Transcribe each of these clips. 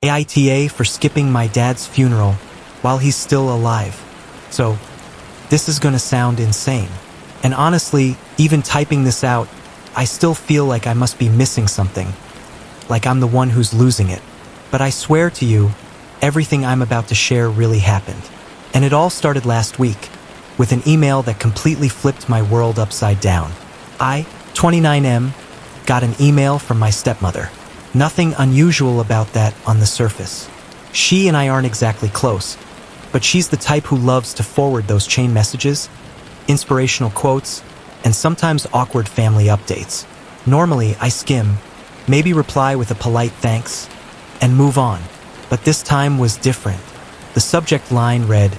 aita for skipping my dad's funeral while he's still alive. So, this is gonna sound insane. And honestly, even typing this out, I still feel like I must be missing something. Like I'm the one who's losing it. But I swear to you, everything I'm about to share really happened. And it all started last week, with an email that completely flipped my world upside down. I, 29M, got an email from my stepmother. Nothing unusual about that on the surface. She and I aren't exactly close, but she's the type who loves to forward those chain messages, inspirational quotes, and sometimes awkward family updates. Normally, I skim, maybe reply with a polite thanks, and move on. But this time was different. The subject line read,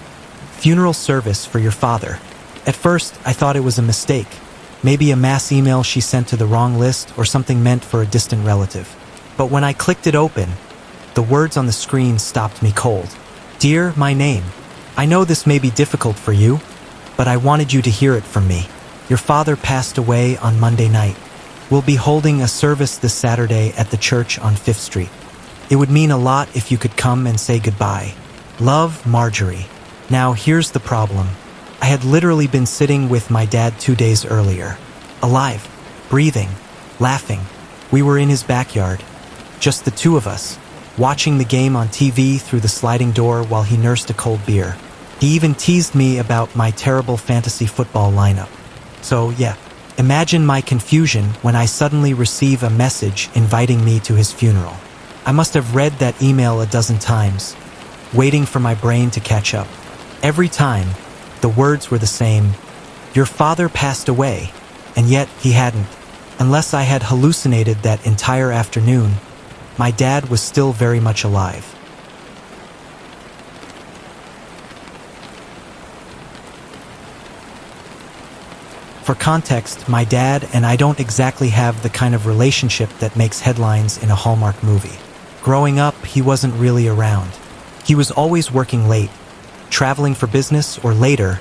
"Funeral service for your father." At first, I thought it was a mistake. Maybe a mass email she sent to the wrong list or something meant for a distant relative. But when I clicked it open, the words on the screen stopped me cold. "Dear, my name. I know this may be difficult for you, but I wanted you to hear it from me. Your father passed away on Monday night. We'll be holding a service this Saturday at the church on 5th Street. It would mean a lot if you could come and say goodbye. Love, Marjorie." Now, here's the problem. I had literally been sitting with my dad 2 days earlier. Alive, breathing, laughing. We were in his backyard, just the two of us, watching the game on TV through the sliding door while he nursed a cold beer. He even teased me about my terrible fantasy football lineup. So yeah, imagine my confusion when I suddenly receive a message inviting me to his funeral. I must have read that email a dozen times, waiting for my brain to catch up. Every time, the words were the same. Your father passed away, and yet he hadn't. Unless I had hallucinated that entire afternoon, my dad was still very much alive. For context, my dad and I don't exactly have the kind of relationship that makes headlines in a Hallmark movie. Growing up, he wasn't really around. He was always working late, traveling for business, or later,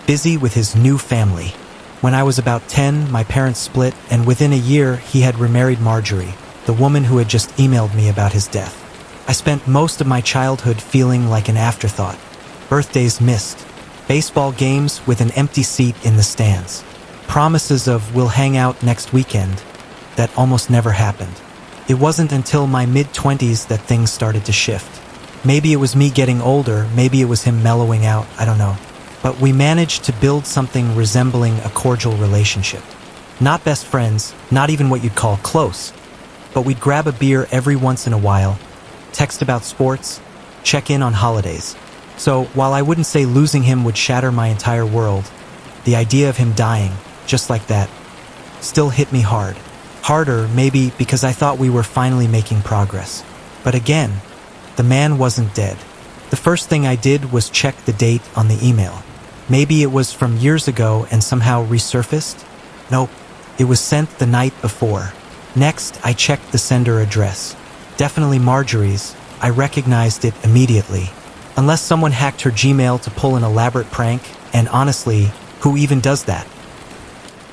busy with his new family. When I was about 10, my parents split, and within a year, he had remarried Marjorie, the woman who had just emailed me about his death. I spent most of my childhood feeling like an afterthought. Birthdays missed, baseball games with an empty seat in the stands, promises of "we'll hang out next weekend" that almost never happened. It wasn't until my mid-20s that things started to shift. Maybe it was me getting older, maybe it was him mellowing out, I don't know. But we managed to build something resembling a cordial relationship. Not best friends, not even what you'd call close, but we'd grab a beer every once in a while, text about sports, check in on holidays. So while I wouldn't say losing him would shatter my entire world, the idea of him dying, just like that, still hit me hard. Harder, maybe because I thought we were finally making progress. But again, the man wasn't dead. The first thing I did was check the date on the email. Maybe it was from years ago and somehow resurfaced? Nope, it was sent the night before. Next, I checked the sender address. Definitely Marjorie's. I recognized it immediately. Unless someone hacked her Gmail to pull an elaborate prank, and honestly, who even does that?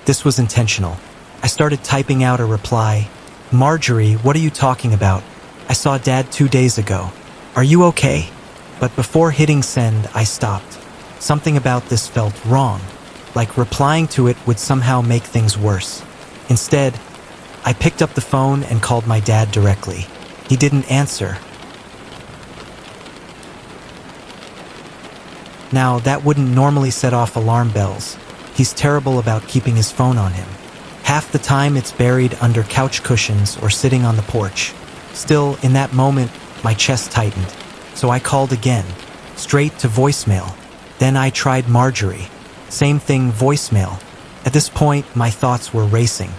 This was intentional. I started typing out a reply. "Marjorie, what are you talking about? I saw Dad 2 days ago. Are you okay?" But before hitting send, I stopped. Something about this felt wrong, like replying to it would somehow make things worse. Instead, I picked up the phone and called my dad directly. He didn't answer. Now, that wouldn't normally set off alarm bells. He's terrible about keeping his phone on him. Half the time it's buried under couch cushions or sitting on the porch. Still, in that moment, my chest tightened. So I called again, straight to voicemail. Then I tried Marjorie. Same thing, voicemail. At this point, my thoughts were racing.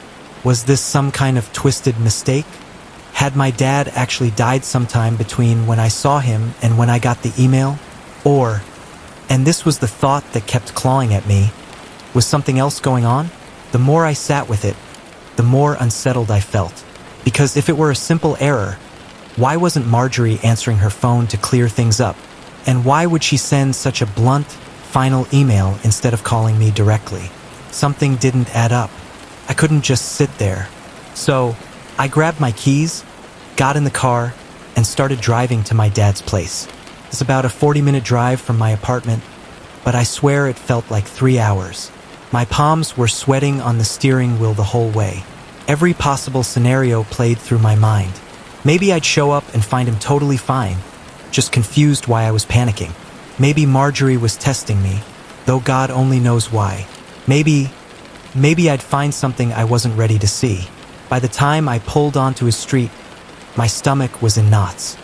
Was this some kind of twisted mistake? Had my dad actually died sometime between when I saw him and when I got the email? Or, and this was the thought that kept clawing at me, was something else going on? The more I sat with it, the more unsettled I felt. Because if it were a simple error, why wasn't Marjorie answering her phone to clear things up? And why would she send such a blunt, final email instead of calling me directly? Something didn't add up. I couldn't just sit there. So, I grabbed my keys, got in the car, and started driving to my dad's place. It's about a 40-minute drive from my apartment, but I swear it felt like 3 hours. My palms were sweating on the steering wheel the whole way. Every possible scenario played through my mind. Maybe I'd show up and find him totally fine, just confused why I was panicking. Maybe Marjorie was testing me, though God only knows why. Maybe I'd find something I wasn't ready to see. By the time I pulled onto his street, my stomach was in knots.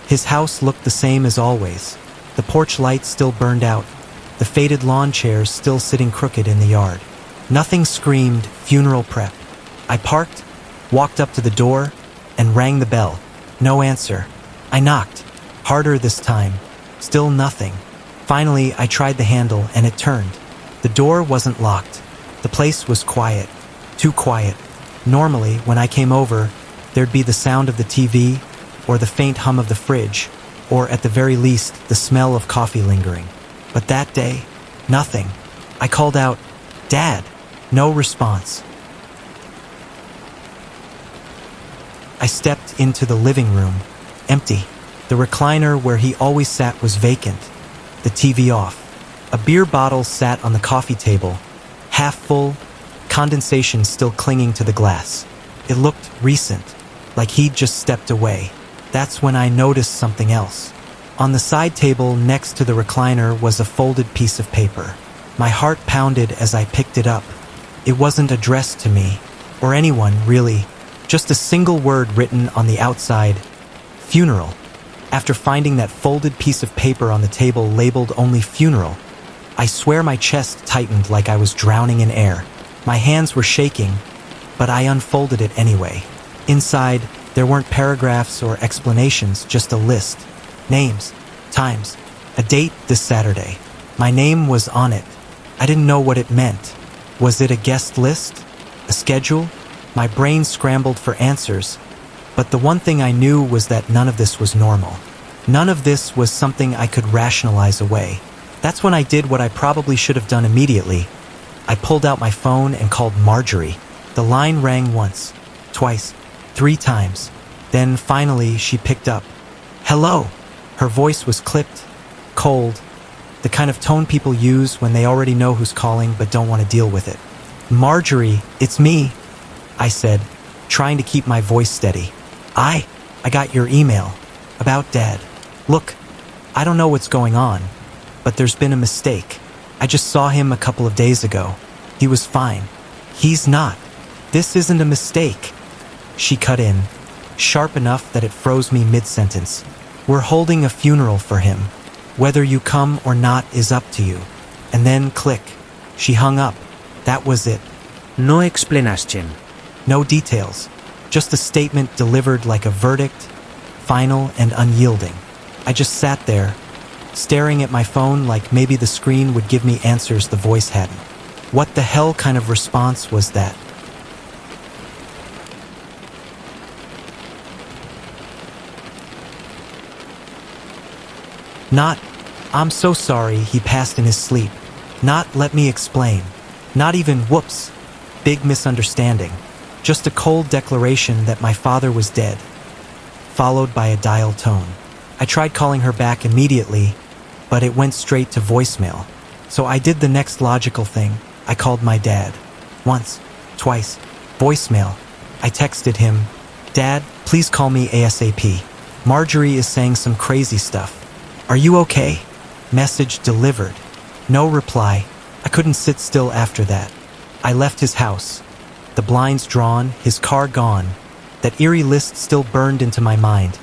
His house looked the same as always. The porch light still burned out, the faded lawn chairs still sitting crooked in the yard. Nothing screamed funeral prep. I parked, walked up to the door, and rang the bell. No answer. I knocked, harder this time. Still nothing. Finally, I tried the handle and it turned. The door wasn't locked. The place was quiet. Too quiet. Normally, when I came over, there'd be the sound of the TV, or the faint hum of the fridge, or at the very least, the smell of coffee lingering. But that day, nothing. I called out, "Dad!" No response. I stepped into the living room, empty. The recliner where he always sat was vacant, the TV off. A beer bottle sat on the coffee table, half full, condensation still clinging to the glass. It looked recent, like he'd just stepped away. That's when I noticed something else. On the side table next to the recliner was a folded piece of paper. My heart pounded as I picked it up. It wasn't addressed to me, or anyone, really. Just a single word written on the outside, "Funeral." After finding that folded piece of paper on the table labeled only "funeral," I swear my chest tightened like I was drowning in air. My hands were shaking, but I unfolded it anyway. Inside, there weren't paragraphs or explanations, just a list. Names, times, a date this Saturday. My name was on it. I didn't know what it meant. Was it a guest list? A schedule? My brain scrambled for answers, but the one thing I knew was that none of this was normal. None of this was something I could rationalize away. That's when I did what I probably should have done immediately. I pulled out my phone and called Marjorie. The line rang once, twice, 3 times. Then finally she picked up. "Hello." Her voice was clipped, cold, the kind of tone people use when they already know who's calling but don't want to deal with it. "Marjorie, it's me," I said, trying to keep my voice steady. I got your email. About Dad. Look, I don't know what's going on, but there's been a mistake. I just saw him a couple of days ago. He was fine. He's not. This isn't a mistake." She cut in, sharp enough that it froze me mid-sentence. "We're holding a funeral for him. Whether you come or not is up to you." And then click. She hung up. That was it. No explanación. No details. Just a statement delivered like a verdict, final and unyielding. I just sat there, staring at my phone like maybe the screen would give me answers the voice hadn't. What the hell kind of response was that? Not, "I'm so sorry he passed in his sleep." Not, "Let me explain." Not even, "Whoops, big misunderstanding." Just a cold declaration that my father was dead, followed by a dial tone. I tried calling her back immediately, but it went straight to voicemail. So I did the next logical thing. I called my dad. Once, twice, voicemail. I texted him, "Dad, please call me ASAP. Marjorie is saying some crazy stuff. Are you okay?" Message delivered. No reply. I couldn't sit still after that. I left his house. The blinds drawn, his car gone. That eerie list still burned into my mind,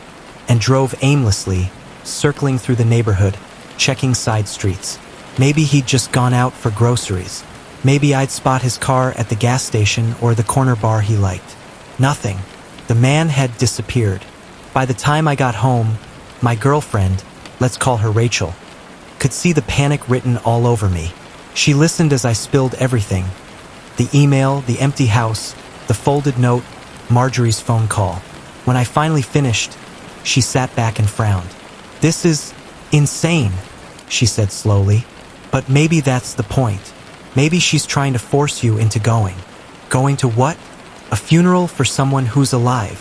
and drove aimlessly, circling through the neighborhood, checking side streets. Maybe he'd just gone out for groceries. Maybe I'd spot his car at the gas station or the corner bar he liked. Nothing. The man had disappeared. By the time I got home, my girlfriend, let's call her Rachel, could see the panic written all over me. She listened as I spilled everything. The email, the empty house, the folded note, Marjorie's phone call. When I finally finished, she sat back and frowned. "This is insane," she said slowly. "But maybe that's the point. Maybe she's trying to force you into going." "Going to what?" "A funeral for someone who's alive."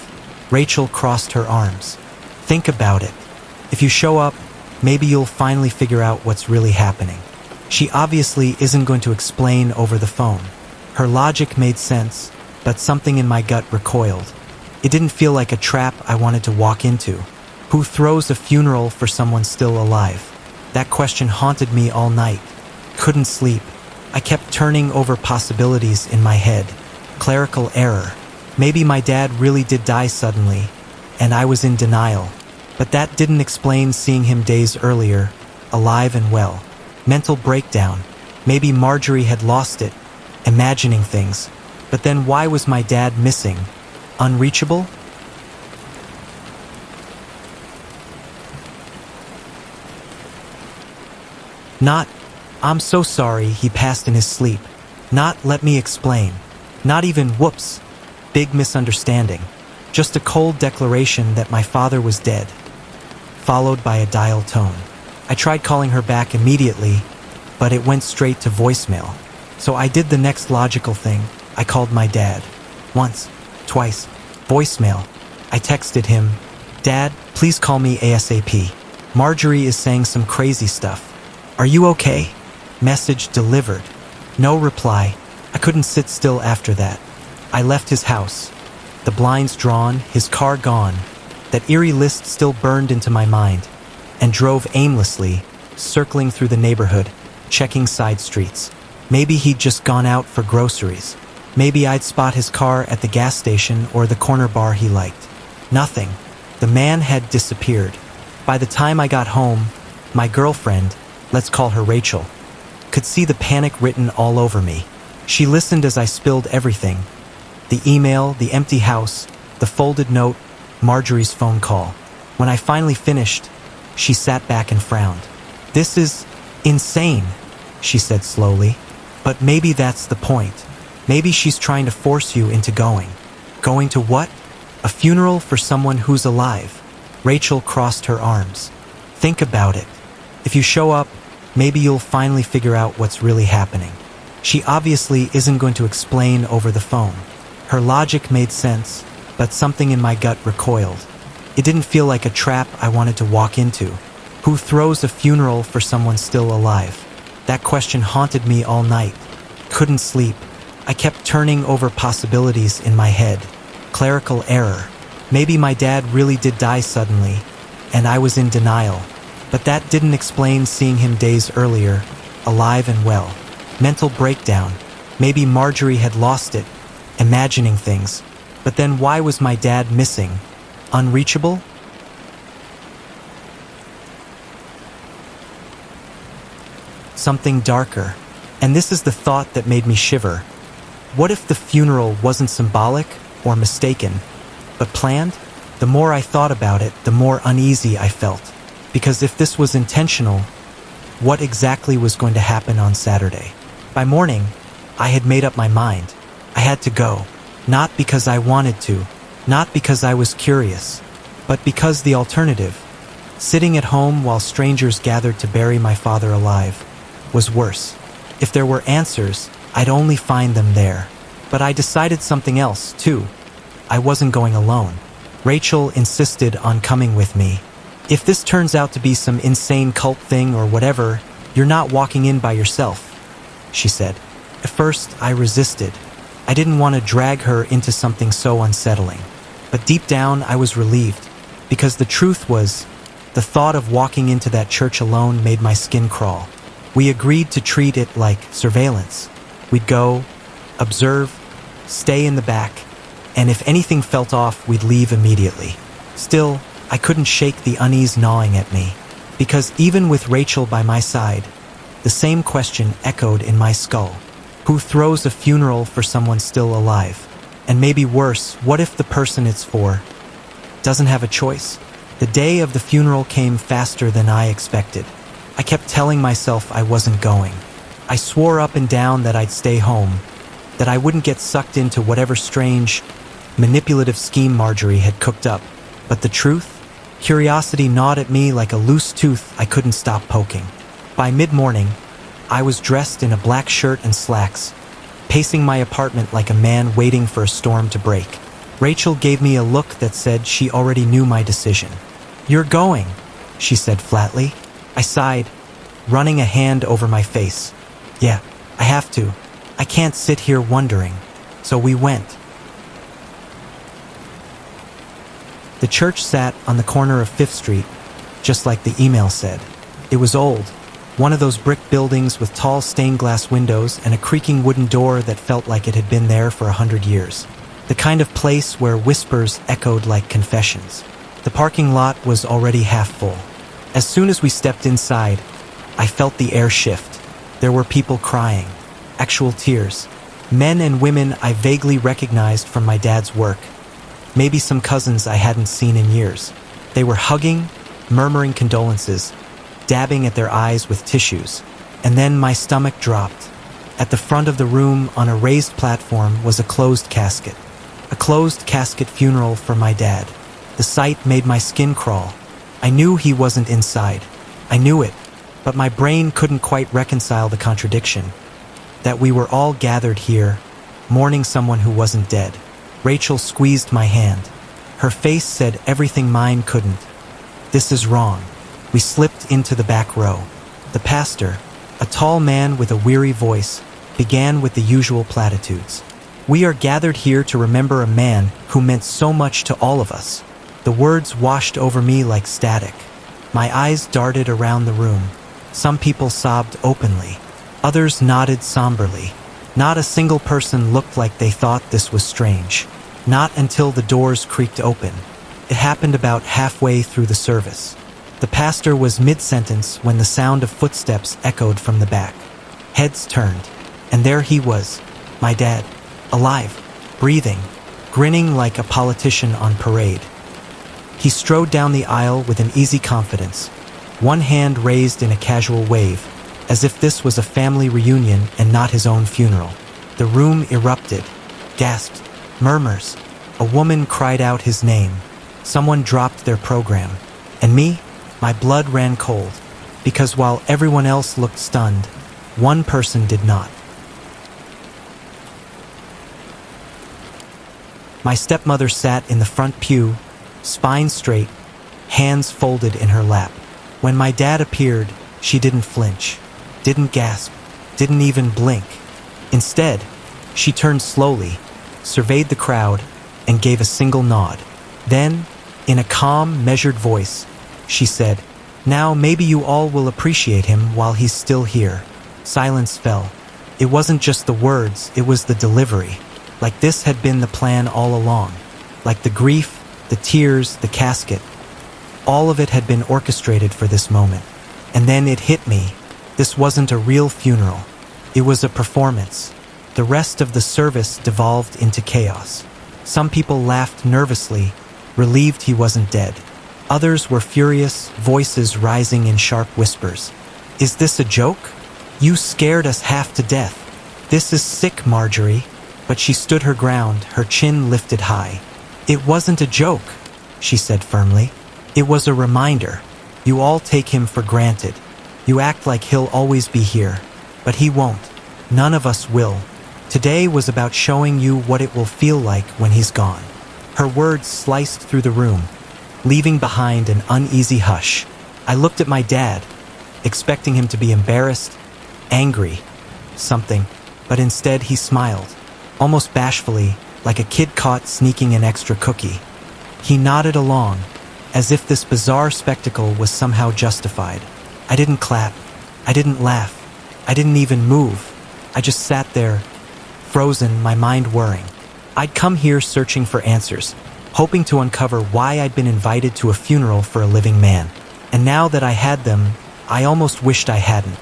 Rachel crossed her arms. Think about it. If you show up, maybe you'll finally figure out what's really happening. She obviously isn't going to explain over the phone. Her logic made sense, but something in my gut recoiled. It didn't feel like a trap I wanted to walk into. Who throws a funeral for someone still alive? That question haunted me all night. Couldn't sleep. I kept turning over possibilities in my head. Clerical error. Maybe my dad really did die suddenly, and I was in denial. But that didn't explain seeing him days earlier, alive and well. Mental breakdown. Maybe Marjorie had lost it, imagining things. But then why was my dad missing? Unreachable? Not, "I'm so sorry he passed in his sleep." Not, "Let me explain." Not even, "Whoops." Big misunderstanding. Just a cold declaration that my father was dead, followed by a dial tone. I tried calling her back immediately, but it went straight to voicemail. So I did the next logical thing. I called my dad. Once, twice, voicemail. I texted him, "Dad, please call me ASAP. Marjorie is saying some crazy stuff. Are you okay?" Message delivered. No reply. I couldn't sit still after that. I left his house. The blinds drawn, his car gone. That eerie list still burned into my mind, and drove aimlessly, circling through the neighborhood, checking side streets. Maybe he'd just gone out for groceries. Maybe I'd spot his car at the gas station or the corner bar he liked. Nothing. The man had disappeared. By the time I got home, my girlfriend, let's call her Rachel, could see the panic written all over me. She listened as I spilled everything. The email, the empty house, the folded note, Marjorie's phone call. When I finally finished, she sat back and frowned. "This is insane," she said slowly. "But maybe that's the point. Maybe she's trying to force you into going." "Going to what?" "A funeral for someone who's alive." Rachel crossed her arms. "Think about it. If you show up, maybe you'll finally figure out what's really happening." She obviously isn't going to explain over the phone. Her logic made sense, but something in my gut recoiled. It didn't feel like a trap I wanted to walk into. Who throws a funeral for someone still alive? That question haunted me all night. Couldn't sleep. I kept turning over possibilities in my head. Clerical error. Maybe my dad really did die suddenly, and I was in denial. But that didn't explain seeing him days earlier, alive and well. Mental breakdown. Maybe Marjorie had lost it, imagining things. But then why was my dad missing? Unreachable? Something darker. And this is the thought that made me shiver. What if the funeral wasn't symbolic or mistaken, but planned? The more I thought about it, the more uneasy I felt. Because if this was intentional, what exactly was going to happen on Saturday? By morning, I had made up my mind. I had to go. Not because I wanted to, not because I was curious, but because the alternative, sitting at home while strangers gathered to bury my father alive, was worse. If there were answers, I'd only find them there. But I decided something else, too. I wasn't going alone. Rachel insisted on coming with me. "If this turns out to be some insane cult thing or whatever, you're not walking in by yourself," she said. At first, I resisted. I didn't want to drag her into something so unsettling. But deep down, I was relieved. Because the truth was, the thought of walking into that church alone made my skin crawl. We agreed to treat it like surveillance. We'd go, observe, stay in the back, and if anything felt off, we'd leave immediately. Still, I couldn't shake the unease gnawing at me. Because even with Rachel by my side, the same question echoed in my skull. Who throws a funeral for someone still alive? And maybe worse, what if the person it's for doesn't have a choice? The day of the funeral came faster than I expected. I kept telling myself I wasn't going. I swore up and down that I'd stay home, that I wouldn't get sucked into whatever strange, manipulative scheme Marjorie had cooked up. But the truth? Curiosity gnawed at me like a loose tooth I couldn't stop poking. By mid-morning, I was dressed in a black shirt and slacks, pacing my apartment like a man waiting for a storm to break. Rachel gave me a look that said she already knew my decision. "You're going," she said flatly. I sighed, running a hand over my face. "Yeah, I have to. I can't sit here wondering." So we went. The church sat on the corner of 5th Street, just like the email said. It was old, one of those brick buildings with tall stained glass windows and a creaking wooden door that felt like it had been there for 100 years. The kind of place where whispers echoed like confessions. The parking lot was already half full. As soon as we stepped inside, I felt the air shift. There were people crying, actual tears. Men and women I vaguely recognized from my dad's work. Maybe some cousins I hadn't seen in years. They were hugging, murmuring condolences, dabbing at their eyes with tissues. And then my stomach dropped. At the front of the room, on a raised platform, was a closed casket. A closed casket funeral for my dad. The sight made my skin crawl. I knew he wasn't inside. I knew it, but my brain couldn't quite reconcile the contradiction. That we were all gathered here, mourning someone who wasn't dead. Rachel squeezed my hand. Her face said everything mine couldn't. "This is wrong." We slipped into the back row. The pastor, a tall man with a weary voice, began with the usual platitudes. "We are gathered here to remember a man who meant so much to all of us." The words washed over me like static. My eyes darted around the room. Some people sobbed openly. Others nodded somberly. Not a single person looked like they thought this was strange. Not until the doors creaked open. It happened about halfway through the service. The pastor was mid-sentence when the sound of footsteps echoed from the back. Heads turned, and there he was, my dad, alive, breathing, grinning like a politician on parade. He strode down the aisle with an easy confidence, one hand raised in a casual wave, as if this was a family reunion and not his own funeral. The room erupted, gasped, murmurs. A woman cried out his name. Someone dropped their program. And me? My blood ran cold, because while everyone else looked stunned, one person did not. My stepmother sat in the front pew, spine straight, hands folded in her lap. When my dad appeared, she didn't flinch, didn't gasp, didn't even blink. Instead, she turned slowly, surveyed the crowd, and gave a single nod. Then, in a calm, measured voice, she said, "Now maybe you all will appreciate him while he's still here." Silence fell. It wasn't just the words, it was the delivery. Like this had been the plan all along. Like the grief, the tears, the casket. All of it had been orchestrated for this moment. And then it hit me. This wasn't a real funeral. It was a performance. The rest of the service devolved into chaos. Some people laughed nervously, relieved he wasn't dead. Others were furious, voices rising in sharp whispers. "Is this a joke? You scared us half to death. This is sick, Marjorie." But she stood her ground, her chin lifted high. "It wasn't a joke," she said firmly. "It was a reminder. You all take him for granted. You act like he'll always be here. But he won't. None of us will. Today was about showing you what it will feel like when he's gone." Her words sliced through the room, leaving behind an uneasy hush. I looked at my dad, expecting him to be embarrassed, angry, something, but instead he smiled, almost bashfully, like a kid caught sneaking an extra cookie. He nodded along, as if this bizarre spectacle was somehow justified. I didn't clap. I didn't laugh. I didn't even move. I just sat there, frozen, my mind whirring. I'd come here searching for answers, hoping to uncover why I'd been invited to a funeral for a living man. And now that I had them, I almost wished I hadn't,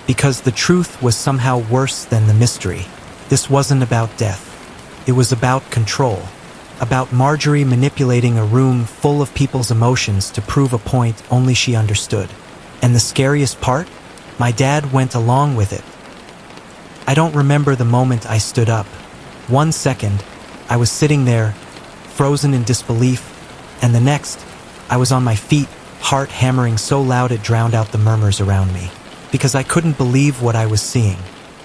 because the truth was somehow worse than the mystery. This wasn't about death. It was about control, about Marjorie manipulating a room full of people's emotions to prove a point only she understood. And the scariest part? My dad went along with it. I don't remember the moment I stood up. 1 second, I was sitting there, frozen in disbelief, and the next, I was on my feet, heart hammering so loud it drowned out the murmurs around me. Because I couldn't believe what I was seeing.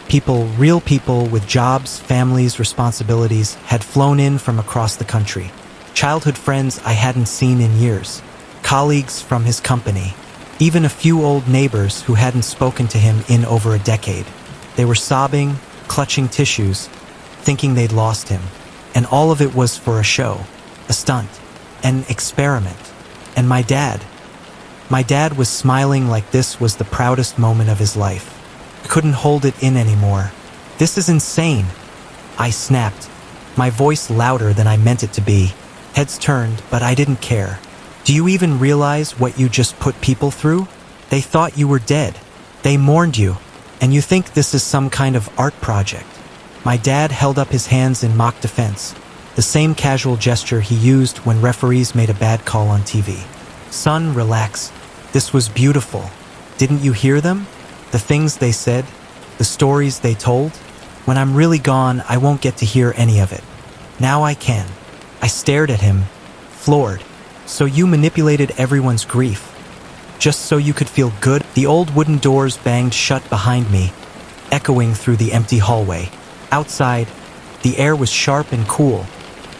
People, real people with jobs, families, responsibilities, had flown in from across the country. Childhood friends I hadn't seen in years. colleagues from his company, even a few old neighbors who hadn't spoken to him in over a decade. They were sobbing, clutching tissues, thinking they'd lost him. And all of it was for a show, a stunt, an experiment. And my dad was smiling like this was the proudest moment of his life. I couldn't hold it in anymore. This is insane, I snapped, my voice louder than I meant it to be. Heads turned, but I didn't care. Do you even realize what you just put people through? They thought you were dead. They mourned you. And you think this is some kind of art project? My dad held up his hands in mock defense, the same casual gesture he used when referees made a bad call on TV. Son, relax. This was beautiful. Didn't you hear them? The things they said, the stories they told? When I'm really gone, I won't get to hear any of it. Now I can. I stared at him, floored. So you manipulated everyone's grief, just so you could feel good? The old wooden doors banged shut behind me, echoing through the empty hallway. Outside, the air was sharp and cool,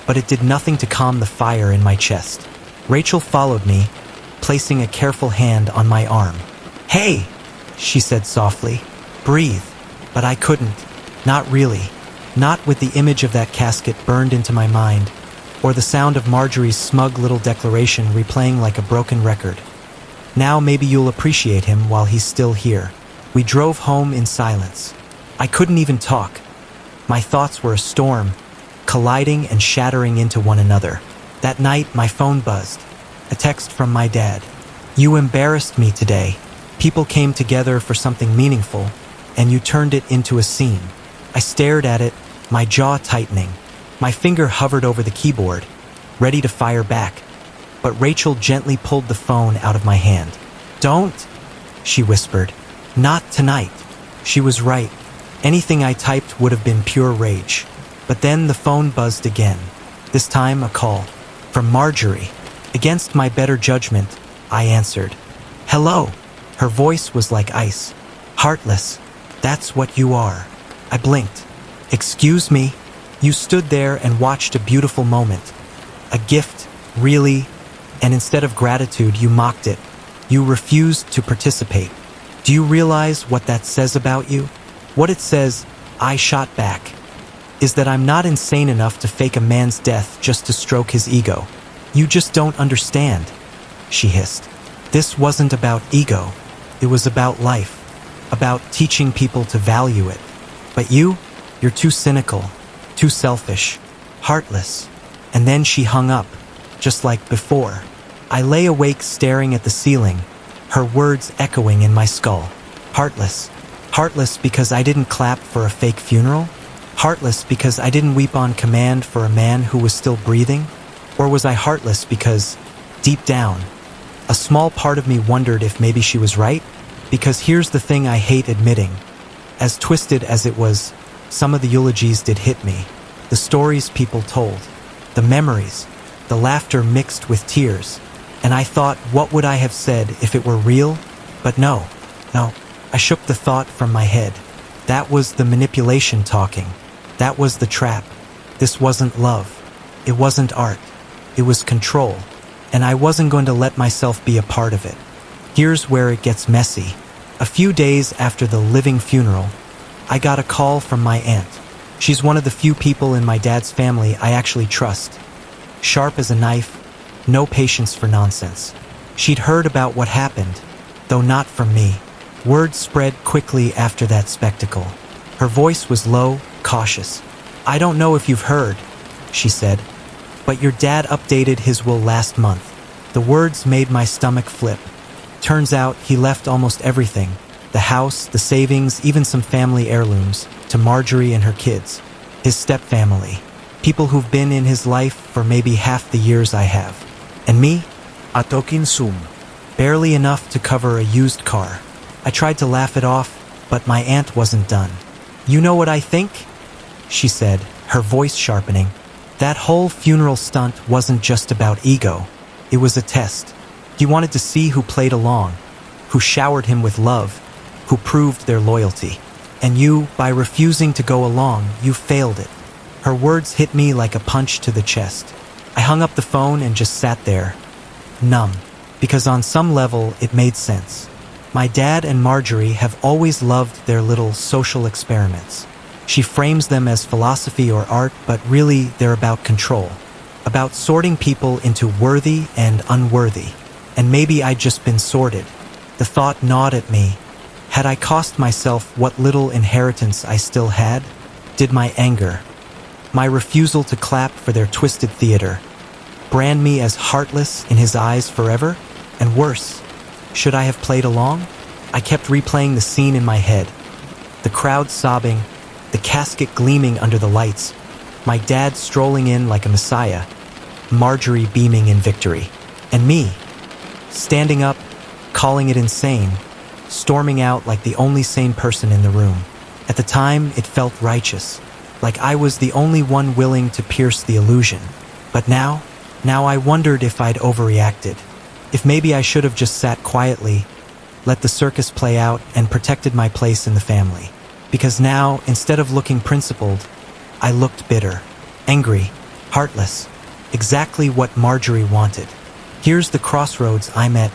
but it did nothing to calm the fire in my chest. Rachel followed me, placing a careful hand on my arm. "Hey," she said softly. "Breathe." But I couldn't. Not really. Not with the image of that casket burned into my mind, or the sound of Marjorie's smug little declaration replaying like a broken record. Now maybe you'll appreciate him while he's still here. We drove home in silence. I couldn't even talk. My thoughts were a storm, colliding and shattering into one another. That night, my phone buzzed. A text from my dad. "You embarrassed me today. People came together for something meaningful, and you turned it into a scene." I stared at it, my jaw tightening. My finger hovered over the keyboard, ready to fire back. But Rachel gently pulled the phone out of my hand. "Don't," she whispered. "Not tonight." She was right. Anything I typed would have been pure rage. But then the phone buzzed again. This time a call. From Marjorie. Against my better judgment, I answered. "Hello." Her voice was like ice. "Heartless. That's what you are." I blinked. "Excuse me?" You stood there and watched a beautiful moment. A gift, really, and instead of gratitude, you mocked it. You refused to participate. Do you realize what that says about you? What it says, I shot back, is that I'm not insane enough to fake a man's death just to stroke his ego. You just don't understand, she hissed. This wasn't about ego. It was about life, about teaching people to value it. But you're too cynical, too selfish, heartless. And then she hung up, just like before. I lay awake staring at the ceiling, her words echoing in my skull. Heartless. Heartless because I didn't clap for a fake funeral? Heartless because I didn't weep on command for a man who was still breathing? Or was I heartless because, deep down, a small part of me wondered if maybe she was right? Because here's the thing I hate admitting. As twisted as it was, some of the eulogies did hit me. The stories people told, the memories, the laughter mixed with tears. And I thought, what would I have said if it were real? But no. I shook the thought from my head. That was the manipulation talking. That was the trap. This wasn't love. It wasn't art. It was control. And I wasn't going to let myself be a part of it. Here's where it gets messy. A few days after the living funeral, I got a call from my aunt. She's one of the few people in my dad's family I actually trust. Sharp as a knife, no patience for nonsense. She'd heard about what happened, though not from me. Word spread quickly after that spectacle. Her voice was low, cautious. "I don't know if you've heard," she said, "but your dad updated his will last month." The words made my stomach flip. Turns out he left almost everything, the house, the savings, even some family heirlooms, to Marjorie and her kids, his stepfamily, people who've been in his life for maybe half the years I have. And me? A token sum. Barely enough to cover a used car. I tried to laugh it off, but my aunt wasn't done. "You know what I think?" she said, her voice sharpening. That whole funeral stunt wasn't just about ego. It was a test. He wanted to see who played along, who showered him with love, who proved their loyalty. And you, by refusing to go along, you failed it. Her words hit me like a punch to the chest. I hung up the phone and just sat there, numb, because on some level it made sense. My dad and Marjorie have always loved their little social experiments. She frames them as philosophy or art, but really they're about control, about sorting people into worthy and unworthy. And maybe I'd just been sorted. The thought gnawed at me. Had I cost myself what little inheritance I still had? Did my anger, my refusal to clap for their twisted theater, brand me as heartless in his eyes forever? And worse, should I have played along? I kept replaying the scene in my head. The crowd sobbing, the casket gleaming under the lights, my dad strolling in like a messiah, Marjorie beaming in victory, and me, standing up, calling it insane, storming out like the only sane person in the room. At the time, it felt righteous, like I was the only one willing to pierce the illusion. But now I wondered if I'd overreacted. If maybe I should have just sat quietly, let the circus play out, and protected my place in the family. Because now, instead of looking principled, I looked bitter, angry, heartless, exactly what Marjorie wanted. Here's the crossroads I'm at.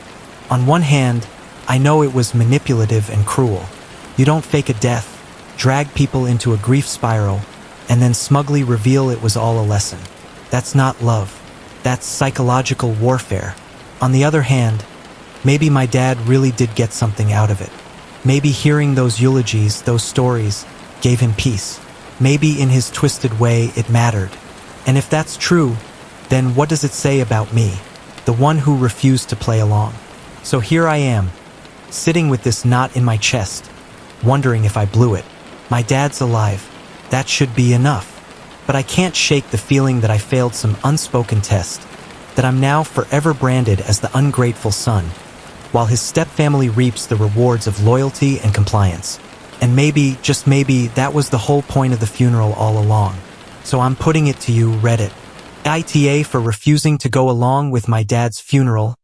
On one hand, I know it was manipulative and cruel. You don't fake a death, drag people into a grief spiral, and then smugly reveal it was all a lesson. That's not love. That's psychological warfare. On the other hand, maybe my dad really did get something out of it. Maybe hearing those eulogies, those stories, gave him peace. Maybe in his twisted way it mattered. And if that's true, then what does it say about me, the one who refused to play along? So here I am, sitting with this knot in my chest, wondering if I blew it. My dad's alive. That should be enough. But I can't shake the feeling that I failed some unspoken test, that I'm now forever branded as the ungrateful son, while his stepfamily reaps the rewards of loyalty and compliance. And maybe, just maybe, that was the whole point of the funeral all along. So I'm putting it to you, Reddit. Aita for refusing to go along with my dad's funeral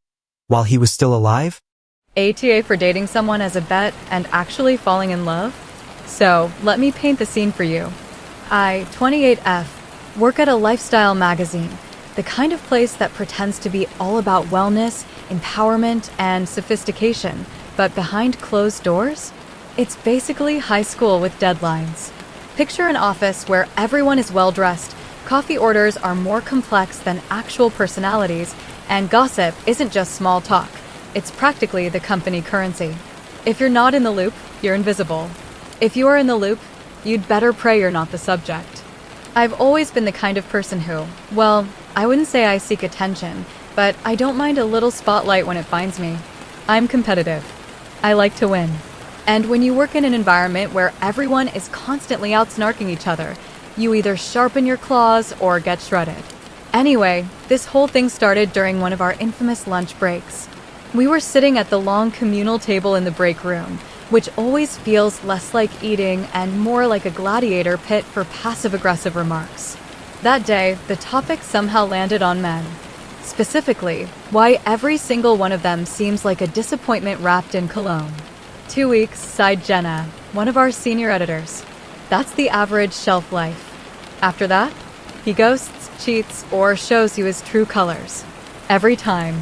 while he was still alive? ATA for dating someone as a bet and actually falling in love? So, let me paint the scene for you. I, 28F, work at a lifestyle magazine, the kind of place that pretends to be all about wellness, empowerment, and sophistication, but behind closed doors? It's basically high school with deadlines. Picture an office where everyone is well-dressed, coffee orders are more complex than actual personalities, and gossip isn't just small talk. It's practically the company currency. If you're not in the loop, you're invisible. If you are in the loop, you'd better pray you're not the subject. I've always been the kind of person who, well, I wouldn't say I seek attention, but I don't mind a little spotlight when it finds me. I'm competitive. I like to win. And when you work in an environment where everyone is constantly out-snarking each other, you either sharpen your claws or get shredded. Anyway, this whole thing started during one of our infamous lunch breaks. We were sitting at the long communal table in the break room, which always feels less like eating and more like a gladiator pit for passive-aggressive remarks. That day, the topic somehow landed on men. Specifically, why every single one of them seems like a disappointment wrapped in cologne. 2 weeks, sighed Jenna, one of our senior editors. That's the average shelf life. After that, he ghosts, cheats, or shows you his true colors. Every time.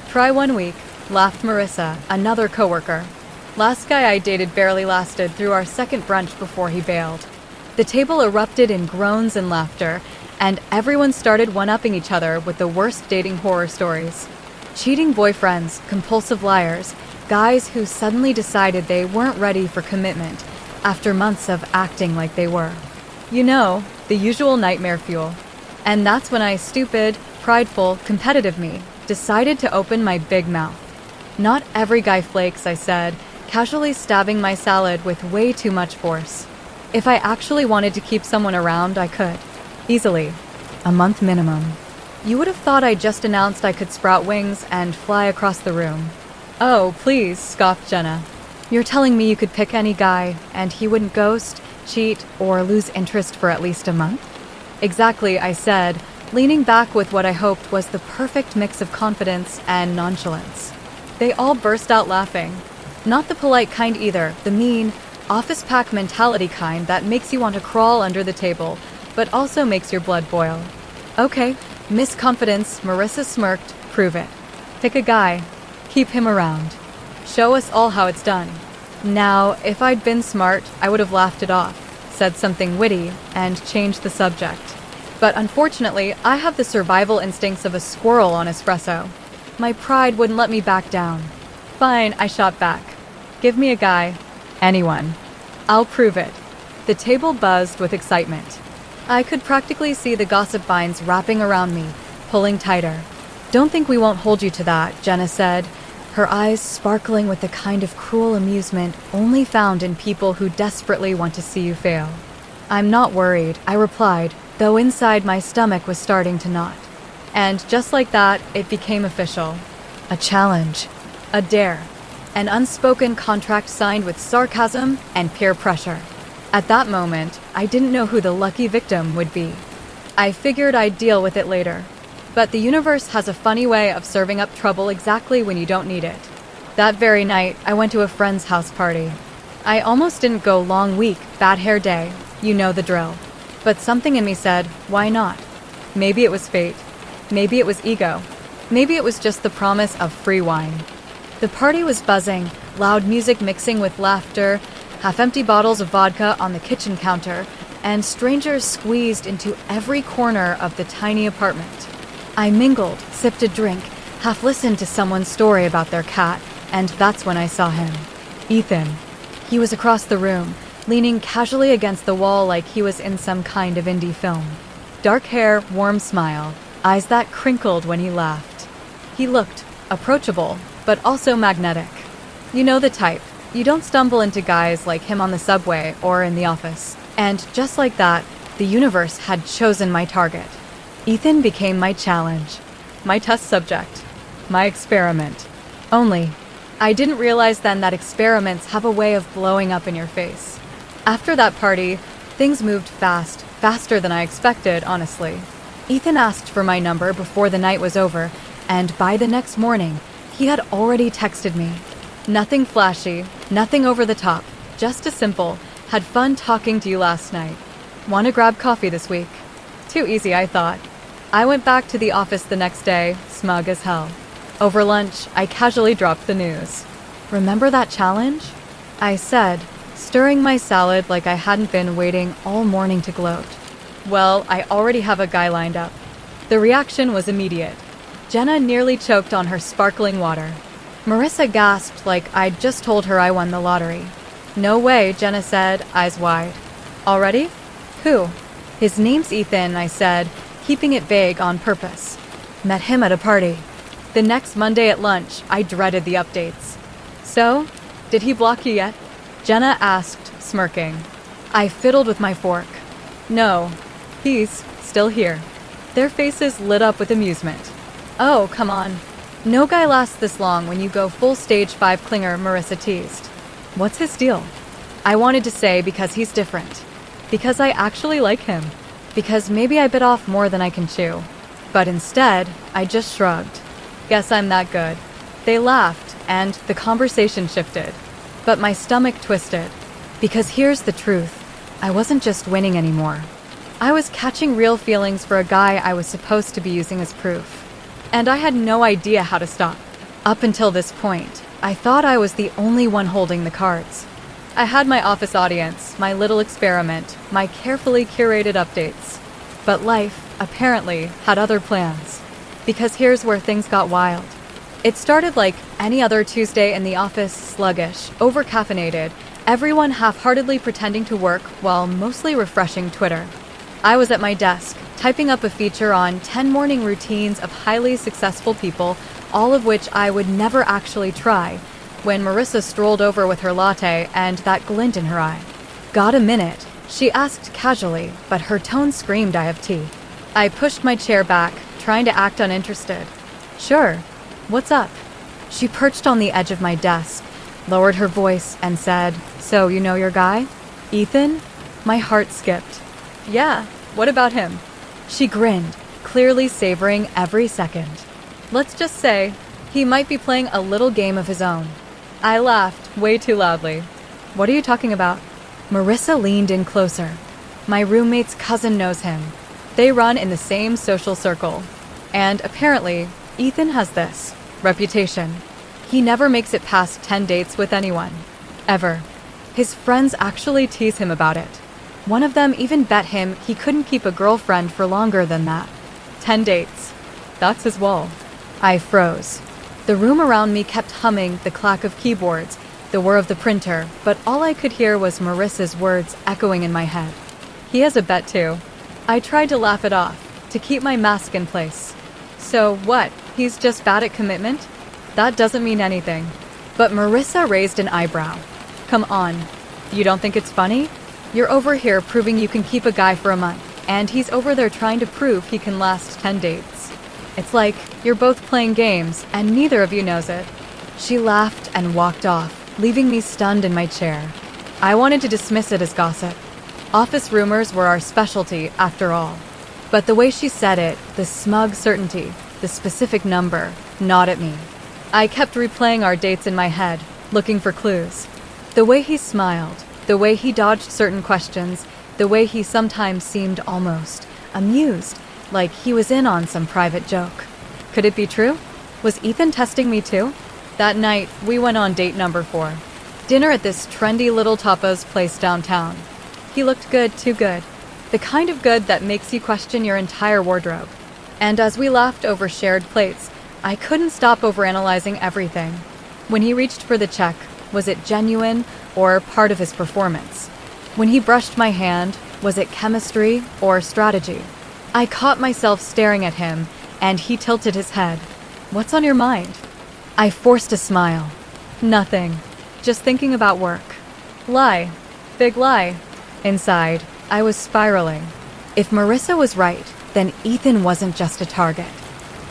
Try 1 week, laughed Marissa, another coworker. Last guy I dated barely lasted through our second brunch before he bailed. The table erupted in groans and laughter, and everyone started one-upping each other with the worst dating horror stories. Cheating boyfriends, compulsive liars, guys who suddenly decided they weren't ready for commitment after months of acting like they were. You know, the usual nightmare fuel. And that's when I, stupid, prideful, competitive me, decided to open my big mouth. Not every guy flakes, I said, casually stabbing my salad with way too much force. If I actually wanted to keep someone around, I could. Easily. A month minimum. You would have thought I just announced I could sprout wings and fly across the room. Oh, please, scoffed Jenna. You're telling me you could pick any guy, and he wouldn't ghost, cheat, or lose interest for at least a month? Exactly, I said, leaning back with what I hoped was the perfect mix of confidence and nonchalance. They all burst out laughing. Not the polite kind either, the mean, office pack mentality kind that makes you want to crawl under the table, but also makes your blood boil. Okay, Miss Confidence, Marissa smirked, prove it. Pick a guy. Keep him around. Show us all how it's done. Now, if I'd been smart, I would have laughed it off, said something witty, and changed the subject. But unfortunately, I have the survival instincts of a squirrel on espresso. My pride wouldn't let me back down. Fine, I shot back. Give me a guy. Anyone. I'll prove it. The table buzzed with excitement. I could practically see the gossip vines wrapping around me, pulling tighter. Don't think we won't hold you to that, Jenna said, her eyes sparkling with the kind of cruel amusement only found in people who desperately want to see you fail. I'm not worried, I replied, though inside my stomach was starting to knot. And just like that, it became official. A challenge. A dare. An unspoken contract signed with sarcasm and peer pressure. At that moment, I didn't know who the lucky victim would be. I figured I'd deal with it later. But the universe has a funny way of serving up trouble exactly when you don't need it. That very night, I went to a friend's house party. I almost didn't go long week, bad hair day. You know the drill. But something in me said, why not? Maybe it was fate. Maybe it was ego. Maybe it was just the promise of free wine. The party was buzzing, loud music mixing with laughter, half-empty bottles of vodka on the kitchen counter, and strangers squeezed into every corner of the tiny apartment. I mingled, sipped a drink, half-listened to someone's story about their cat, and that's when I saw him. Ethan. He was across the room, leaning casually against the wall like he was in some kind of indie film. Dark hair, warm smile, eyes that crinkled when he laughed. He looked approachable, but also magnetic. You know the type. You don't stumble into guys like him on the subway or in the office. And just like that, the universe had chosen my target. Ethan became my challenge, my test subject, my experiment. Only, I didn't realize then that experiments have a way of blowing up in your face. After that party, things moved fast, faster than I expected, honestly. Ethan asked for my number before the night was over, and by the next morning, he had already texted me. Nothing flashy, nothing over the top, just a simple, had fun talking to you last night. Want to grab coffee this week? Too easy, I thought. I went back to the office the next day, smug as hell. Over lunch, I casually dropped the news. Remember that challenge? I said, stirring my salad like I hadn't been waiting all morning to gloat. Well, I already have a guy lined up. The reaction was immediate. Jenna nearly choked on her sparkling water. Marissa gasped like I'd just told her I won the lottery. No way, Jenna said, eyes wide. Already? Who? His name's Ethan, I said, keeping it vague on purpose. Met him at a party. The next Monday at lunch, I dreaded the updates. So, did he block you yet? Jenna asked, smirking. I fiddled with my fork. No, he's still here. Their faces lit up with amusement. Oh, come on. No guy lasts this long when you go full stage 5 clinger, Marissa teased. What's his deal? I wanted to say because he's different. Because I actually like him. Because maybe I bit off more than I can chew. But instead, I just shrugged. Guess I'm that good. They laughed, and the conversation shifted. But my stomach twisted. Because here's the truth. I wasn't just winning anymore. I was catching real feelings for a guy I was supposed to be using as proof. And I had no idea how to stop. Up until this point, I thought I was the only one holding the cards. I had my office audience, my little experiment, my carefully curated updates. But life, apparently, had other plans. Because here's where things got wild. It started like any other Tuesday in the office, sluggish, over-caffeinated, everyone half-heartedly pretending to work while mostly refreshing Twitter. I was at my desk, typing up a feature on 10 morning routines of highly successful people, all of which I would never actually try, when Marissa strolled over with her latte and that glint in her eye. Got a minute? She asked casually, but her tone screamed I have tea. I pushed my chair back, trying to act uninterested. Sure. What's up? She perched on the edge of my desk, lowered her voice, and said, So you know your guy? Ethan? My heart skipped. Yeah, what about him? She grinned, clearly savoring every second. Let's just say, he might be playing a little game of his own. I laughed way too loudly. What are you talking about? Marissa leaned in closer. My roommate's cousin knows him. They run in the same social circle. And apparently, Ethan has this reputation. He never makes it past 10 dates with anyone. Ever. His friends actually tease him about it. One of them even bet him he couldn't keep a girlfriend for longer than that. 10 dates. That's his wall. I froze. The room around me kept humming the clack of keyboards, the whir of the printer, but all I could hear was Marissa's words echoing in my head. He has a bet too. I tried to laugh it off, to keep my mask in place. So what? He's just bad at commitment? That doesn't mean anything. But Marissa raised an eyebrow. Come on. You don't think it's funny? You're over here proving you can keep a guy for a month, and he's over there trying to prove he can last 10 dates. It's like you're both playing games, and neither of you knows it. She laughed and walked off, leaving me stunned in my chair. I wanted to dismiss it as gossip. Office rumors were our specialty, after all. But the way she said it, the smug certainty, the specific number, gnawed at me. I kept replaying our dates in my head, looking for clues. The way he smiled, the way he dodged certain questions, the way he sometimes seemed almost amused, like he was in on some private joke. Could it be true? Was Ethan testing me too? That night, we went on date number 4. Dinner at this trendy little tapas place downtown. He looked good, too good. The kind of good that makes you question your entire wardrobe. And as we laughed over shared plates, I couldn't stop overanalyzing everything. When he reached for the check, was it genuine or part of his performance? When he brushed my hand, was it chemistry or strategy? I caught myself staring at him, and he tilted his head. What's on your mind? I forced a smile. Nothing. Just thinking about work. Lie. Big lie. Inside, I was spiraling. If Marissa was right, then Ethan wasn't just a target.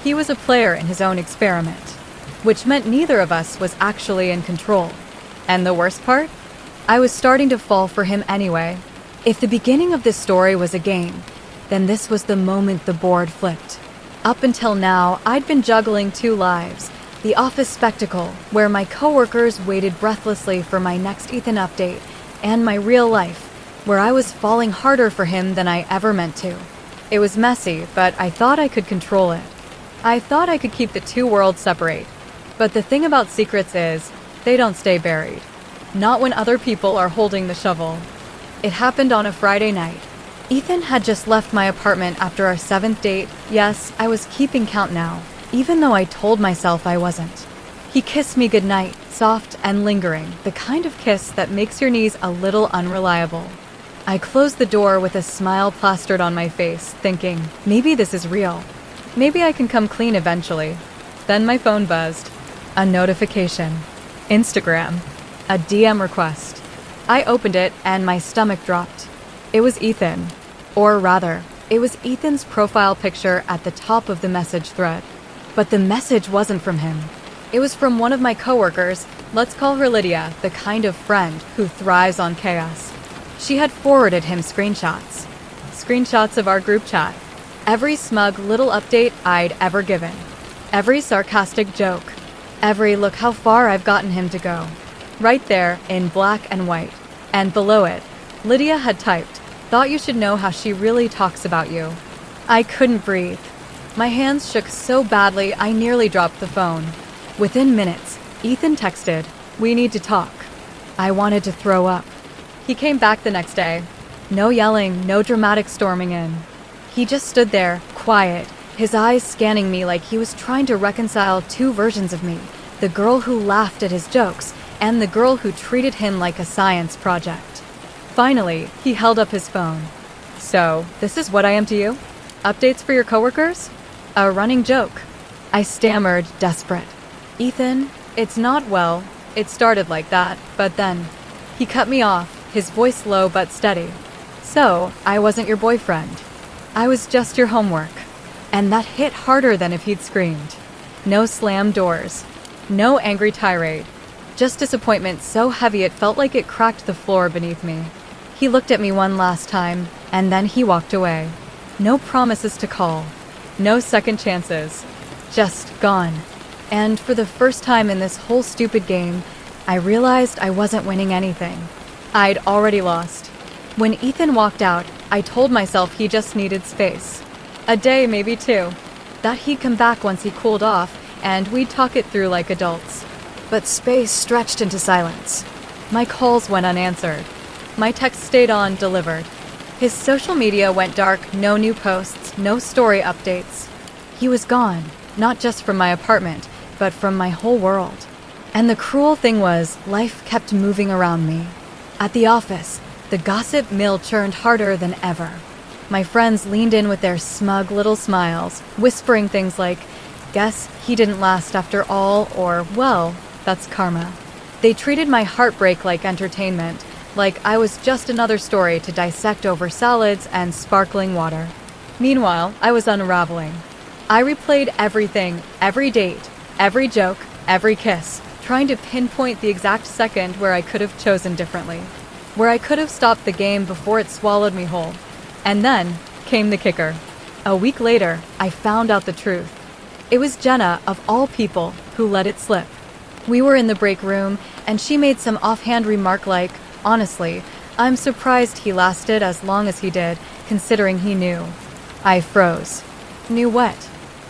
He was a player in his own experiment, which meant neither of us was actually in control. And the worst part? I was starting to fall for him anyway. If the beginning of this story was a game, then this was the moment the board flipped. Up until now, I'd been juggling 2 lives. The office spectacle, where my coworkers waited breathlessly for my next Ethan update, and my real life, where I was falling harder for him than I ever meant to. It was messy, but I thought I could control it. I thought I could keep the 2 worlds separate. But the thing about secrets is, they don't stay buried. Not when other people are holding the shovel. It happened on a Friday night. Ethan had just left my apartment after our 7th date. Yes, I was keeping count now, even though I told myself I wasn't. He kissed me goodnight, soft and lingering, the kind of kiss that makes your knees a little unreliable. I closed the door with a smile plastered on my face, thinking, maybe this is real. Maybe I can come clean eventually. Then my phone buzzed. A notification. Instagram. A DM request. I opened it and my stomach dropped. It was Ethan. Or rather, it was Ethan's profile picture at the top of the message thread. But the message wasn't from him. It was from one of my coworkers, let's call her Lydia, the kind of friend who thrives on chaos. She had forwarded him screenshots. Screenshots of our group chat. Every smug little update I'd ever given. Every sarcastic joke. Every look how far I've gotten him to go. Right there in black and white. And below it, Lydia had typed, thought you should know how she really talks about you. I couldn't breathe. My hands shook so badly I nearly dropped the phone. Within minutes, Ethan texted, we need to talk. I wanted to throw up. He came back the next day. No yelling, no dramatic storming in. He just stood there, quiet, his eyes scanning me like he was trying to reconcile 2 versions of me, the girl who laughed at his jokes and the girl who treated him like a science project. Finally, he held up his phone. So, this is what I am to you? Updates for your coworkers? A running joke. I stammered, desperate. Ethan, it's not well. It started like that, but then he cut me off, his voice low but steady. So, I wasn't your boyfriend. I was just your homework. And that hit harder than if he'd screamed. No slammed doors. No angry tirade. Just disappointment so heavy it felt like it cracked the floor beneath me. He looked at me one last time, and then he walked away. No promises to call. No second chances. Just gone. And for the first time in this whole stupid game, I realized I wasn't winning anything. I'd already lost. When Ethan walked out, I told myself he just needed space. A day, maybe 2. That he'd come back once he cooled off, and we'd talk it through like adults. but space stretched into silence. My calls went unanswered. My texts stayed on, delivered. His social media went dark, no new posts, no story updates. He was gone, not just from my apartment, but from my whole world. And the cruel thing was, life kept moving around me. At the office, the gossip mill churned harder than ever. My friends leaned in with their smug little smiles, whispering things like, "Guess he didn't last after all," or, "Well, that's karma." They treated my heartbreak like entertainment, like I was just another story to dissect over salads and sparkling water. Meanwhile, I was unraveling. I replayed everything, every date, every joke, every kiss, trying to pinpoint the exact second where I could have chosen differently, where I could have stopped the game before it swallowed me whole. And then came the kicker. A week later, I found out the truth. It was Jenna, of all people, who let it slip. We were in the break room, and she made some offhand remark like, "Honestly, I'm surprised he lasted as long as he did, considering he knew." I froze. Knew what?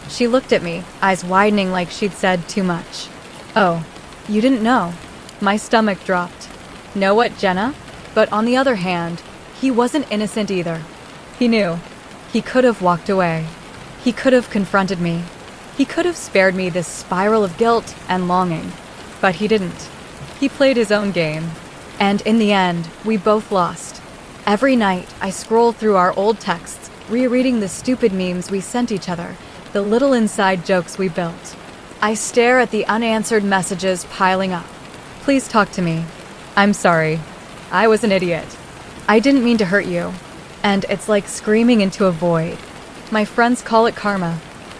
She looked at me, eyes widening like she'd said too much. "Oh, you didn't know." My stomach dropped. Know what, Jenna? But on the other hand, he wasn't innocent either. He knew. He could have walked away. He could have confronted me. He could have spared me this spiral of guilt and longing. But he didn't. He played his own game. And in the end, we both lost. Every night, I scroll through our old texts, rereading the stupid memes we sent each other, the little inside jokes we built. I stare at the unanswered messages piling up. "Please talk to me. I'm sorry. I was an idiot. I didn't mean to hurt you." And it's like screaming into a void. My friends call it karma.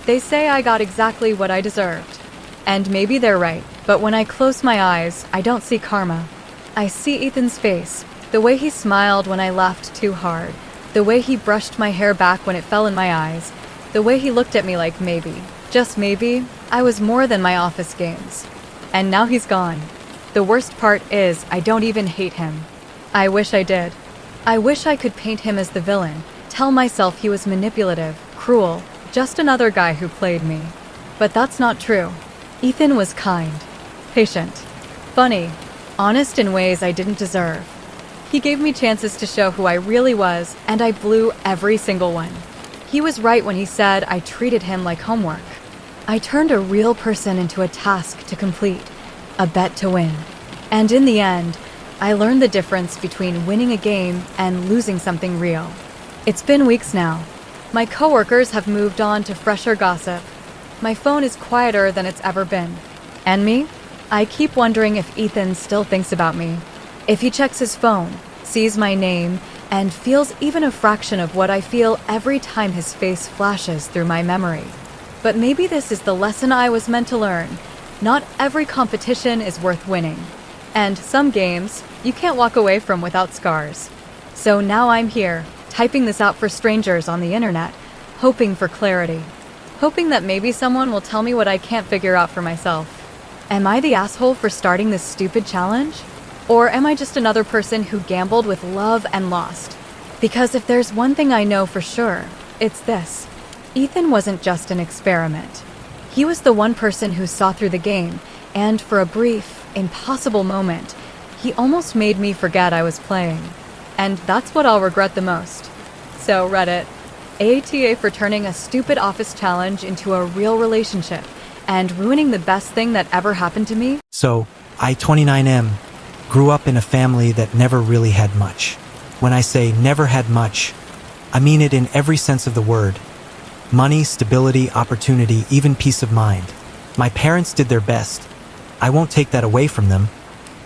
They say I got exactly what I deserved. And maybe they're right, but when I close my eyes, I don't see karma. I see Ethan's face, the way he smiled when I laughed too hard, the way he brushed my hair back when it fell in my eyes, the way he looked at me like maybe, just maybe, I was more than my office games. And now he's gone. The worst part is I don't even hate him. I wish I did. I wish I could paint him as the villain, tell myself he was manipulative, cruel, just another guy who played me. But that's not true. Ethan was kind, patient, funny, honest in ways I didn't deserve. He gave me chances to show who I really was, and I blew every single one. He was right when he said I treated him like homework. I turned a real person into a task to complete, a bet to win. And in the end, I learned the difference between winning a game and losing something real. It's been weeks now. My coworkers have moved on to fresher gossip. My phone is quieter than it's ever been. And me? I keep wondering if Ethan still thinks about me. If he checks his phone, sees my name, and feels even a fraction of what I feel every time his face flashes through my memory. But maybe this is the lesson I was meant to learn. Not every competition is worth winning. And some games, you can't walk away from without scars. So now I'm here, typing this out for strangers on the internet, hoping for clarity. Hoping that maybe someone will tell me what I can't figure out for myself. Am I the asshole for starting this stupid challenge? Or am I just another person who gambled with love and lost? Because if there's one thing I know for sure, it's this. Ethan wasn't just an experiment. He was the one person who saw through the game, and for a brief, impossible moment, he almost made me forget I was playing. And that's what I'll regret the most. So Reddit, ATA for turning a stupid office challenge into a real relationship and ruining the best thing that ever happened to me? So, I, 29M, grew up in a family that never really had much. When I say never had much, I mean it in every sense of the word. Money, stability, opportunity, even peace of mind. My parents did their best. I won't take that away from them,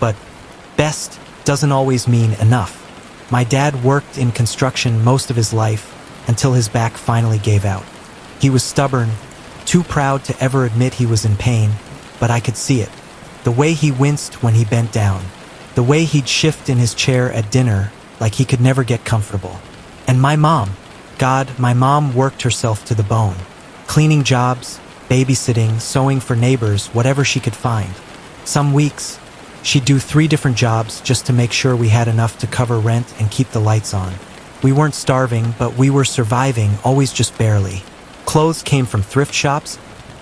but best doesn't always mean enough. My dad worked in construction most of his life until his back finally gave out. He was stubborn, too proud to ever admit he was in pain, but I could see it. The way he winced when he bent down. The way he'd shift in his chair at dinner like he could never get comfortable. And my mom. God, my mom worked herself to the bone. Cleaning jobs, babysitting, sewing for neighbors, whatever she could find. Some weeks, she'd do 3 different jobs just to make sure we had enough to cover rent and keep the lights on. We weren't starving, but we were surviving, always just barely. Clothes came from thrift shops.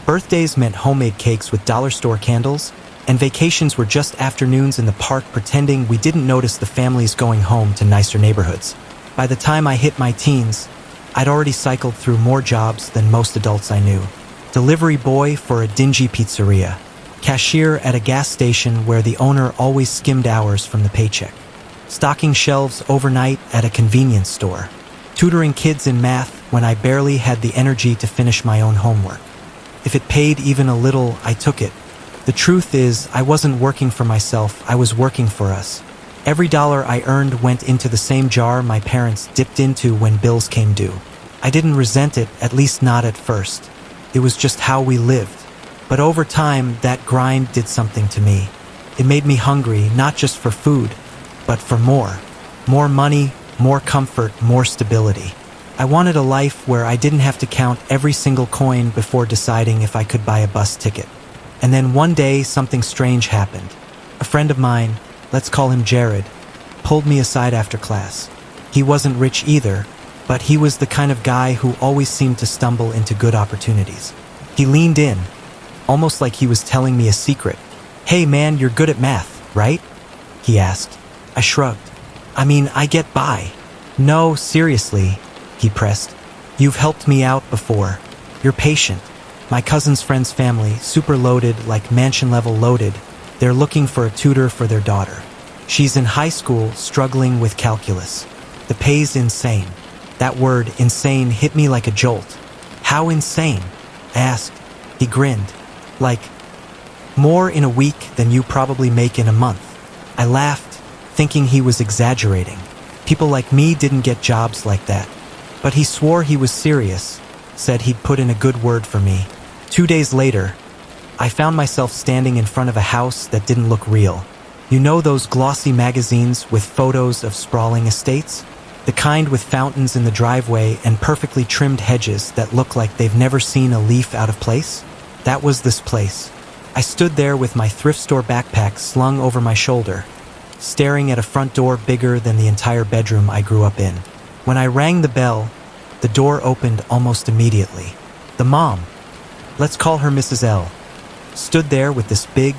Birthdays meant homemade cakes with dollar store candles. and vacations were just afternoons in the park pretending we didn't notice the families going home to nicer neighborhoods. By the time I hit my teens, I'd already cycled through more jobs than most adults I knew. Delivery boy for a dingy pizzeria, cashier at a gas station where the owner always skimmed hours from the paycheck, stocking shelves overnight at a convenience store, tutoring kids in math when I barely had the energy to finish my own homework. If it paid even a little, I took it. The truth is, I wasn't working for myself, I was working for us. Every dollar I earned went into the same jar my parents dipped into when bills came due. I didn't resent it, at least not at first. It was just how we lived. But over time, that grind did something to me. It made me hungry, not just for food, but for more. More money, more comfort, more stability. I wanted a life where I didn't have to count every single coin before deciding if I could buy a bus ticket. And then one day, something strange happened. A friend of mine, let's call him Jared, pulled me aside after class. He wasn't rich either, but he was the kind of guy who always seemed to stumble into good opportunities. He leaned in, almost like he was telling me a secret. "Hey man, you're good at math, right?" he asked. I shrugged. "I mean, I get by." "No, seriously," he pressed. "You've helped me out before. You're patient. My cousin's friend's family, super loaded, like mansion-level loaded, they're looking for a tutor for their daughter. She's in high school, struggling with calculus. The pay's insane." That word, insane, hit me like a jolt. "How insane?" I asked. He grinned. "Like, more in a week than you probably make in a month." I laughed, thinking he was exaggerating. People like me didn't get jobs like that. But he swore he was serious, said he'd put in a good word for me. 2 days later, I found myself standing in front of a house that didn't look real. You know those glossy magazines with photos of sprawling estates? The kind with fountains in the driveway and perfectly trimmed hedges that look like they've never seen a leaf out of place? That was this place. I stood there with my thrift store backpack slung over my shoulder, staring at a front door bigger than the entire bedroom I grew up in. When I rang the bell, the door opened almost immediately. The mom, let's call her Mrs. L, stood there with this big,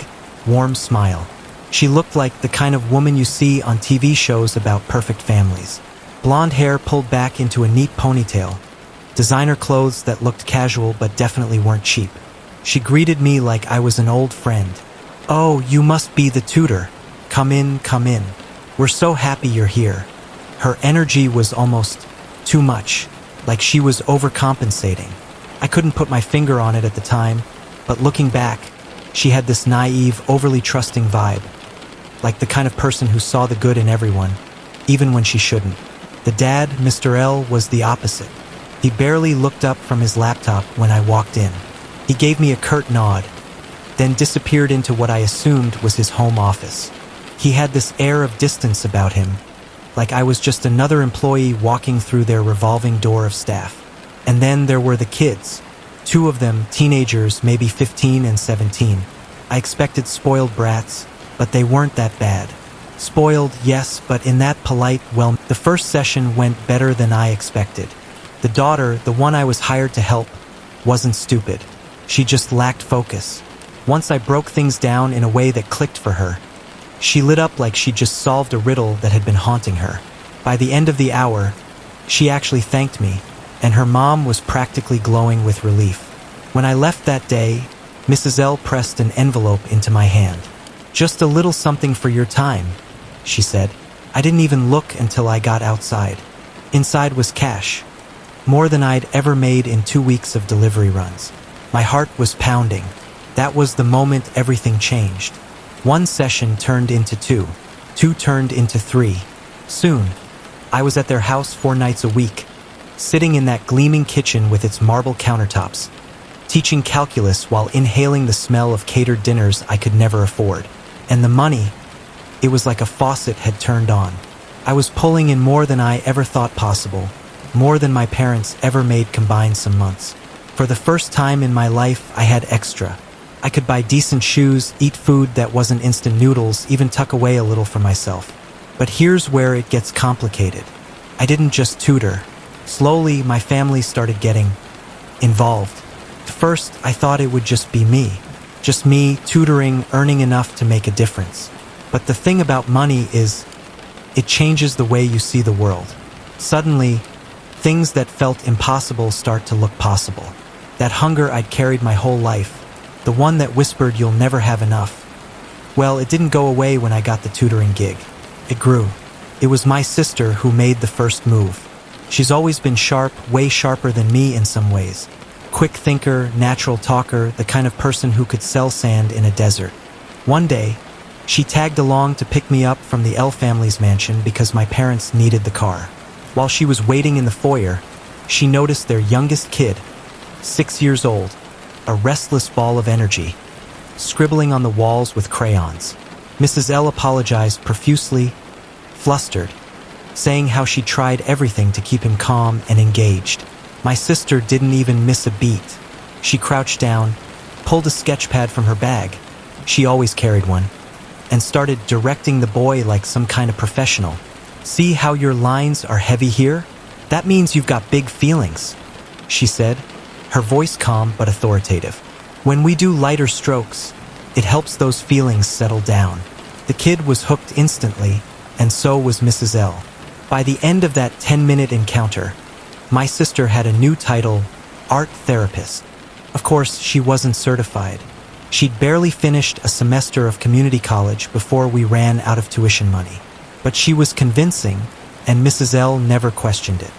warm smile. She looked like the kind of woman you see on TV shows about perfect families. Blonde hair pulled back into a neat ponytail, designer clothes that looked casual but definitely weren't cheap. She greeted me like I was an old friend. "Oh, you must be the tutor. Come in, come in. We're so happy you're here." Her energy was almost too much, like she was overcompensating. I couldn't put my finger on it at the time, but looking back, she had this naive, overly trusting vibe, like the kind of person who saw the good in everyone, even when she shouldn't. The dad, Mr. L, was the opposite. He barely looked up from his laptop when I walked in. He gave me a curt nod, then disappeared into what I assumed was his home office. He had this air of distance about him, like I was just another employee walking through their revolving door of staff. And then there were the kids. 2 of them, teenagers, maybe 15 and 17. I expected spoiled brats, but they weren't that bad. Spoiled, yes, but in that polite, well, the first session went better than I expected. The daughter, the one I was hired to help, wasn't stupid. She just lacked focus. Once I broke things down in a way that clicked for her, she lit up like she'd just solved a riddle that had been haunting her. By the end of the hour, she actually thanked me, and her mom was practically glowing with relief. When I left that day, Mrs. L pressed an envelope into my hand. "Just a little something for your time," she said. I didn't even look until I got outside. Inside was cash, more than I'd ever made in 2 weeks of delivery runs. My heart was pounding. That was the moment everything changed. 1 session turned into 2. 2 turned into 3. Soon, I was at their house 4 nights a week, sitting in that gleaming kitchen with its marble countertops, teaching calculus while inhaling the smell of catered dinners I could never afford. And the money, it was like a faucet had turned on. I was pulling in more than I ever thought possible, more than my parents ever made combined some months. For the first time in my life, I had extra. I could buy decent shoes, eat food that wasn't instant noodles, even tuck away a little for myself. But here's where it gets complicated. I didn't just tutor. Slowly, my family started getting involved. At first, I thought it would just be me, Just me, tutoring, earning enough to make a difference. But the thing about money is, it changes the way you see the world. Suddenly, things that felt impossible start to look possible. That hunger I'd carried my whole life, the one that whispered you'll never have enough. Well, it didn't go away when I got the tutoring gig. It grew. It was my sister who made the first move. She's always been sharp, way sharper than me in some ways. Quick thinker, natural talker, the kind of person who could sell sand in a desert. One day, she tagged along to pick me up from the L family's mansion because my parents needed the car. While she was waiting in the foyer, she noticed their youngest kid, 6 years old, a restless ball of energy, scribbling on the walls with crayons. Mrs. L apologized profusely, flustered, saying how she tried everything to keep him calm and engaged. My sister didn't even miss a beat. She crouched down, pulled a sketch pad from her bag, she always carried one, and started directing the boy like some kind of professional. See how your lines are heavy here? That means you've got big feelings, she said, her voice calm but authoritative. When we do lighter strokes, it helps those feelings settle down. The kid was hooked instantly, and so was Mrs. L. By the end of that 10-minute encounter, my sister had a new title, art therapist. Of course, she wasn't certified. She'd barely finished a semester of community college before we ran out of tuition money. But she was convincing, and Mrs. L never questioned it.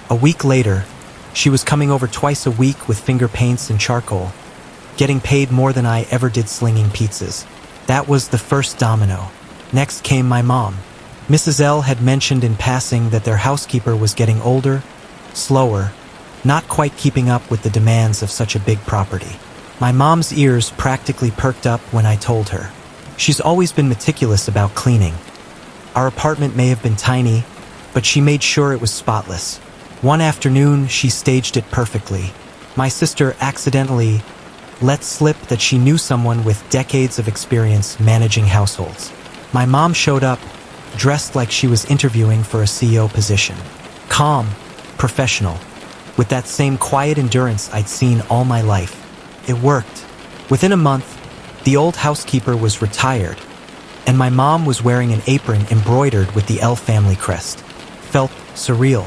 A week later, she was coming over twice a week with finger paints and charcoal, getting paid more than I ever did slinging pizzas. That was the first domino. Next came my mom. Mrs. L had mentioned in passing that their housekeeper was getting older, slower, not quite keeping up with the demands of such a big property. My mom's ears practically perked up when I told her. She's always been meticulous about cleaning. Our apartment may have been tiny, but she made sure it was spotless. One afternoon, she staged it perfectly. My sister accidentally let slip that she knew someone with decades of experience managing households. My mom showed up, dressed like she was interviewing for a CEO position. Calm, professional, with that same quiet endurance I'd seen all my life. It worked. Within a month, the old housekeeper was retired, and my mom was wearing an apron embroidered with the L family crest. Felt surreal.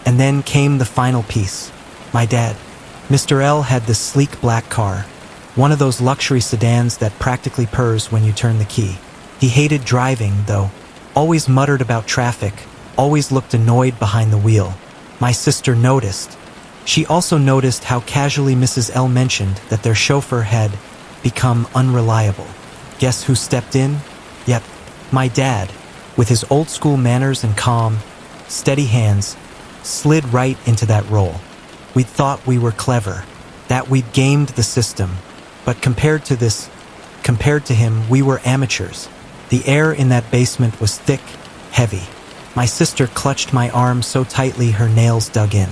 And then came the final piece. My dad. Mr. L had this sleek black car, one of those luxury sedans that practically purrs when you turn the key. He hated driving, though, always muttered about traffic, always looked annoyed behind the wheel. My sister noticed. She also noticed how casually Mrs. L mentioned that their chauffeur had become unreliable. Guess who stepped in? Yep, my dad, with his old-school manners and calm, steady hands, slid right into that role. We'd thought we were clever, that we'd gamed the system, but compared to him, we were amateurs. The air in that basement was thick, heavy. My sister clutched my arm so tightly her nails dug in.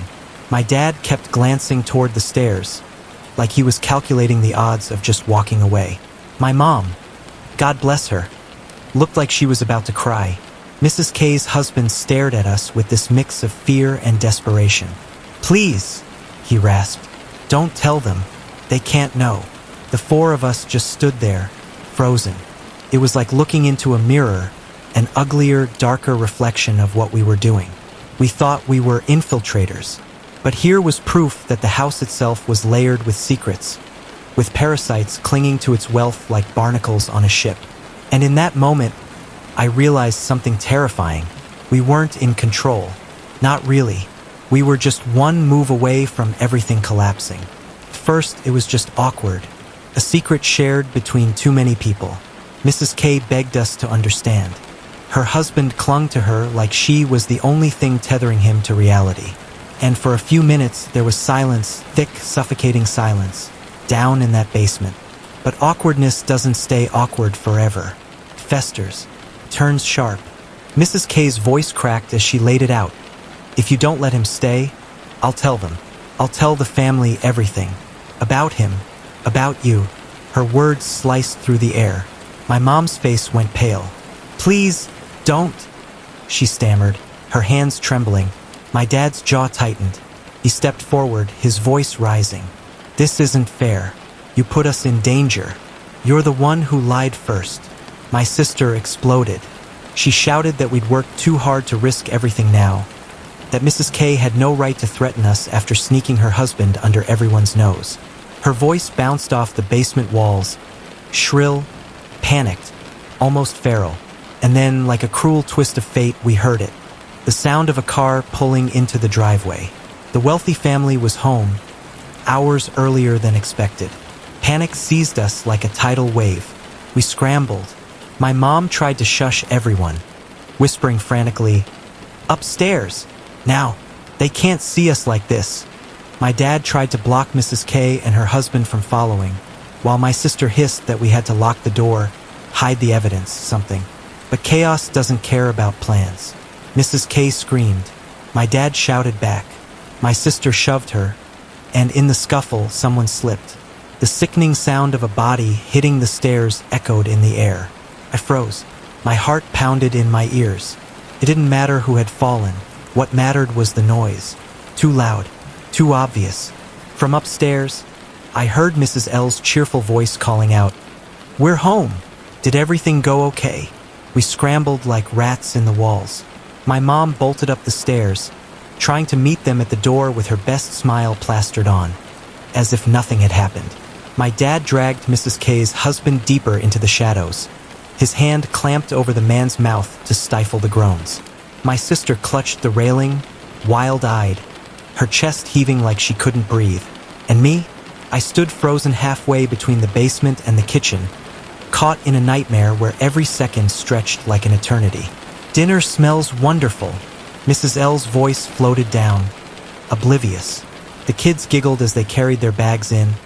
My dad kept glancing toward the stairs, like he was calculating the odds of just walking away. My mom, God bless her, looked like she was about to cry. Mrs. K's husband stared at us with this mix of fear and desperation. Please, he rasped, don't tell them. They can't know. The four of us just stood there, frozen. It was like looking into a mirror, an uglier, darker reflection of what we were doing. We thought we were infiltrators. But here was proof that the house itself was layered with secrets, with parasites clinging to its wealth like barnacles on a ship. And in that moment, I realized something terrifying. We weren't in control. Not really. We were just one move away from everything collapsing. First, it was just awkward. A secret shared between too many people. Mrs. K begged us to understand. Her husband clung to her like she was the only thing tethering him to reality. And for a few minutes, there was silence, thick, suffocating silence, down in that basement. But awkwardness doesn't stay awkward forever. It festers, turns sharp. Mrs. K's voice cracked as she laid it out. If you don't let him stay, I'll tell them. I'll tell the family everything. About him. About you. Her words sliced through the air. My mom's face went pale. Please, don't, she stammered, her hands trembling. My dad's jaw tightened. He stepped forward, his voice rising. This isn't fair. You put us in danger. You're the one who lied first. My sister exploded. She shouted that we'd worked too hard to risk everything now, that Mrs. K had no right to threaten us after sneaking her husband under everyone's nose. Her voice bounced off the basement walls, shrill, panicked, almost feral. And then, like a cruel twist of fate, we heard it. The sound of a car pulling into the driveway. The wealthy family was home, hours earlier than expected. Panic seized us like a tidal wave. We scrambled. My mom tried to shush everyone, whispering frantically, "Upstairs! Now! They can't see us like this!" My dad tried to block Mrs. K and her husband from following, while my sister hissed that we had to lock the door, hide the evidence, something. But chaos doesn't care about plans. Mrs. K screamed. My dad shouted back. My sister shoved her, and in the scuffle, someone slipped. The sickening sound of a body hitting the stairs echoed in the air. I froze. My heart pounded in my ears. It didn't matter who had fallen. What mattered was the noise. Too loud. Too obvious. From upstairs, I heard Mrs. L's cheerful voice calling out, "We're home! Did everything go okay?" We scrambled like rats in the walls. My mom bolted up the stairs, trying to meet them at the door with her best smile plastered on, as if nothing had happened. My dad dragged Mrs. K's husband deeper into the shadows. His hand clamped over the man's mouth to stifle the groans. My sister clutched the railing, wild-eyed, her chest heaving like she couldn't breathe. And me? I stood frozen halfway between the basement and the kitchen, caught in a nightmare where every second stretched like an eternity. "Dinner smells wonderful," Mrs. L's voice floated down, oblivious. The kids giggled as they carried their bags in,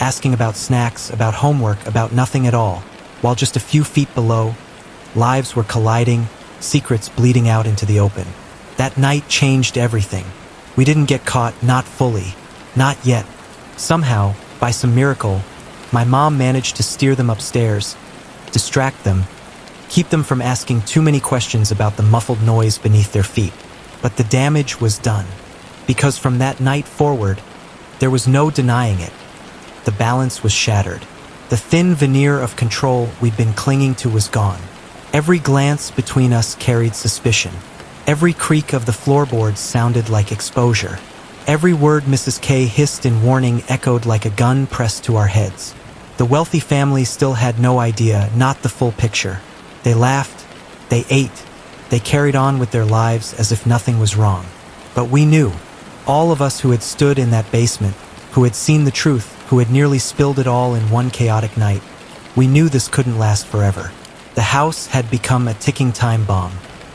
asking about snacks, about homework, about nothing at all, while just a few feet below, lives were colliding, secrets bleeding out into the open. That night changed everything. We didn't get caught, not fully, not yet. Somehow, by some miracle, my mom managed to steer them upstairs, distract them, keep them from asking too many questions about the muffled noise beneath their feet. But the damage was done, because from that night forward, there was no denying it. The balance was shattered. The thin veneer of control we'd been clinging to was gone. Every glance between us carried suspicion. Every creak of the floorboards sounded like exposure. Every word Mrs. K hissed in warning echoed like a gun pressed to our heads. The wealthy family still had no idea, not the full picture. They laughed, they ate, they carried on with their lives as if nothing was wrong. But we knew, all of us who had stood in that basement, who had seen the truth, who had nearly spilled it all in one chaotic night, we knew this couldn't last forever. The house had become a ticking time bomb,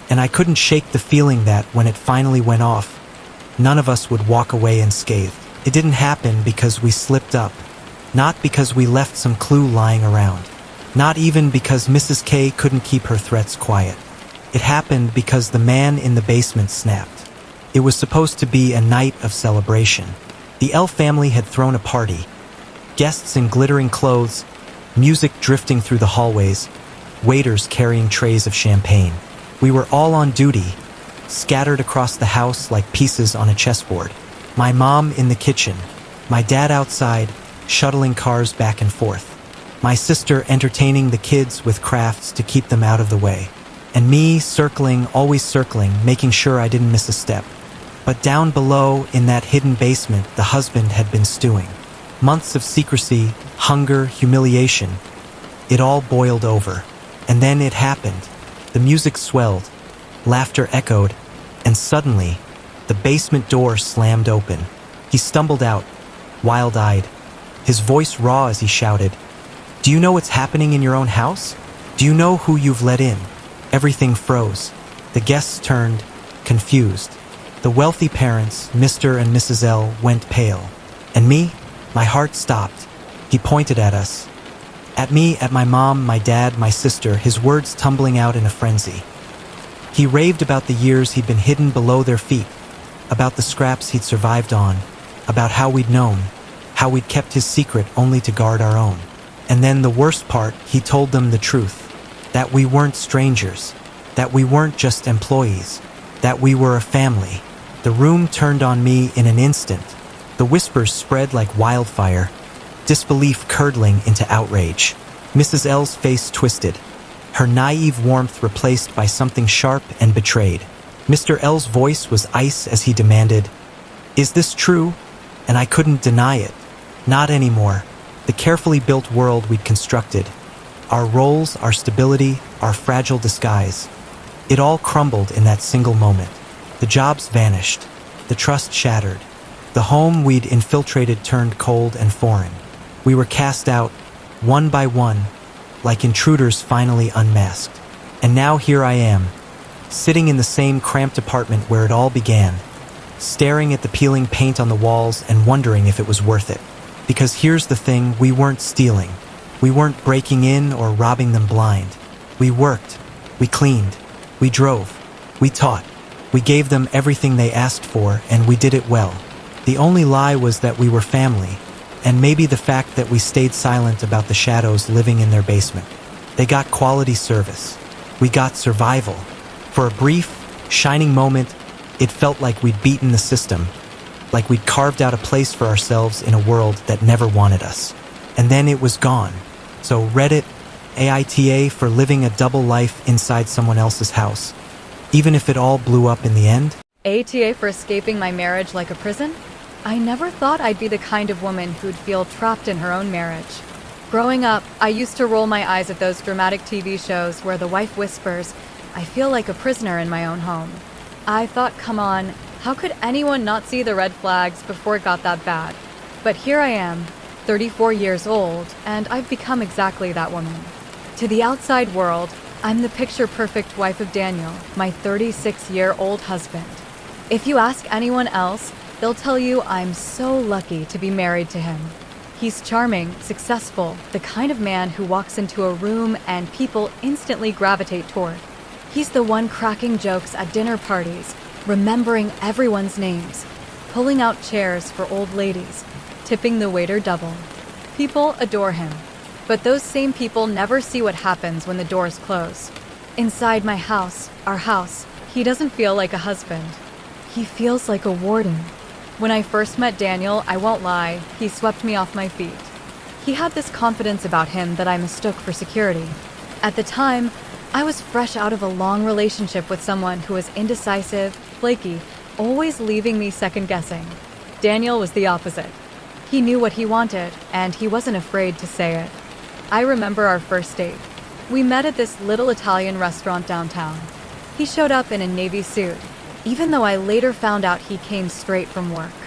and I couldn't shake the feeling that, when it finally went off, none of us would walk away unscathed. It didn't happen because we slipped up, not because we left some clue lying around, not even because Mrs. K couldn't keep her threats quiet. It happened because the man in the basement snapped. It was supposed to be a night of celebration. The L family had thrown a party, guests in glittering clothes, music drifting through the hallways, waiters carrying trays of champagne. We were all on duty, scattered across the house like pieces on a chessboard. My mom in the kitchen, my dad outside, shuttling cars back and forth. My sister entertaining the kids with crafts to keep them out of the way. And me circling, always circling, making sure I didn't miss a step. But down below, in that hidden basement, the husband had been stewing. Months of secrecy, hunger, humiliation. It all boiled over. And then it happened. The music swelled, laughter echoed, and suddenly, the basement door slammed open. He stumbled out, wild-eyed, his voice raw as he shouted, "Do you know what's happening in your own house? Do you know who you've let in?" Everything froze. The guests turned, confused. The wealthy parents, Mr. and Mrs. L, went pale. And me? My heart stopped. He pointed at us. At me, at my mom, my dad, my sister, his words tumbling out in a frenzy. He raved about the years he'd been hidden below their feet, about the scraps he'd survived on, about how we'd known, how we'd kept his secret only to guard our own. And then the worst part, he told them the truth, that we weren't strangers, that we weren't just employees, that we were a family. The room turned on me in an instant. The whispers spread like wildfire, disbelief curdling into outrage. Mrs. L's face twisted, her naive warmth replaced by something sharp and betrayed. Mr. L's voice was ice as he demanded, "Is this true?" And I couldn't deny it. Not anymore. The carefully built world we'd constructed, our roles, our stability, our fragile disguise, it all crumbled in that single moment. The jobs vanished, the trust shattered, the home we'd infiltrated turned cold and foreign. We were cast out, one by one, like intruders finally unmasked. And now here I am, sitting in the same cramped apartment where it all began, staring at the peeling paint on the walls and wondering if it was worth it. Because here's the thing, we weren't stealing. We weren't breaking in or robbing them blind. We worked, we cleaned, we drove, we taught. We gave them everything they asked for, and we did it well. The only lie was that we were family, and maybe the fact that we stayed silent about the shadows living in their basement. They got quality service. We got survival. For a brief, shining moment, it felt like we'd beaten the system, like we'd carved out a place for ourselves in a world that never wanted us. And then it was gone. So Reddit, AITA for living a double life inside someone else's house. Even if it all blew up in the end? ATA for escaping my marriage like a prison? I never thought I'd be the kind of woman who'd feel trapped in her own marriage. Growing up, I used to roll my eyes at those dramatic TV shows where the wife whispers, "I feel like a prisoner in my own home." I thought, come on, how could anyone not see the red flags before it got that bad? But here I am, 34 years old, and I've become exactly that woman. To the outside world, I'm the picture-perfect wife of Daniel, my 36-year-old husband. If you ask anyone else, they'll tell you I'm so lucky to be married to him. He's charming, successful, the kind of man who walks into a room and people instantly gravitate toward. He's the one cracking jokes at dinner parties, remembering everyone's names, pulling out chairs for old ladies, tipping the waiter double. People adore him, but those same people never see what happens when the doors close. Inside my house, our house, he doesn't feel like a husband. He feels like a warden. When I first met Daniel, I won't lie, he swept me off my feet. He had this confidence about him that I mistook for security. At the time, I was fresh out of a long relationship with someone who was indecisive, flaky, always leaving me second-guessing. Daniel was the opposite. He knew what he wanted, and he wasn't afraid to say it. I remember our first date. We met at this little Italian restaurant downtown. He showed up in a navy suit, even though I later found out he came straight from work.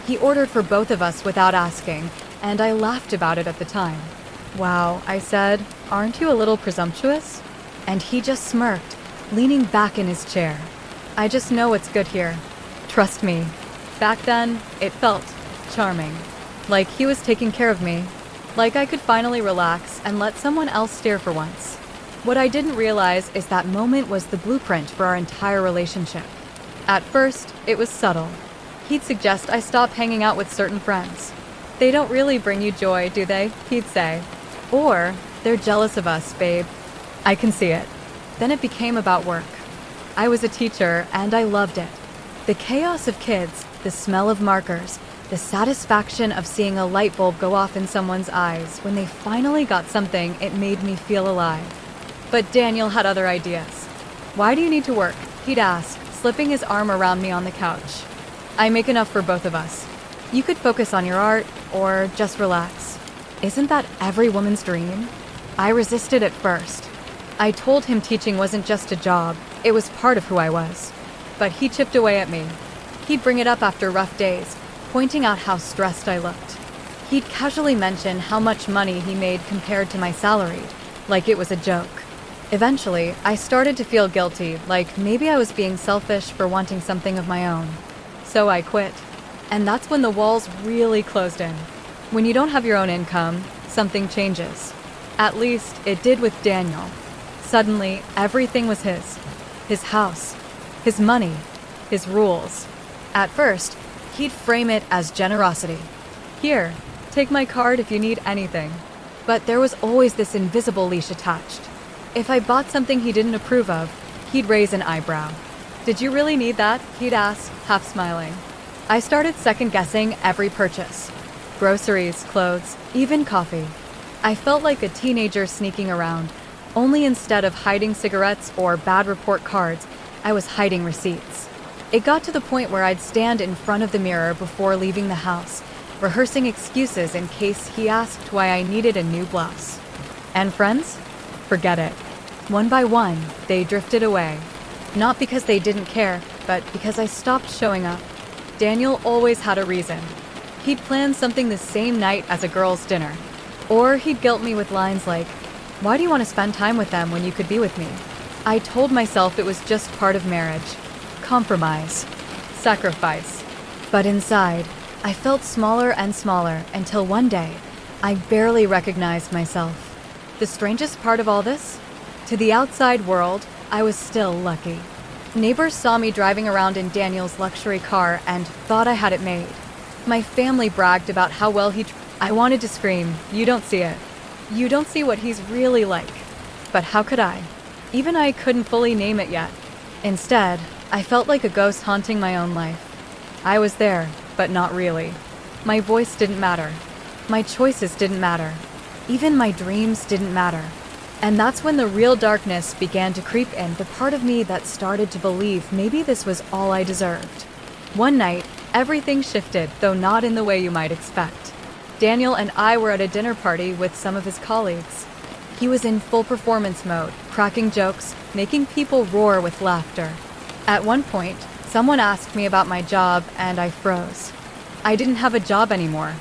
He ordered for both of us without asking, and I laughed about it at the time. "Wow," I said, "aren't you a little presumptuous?" And he just smirked, leaning back in his chair. "I just know it's good here. Trust me." Back then, it felt charming. Like he was taking care of me. Like I could finally relax and let someone else steer for once. What I didn't realize is that moment was the blueprint for our entire relationship. At first, it was subtle. He'd suggest I stop hanging out with certain friends. "They don't really bring you joy, do they?" he'd say. Or, "They're jealous of us, babe." I can see it. Then it became about work. I was a teacher, and I loved it. The chaos of kids, the smell of markers, the satisfaction of seeing a light bulb go off in someone's eyes when they finally got something, it made me feel alive. But Daniel had other ideas. "Why do you need to work?" he'd ask, slipping his arm around me on the couch. "I make enough for both of us. You could focus on your art, or just relax." Isn't that every woman's dream? I resisted at first. I told him teaching wasn't just a job, it was part of who I was. But he chipped away at me. He'd bring it up after rough days, pointing out how stressed I looked. He'd casually mention how much money he made compared to my salary, like it was a joke. Eventually, I started to feel guilty, like maybe I was being selfish for wanting something of my own. So I quit. And that's when the walls really closed in. When you don't have your own income, something changes. At least, it did with Daniel. Suddenly, everything was his. His house, his money, his rules. At first, he'd frame it as generosity. "Here, take my card if you need anything." But there was always this invisible leash attached. If I bought something he didn't approve of, he'd raise an eyebrow. "Did you really need that?" he'd ask, half smiling. I started second-guessing every purchase. Groceries, clothes, even coffee. I felt like a teenager sneaking around, only instead of hiding cigarettes or bad report cards, I was hiding receipts. It got to the point where I'd stand in front of the mirror before leaving the house, rehearsing excuses in case he asked why I needed a new blouse. And friends? Forget it. One by one, they drifted away. Not because they didn't care, but because I stopped showing up. Daniel always had a reason. He'd plan something the same night as a girls' dinner. Or he'd guilt me with lines like, "Why do you want to spend time with them when you could be with me?" I told myself it was just part of marriage. Compromise. Sacrifice. But inside, I felt smaller and smaller until one day, I barely recognized myself. The strangest part of all this? To the outside world, I was still lucky. Neighbors saw me driving around in Daniel's luxury car and thought I had it made. My family bragged about how well I wanted to scream, "You don't see it. You don't see what he's really like." But how could I? Even I couldn't fully name it yet. Instead, I felt like a ghost haunting my own life. I was there, but not really. My voice didn't matter. My choices didn't matter. Even my dreams didn't matter. And that's when the real darkness began to creep in, the part of me that started to believe maybe this was all I deserved. One night, everything shifted, though not in the way you might expect. Daniel and I were at a dinner party with some of his colleagues. He was in full performance mode, cracking jokes, making people roar with laughter. At one point, someone asked me about my job, and I froze. I didn't have a job anymore.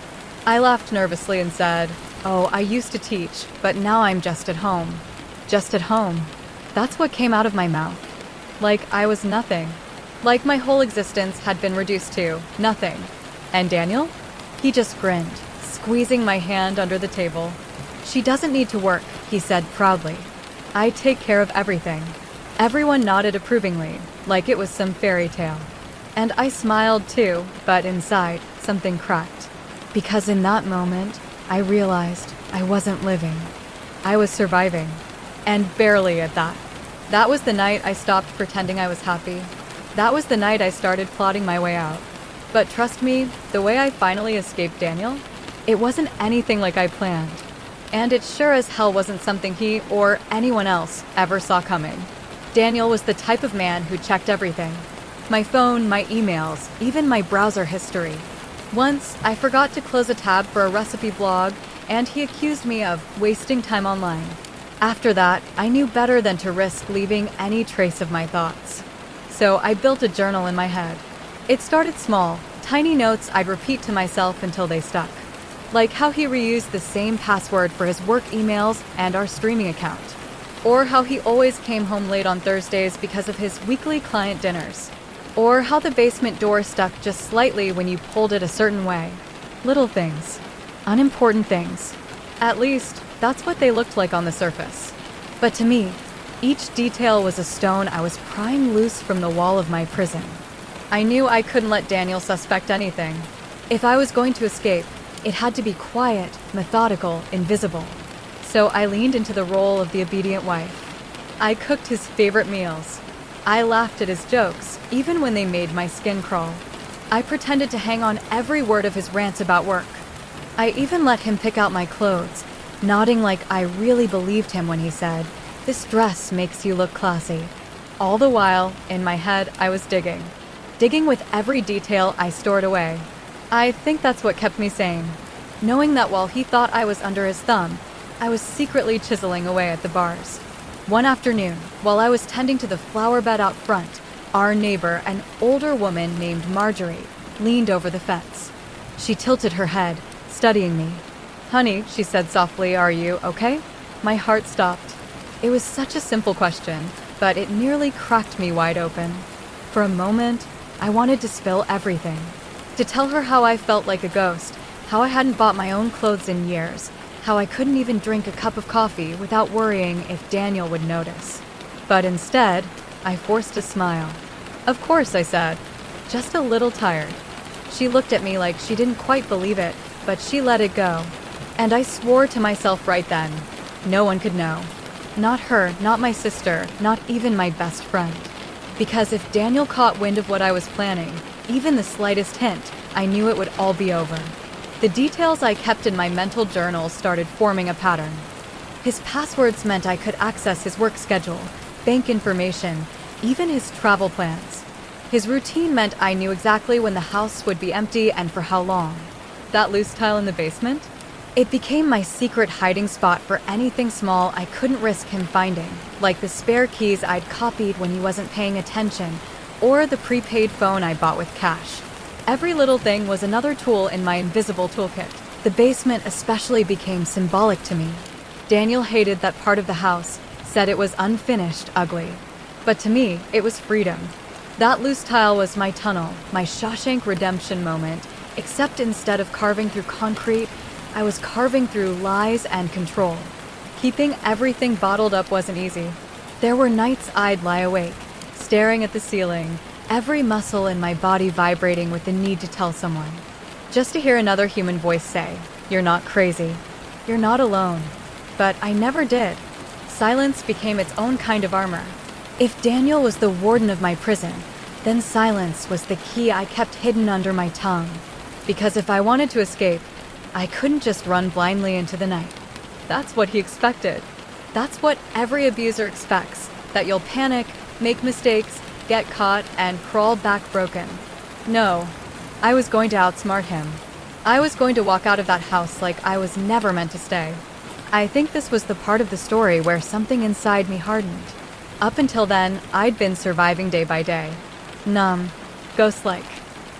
I laughed nervously and said, "Oh, I used to teach, but now I'm just at home." Just at home. That's what came out of my mouth. Like I was nothing. Like my whole existence had been reduced to nothing. And Daniel? He just grinned, squeezing my hand under the table. "She doesn't need to work," he said proudly. "I take care of everything." Everyone nodded approvingly, like it was some fairy tale. And I smiled too, but inside, something cracked. Because in that moment, I realized I wasn't living. I was surviving. And barely at that. That was the night I stopped pretending I was happy. That was the night I started plotting my way out. But trust me, the way I finally escaped Daniel, it wasn't anything like I planned. And it sure as hell wasn't something he or anyone else ever saw coming. Daniel was the type of man who checked everything. My phone, my emails, even my browser history. Once, I forgot to close a tab for a recipe blog, and he accused me of wasting time online. After that, I knew better than to risk leaving any trace of my thoughts. So I built a journal in my head. It started small, tiny notes I'd repeat to myself until they stuck. Like how he reused the same password for his work emails and our streaming account. Or how he always came home late on Thursdays because of his weekly client dinners. Or how the basement door stuck just slightly when you pulled it a certain way. Little things. Unimportant things. At least, that's what they looked like on the surface. But to me, each detail was a stone I was prying loose from the wall of my prison. I knew I couldn't let Daniel suspect anything. If I was going to escape, it had to be quiet, methodical, invisible. So I leaned into the role of the obedient wife. I cooked his favorite meals. I laughed at his jokes, even when they made my skin crawl. I pretended to hang on every word of his rants about work. I even let him pick out my clothes, nodding like I really believed him when he said, "This dress makes you look classy." All the while, in my head, I was digging. Digging with every detail I stored away. I think that's what kept me sane. Knowing that while he thought I was under his thumb, I was secretly chiseling away at the bars. One afternoon, while I was tending to the flower bed out front, our neighbor, an older woman named Marjorie, leaned over the fence. She tilted her head, studying me. "Honey," she said softly, "are you okay?" My heart stopped. It was such a simple question, but it nearly cracked me wide open. For a moment, I wanted to spill everything. To tell her how I felt like a ghost, how I hadn't bought my own clothes in years, how I couldn't even drink a cup of coffee without worrying if Daniel would notice. But instead, I forced a smile. "Of course," I said, "just a little tired." She looked at me like she didn't quite believe it, but she let it go. And I swore to myself right then, no one could know. Not her, not my sister, not even my best friend. Because if Daniel caught wind of what I was planning, even the slightest hint, I knew it would all be over. The details I kept in my mental journal started forming a pattern. His passwords meant I could access his work schedule, bank information, even his travel plans. His routine meant I knew exactly when the house would be empty and for how long. That loose tile in the basement? It became my secret hiding spot for anything small I couldn't risk him finding, like the spare keys I'd copied when he wasn't paying attention, or the prepaid phone I bought with cash. Every little thing was another tool in my invisible toolkit. The basement especially became symbolic to me. Daniel hated that part of the house, said it was unfinished, ugly. But to me, it was freedom. That loose tile was my tunnel, my Shawshank Redemption moment, except instead of carving through concrete, I was carving through lies and control. Keeping everything bottled up wasn't easy. There were nights I'd lie awake, staring at the ceiling, every muscle in my body vibrating with the need to tell someone. Just to hear another human voice say, "You're not crazy. You're not alone." But I never did. Silence became its own kind of armor. If Daniel was the warden of my prison, then silence was the key I kept hidden under my tongue. Because if I wanted to escape, I couldn't just run blindly into the night. That's what he expected. That's what every abuser expects, that you'll panic, make mistakes, get caught, and crawl back broken. No, I was going to outsmart him. I was going to walk out of that house like I was never meant to stay. I think this was the part of the story where something inside me hardened. Up until then, I'd been surviving day by day. Numb, ghost-like.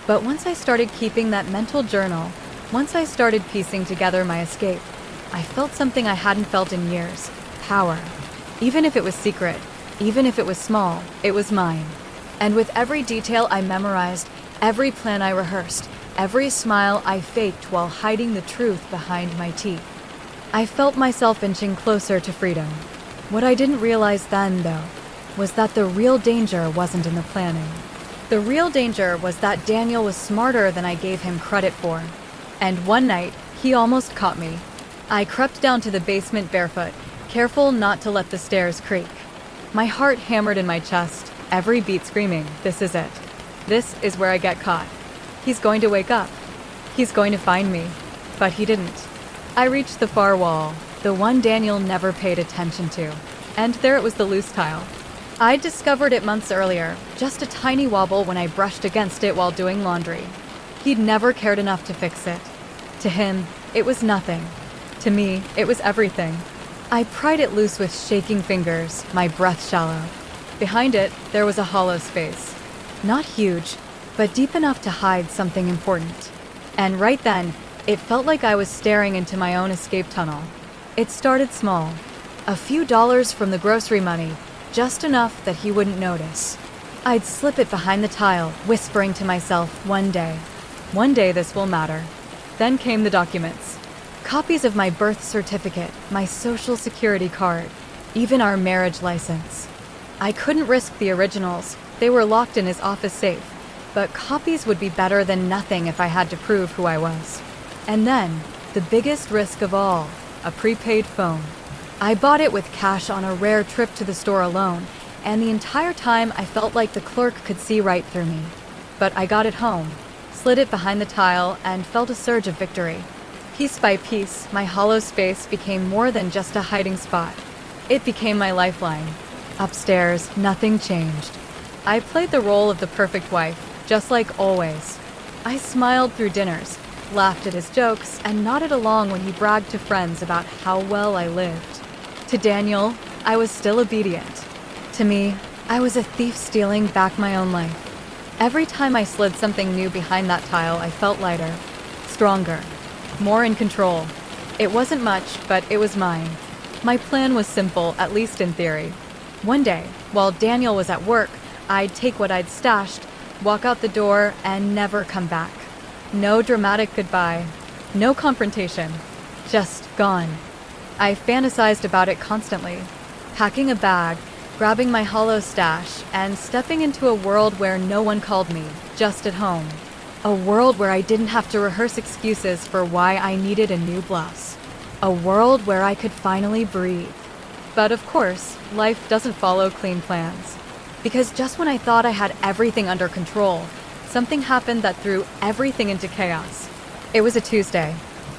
But once I started keeping that mental journal, once I started piecing together my escape, I felt something I hadn't felt in years. Power. Even if it was secret, even if it was small, it was mine. And with every detail I memorized, every plan I rehearsed, every smile I faked while hiding the truth behind my teeth, I felt myself inching closer to freedom. What I didn't realize then, though, was that the real danger wasn't in the planning. The real danger was that Daniel was smarter than I gave him credit for. And one night, he almost caught me. I crept down to the basement barefoot, careful not to let the stairs creak. My heart hammered in my chest, every beat screaming, "This is it. This is where I get caught. He's going to wake up. He's going to find me." But he didn't. I reached the far wall, the one Daniel never paid attention to. And there it was, the loose tile. I'd discovered it months earlier, just a tiny wobble when I brushed against it while doing laundry. He'd never cared enough to fix it. To him, it was nothing. To me, it was everything. I pried it loose with shaking fingers, my breath shallow. Behind it, there was a hollow space. Not huge, but deep enough to hide something important. And right then, it felt like I was staring into my own escape tunnel. It started small. A few dollars from the grocery money, just enough that he wouldn't notice. I'd slip it behind the tile, whispering to myself, one day this will matter. Then came the documents. Copies of my birth certificate, my social security card, even our marriage license. I couldn't risk the originals. They were locked in his office safe. But copies would be better than nothing if I had to prove who I was. And then, the biggest risk of all, a prepaid phone. I bought it with cash on a rare trip to the store alone, and the entire time I felt like the clerk could see right through me. But I got it home, slid it behind the tile, and felt a surge of victory. Piece by piece, my hollow space became more than just a hiding spot. It became my lifeline. Upstairs, nothing changed. I played the role of the perfect wife, just like always. I smiled through dinners, laughed at his jokes, and nodded along when he bragged to friends about how well I lived. To Daniel, I was still obedient. To me, I was a thief stealing back my own life. Every time I slid something new behind that tile, I felt lighter, stronger, more in control. It wasn't much, but it was mine. My plan was simple, at least in theory. One day, while Daniel was at work, I'd take what I'd stashed, walk out the door, and never come back. No dramatic goodbye, no confrontation, just gone. I fantasized about it constantly, packing a bag, grabbing my hollow stash, and stepping into a world where no one called me, just at home. A world where I didn't have to rehearse excuses for why I needed a new blouse. A world where I could finally breathe. But of course, life doesn't follow clean plans. Because just when I thought I had everything under control, something happened that threw everything into chaos. It was a Tuesday.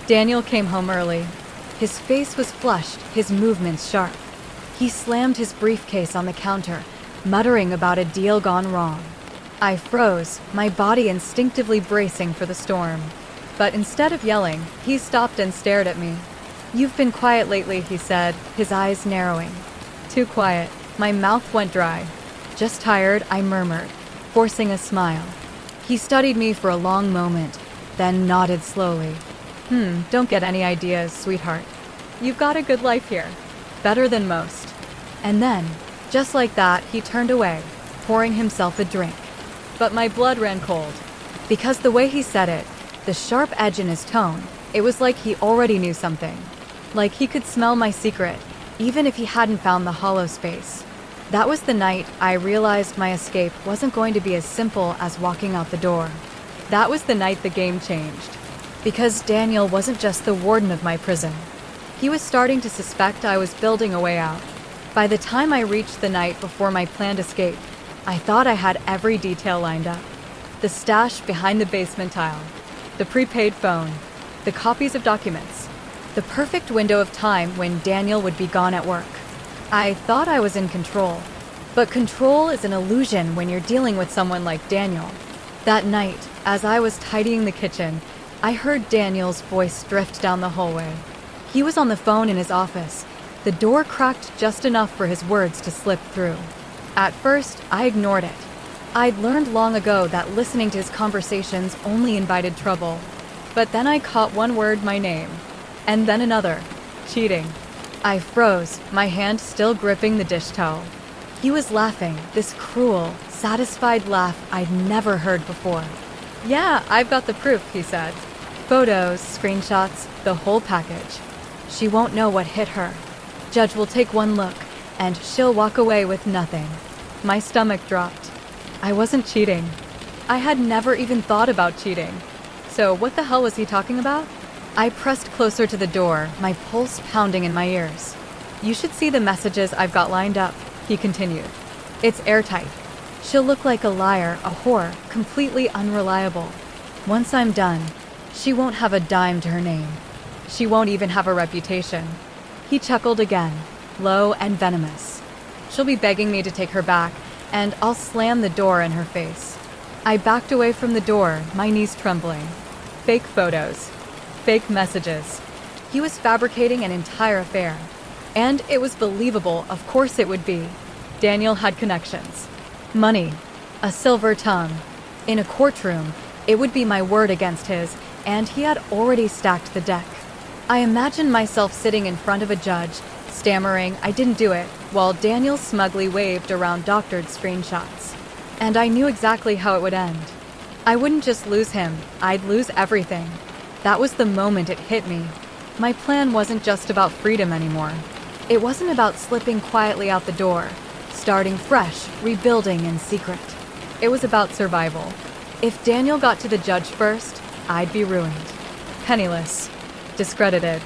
Daniel came home early. His face was flushed, his movements sharp. He slammed his briefcase on the counter, muttering about a deal gone wrong. I froze, my body instinctively bracing for the storm. But instead of yelling, he stopped and stared at me. "You've been quiet lately," he said, his eyes narrowing. Too quiet. My mouth went dry. "Just tired," I murmured, forcing a smile. He studied me for a long moment, then nodded slowly. Don't get any ideas, sweetheart. You've got a good life here. Better than most." And then, just like that, he turned away, pouring himself a drink. But my blood ran cold. Because the way he said it, the sharp edge in his tone, it was like he already knew something. Like he could smell my secret, even if he hadn't found the hollow space. That was the night I realized my escape wasn't going to be as simple as walking out the door. That was the night the game changed. Because Daniel wasn't just the warden of my prison. He was starting to suspect I was building a way out. By the time I reached the night before my planned escape, I thought I had every detail lined up. The stash behind the basement tile, the prepaid phone, the copies of documents, the perfect window of time when Daniel would be gone at work. I thought I was in control, but control is an illusion when you're dealing with someone like Daniel. That night, as I was tidying the kitchen, I heard Daniel's voice drift down the hallway. He was on the phone in his office. The door cracked just enough for his words to slip through. At first, I ignored it. I'd learned long ago that listening to his conversations only invited trouble. But then I caught one word, my name, and then another, cheating. I froze, my hand still gripping the dish towel. He was laughing, this cruel, satisfied laugh I'd never heard before. "Yeah, I've got the proof," he said. "Photos, screenshots, the whole package. She won't know what hit her. Judge will take one look, and she'll walk away with nothing." My stomach dropped. I wasn't cheating. I had never even thought about cheating. So what the hell was he talking about? I pressed closer to the door, my pulse pounding in my ears. "You should see the messages I've got lined up," he continued. "It's airtight. She'll look like a liar, a whore, completely unreliable. Once I'm done, she won't have a dime to her name. She won't even have a reputation." He chuckled again, low and venomous. "She'll be begging me to take her back, and I'll slam the door in her face." I backed away from the door, my knees trembling. Fake photos. Fake messages. He was fabricating an entire affair. And it was believable, of course it would be. Daniel had connections. Money. A silver tongue. In a courtroom, it would be my word against his, and he had already stacked the deck. I imagined myself sitting in front of a judge, stammering I didn't do it, while Daniel smugly waved around doctored screenshots. And I knew exactly how it would end. I wouldn't just lose him, I'd lose everything. That was the moment it hit me. My plan wasn't just about freedom anymore. It wasn't about slipping quietly out the door, starting fresh, rebuilding in secret. It was about survival. If Daniel got to the judge first, I'd be ruined. Penniless. Discredited.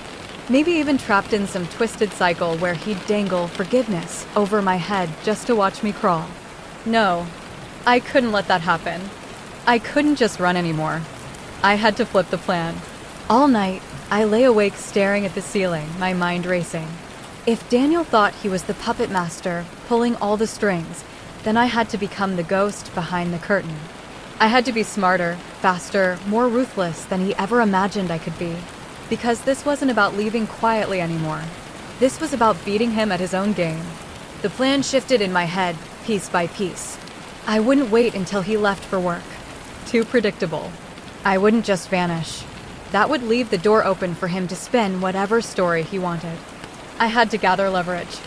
Maybe even trapped in some twisted cycle where he'd dangle forgiveness over my head just to watch me crawl. No, I couldn't let that happen. I couldn't just run anymore. I had to flip the plan. All night, I lay awake staring at the ceiling, my mind racing. If Daniel thought he was the puppet master, pulling all the strings, then I had to become the ghost behind the curtain. I had to be smarter, faster, more ruthless than he ever imagined I could be. Because this wasn't about leaving quietly anymore. This was about beating him at his own game. The plan shifted in my head, piece by piece. I wouldn't wait until he left for work. Too predictable. I wouldn't just vanish. That would leave the door open for him to spin whatever story he wanted. I had to gather leverage.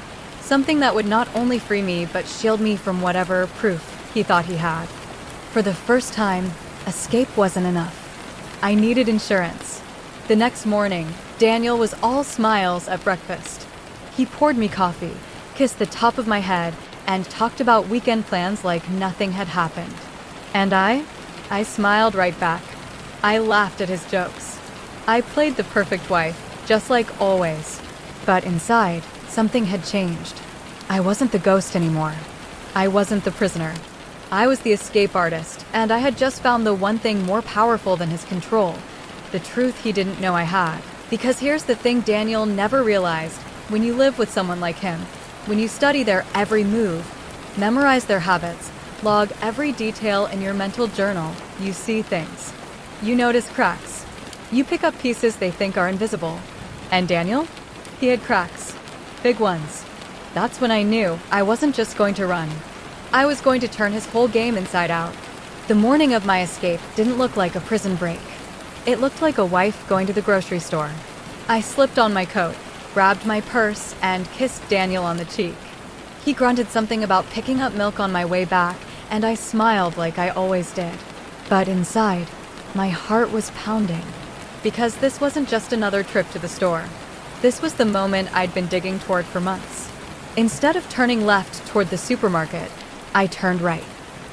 Something that would not only free me, but shield me from whatever proof he thought he had. For the first time, escape wasn't enough. I needed insurance. The next morning, Daniel was all smiles at breakfast. He poured me coffee, kissed the top of my head, and talked about weekend plans like nothing had happened. And I smiled right back. I laughed at his jokes. I played the perfect wife, just like always. But inside, something had changed. I wasn't the ghost anymore. I wasn't the prisoner. I was the escape artist, and I had just found the one thing more powerful than his control, the truth he didn't know I had. Because here's the thing Daniel never realized: when you live with someone like him, when you study their every move, memorize their habits, log every detail in your mental journal, you see things. You notice cracks. You pick up pieces they think are invisible. And Daniel? He had cracks. Big ones. That's when I knew I wasn't just going to run. I was going to turn his whole game inside out. The morning of my escape didn't look like a prison break. It looked like a wife going to the grocery store. I slipped on my coat, grabbed my purse, and kissed Daniel on the cheek. He grunted something about picking up milk on my way back, and I smiled like I always did. But inside, my heart was pounding. Because this wasn't just another trip to the store. This was the moment I'd been digging toward for months. Instead of turning left toward the supermarket, I turned right.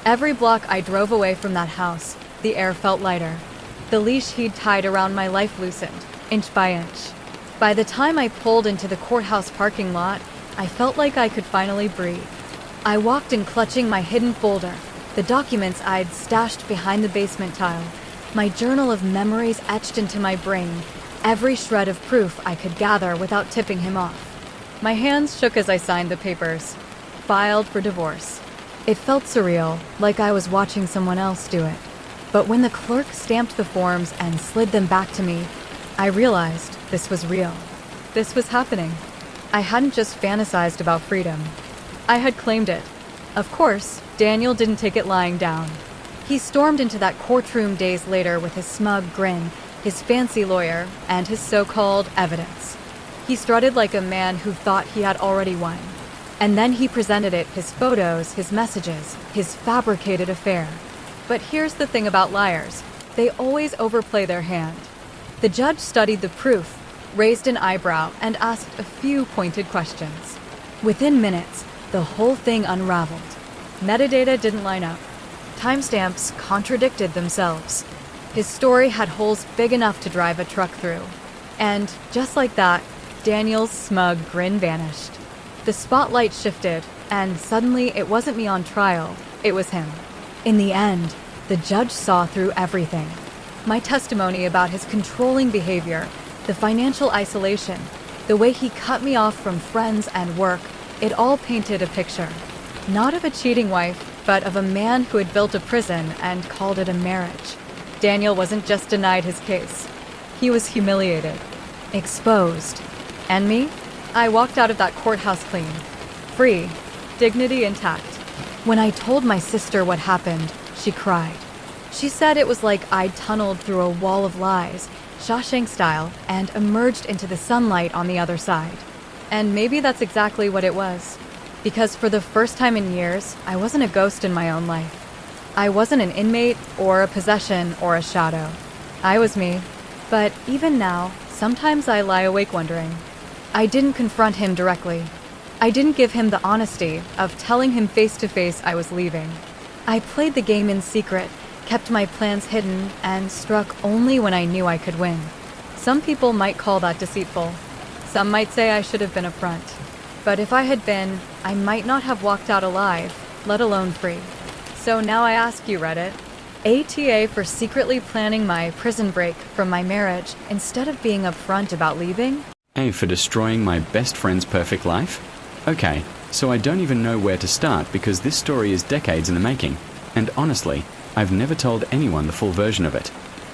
Every block I drove away from that house, the air felt lighter. The leash he'd tied around my life loosened, inch by inch. By the time I pulled into the courthouse parking lot, I felt like I could finally breathe. I walked in clutching my hidden folder, the documents I'd stashed behind the basement tile, my journal of memories etched into my brain, every shred of proof I could gather without tipping him off. My hands shook as I signed the papers. Filed for divorce. It felt surreal, like I was watching someone else do it. But when the clerk stamped the forms and slid them back to me, I realized this was real. This was happening. I hadn't just fantasized about freedom. I had claimed it. Of course, Daniel didn't take it lying down. He stormed into that courtroom days later with his smug grin, his fancy lawyer, and his so-called evidence. He strutted like a man who thought he had already won. And then he presented it, his photos, his messages, his fabricated affair. But here's the thing about liars. They always overplay their hand. The judge studied the proof, raised an eyebrow, and asked a few pointed questions. Within minutes, the whole thing unraveled. Metadata didn't line up. Timestamps contradicted themselves. His story had holes big enough to drive a truck through. And just like that, Daniel's smug grin vanished. The spotlight shifted, and suddenly it wasn't me on trial, it was him. In the end, the judge saw through everything. My testimony about his controlling behavior, the financial isolation, the way he cut me off from friends and work, it all painted a picture. Not of a cheating wife, but of a man who had built a prison and called it a marriage. Daniel wasn't just denied his case. He was humiliated, exposed. And me? I walked out of that courthouse clean, free, dignity intact. When I told my sister what happened, she cried. She said it was like I'd tunneled through a wall of lies, Shawshank style, and emerged into the sunlight on the other side. And maybe that's exactly what it was. Because for the first time in years, I wasn't a ghost in my own life. I wasn't an inmate or a possession or a shadow. I was me. But even now, sometimes I lie awake wondering. I didn't confront him directly. I didn't give him the honesty of telling him face to face I was leaving. I played the game in secret, kept my plans hidden, and struck only when I knew I could win. Some people might call that deceitful. Some might say I should have been upfront. But if I had been, I might not have walked out alive, let alone free. So now I ask you, Reddit, ATA for secretly planning my prison break from my marriage instead of being upfront about leaving? A for destroying my best friend's perfect life? Okay, so I don't even know where to start because this story is decades in the making. And honestly, I've never told anyone the full version of it.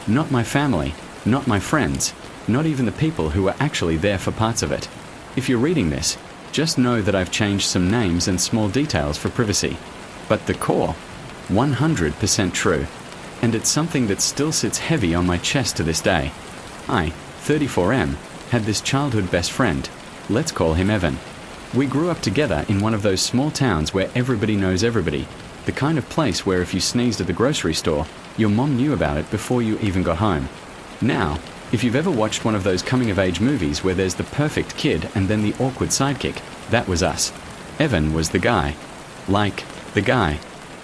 Not my family, not my friends, not even the people who were actually there for parts of it. If you're reading this, just know that I've changed some names and small details for privacy. But the core, 100% true. And it's something that still sits heavy on my chest to this day. I, 34M, had this childhood best friend. Let's call him Evan. We grew up together in one of those small towns where everybody knows everybody. The kind of place where if you sneezed at the grocery store, your mom knew about it before you even got home. Now, if you've ever watched one of those coming-of-age movies where there's the perfect kid and then the awkward sidekick, that was us. Evan was the guy. Like, the guy.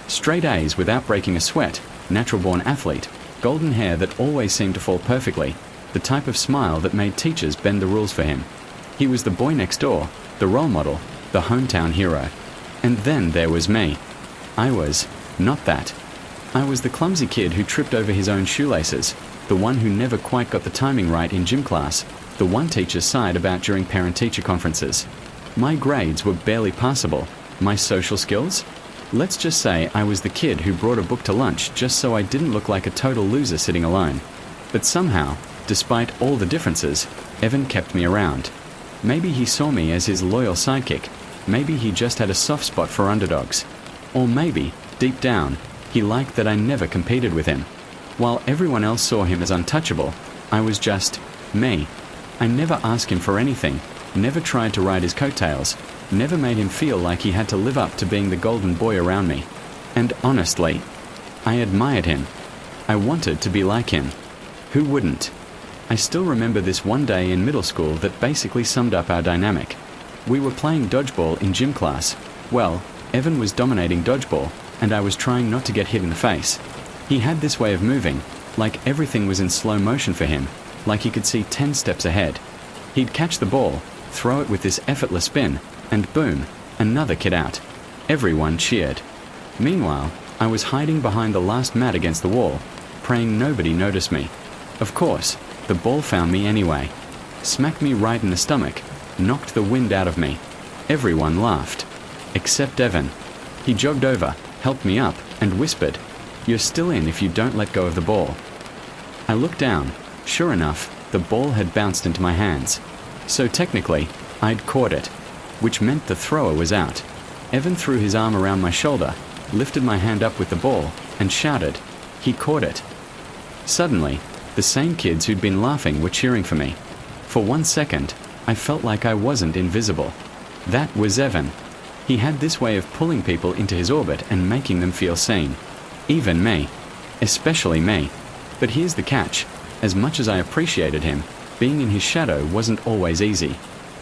Straight A's without breaking a sweat, natural-born athlete, golden hair that always seemed to fall perfectly, the type of smile that made teachers bend the rules for him. He was the boy next door, the role model, the hometown hero. And then there was me. I was not that. I was the clumsy kid who tripped over his own shoelaces, the one who never quite got the timing right in gym class, the one teachers sighed about during parent-teacher conferences. My grades were barely passable. My social skills? Let's just say I was the kid who brought a book to lunch just so I didn't look like a total loser sitting alone. But somehow, despite all the differences, Evan kept me around. Maybe he saw me as his loyal sidekick. Maybe he just had a soft spot for underdogs. Or maybe, deep down, he liked that I never competed with him. While everyone else saw him as untouchable, I was just me. I never asked him for anything, never tried to ride his coattails, never made him feel like he had to live up to being the golden boy around me. And honestly, I admired him. I wanted to be like him. Who wouldn't? I still remember this one day in middle school that basically summed up our dynamic. We were playing dodgeball in gym class. Well, Evan was dominating dodgeball, and I was trying not to get hit in the face. He had this way of moving, like everything was in slow motion for him, like he could see 10 steps ahead. He'd catch the ball, throw it with this effortless spin, and boom, another kid out. Everyone cheered. Meanwhile, I was hiding behind the last mat against the wall, praying nobody noticed me. Of course, the ball found me anyway. Smacked me right in the stomach, knocked the wind out of me. Everyone laughed. Except Evan. He jogged over, helped me up, and whispered, "You're still in if you don't let go of the ball." I looked down. Sure enough, the ball had bounced into my hands. So technically, I'd caught it, which meant the thrower was out. Evan threw his arm around my shoulder, lifted my hand up with the ball, and shouted, "He caught it." Suddenly, the same kids who'd been laughing were cheering for me. For 1 second, I felt like I wasn't invisible. That was Evan. He had this way of pulling people into his orbit and making them feel seen. Even me. Especially me. But here's the catch. As much as I appreciated him, being in his shadow wasn't always easy.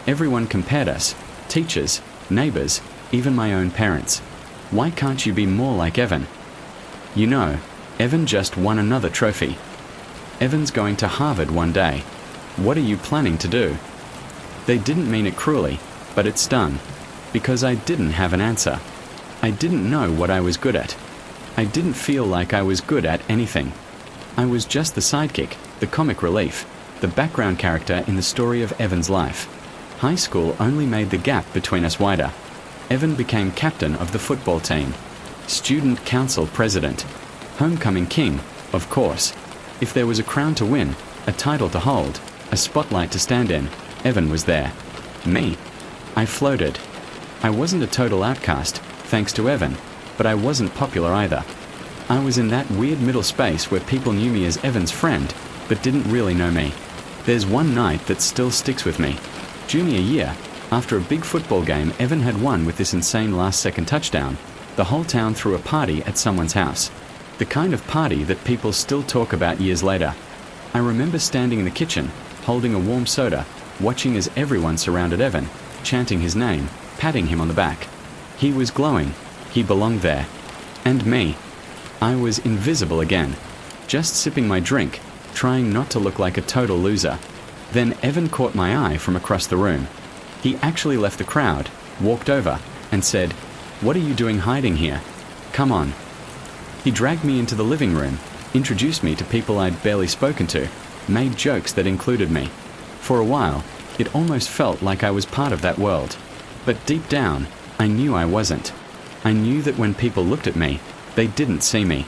Everyone compared us. Teachers, neighbors, even my own parents. Why can't you be more like Evan? You know, Evan just won another trophy. Evan's going to Harvard one day. What are you planning to do? They didn't mean it cruelly, but it stung. Because I didn't have an answer. I didn't know what I was good at. I didn't feel like I was good at anything. I was just the sidekick, the comic relief, the background character in the story of Evan's life. High school only made the gap between us wider. Evan became captain of the football team, student council president, homecoming king, of course. If there was a crown to win, a title to hold, a spotlight to stand in, Evan was there. Me. I floated. I wasn't a total outcast, thanks to Evan, but I wasn't popular either. I was in that weird middle space where people knew me as Evan's friend, but didn't really know me. There's one night that still sticks with me. Junior year, after a big football game Evan had won with this insane last-second touchdown, the whole town threw a party at someone's house. The kind of party that people still talk about years later. I remember standing in the kitchen, holding a warm soda, watching as everyone surrounded Evan, chanting his name, patting him on the back. He was glowing. He belonged there. And me. I was invisible again, just sipping my drink, trying not to look like a total loser. Then Evan caught my eye from across the room. He actually left the crowd, walked over, and said, "What are you doing hiding here? Come on." He dragged me into the living room, introduced me to people I'd barely spoken to, made jokes that included me. For a while, it almost felt like I was part of that world. But deep down, I knew I wasn't. I knew that when people looked at me, they didn't see me.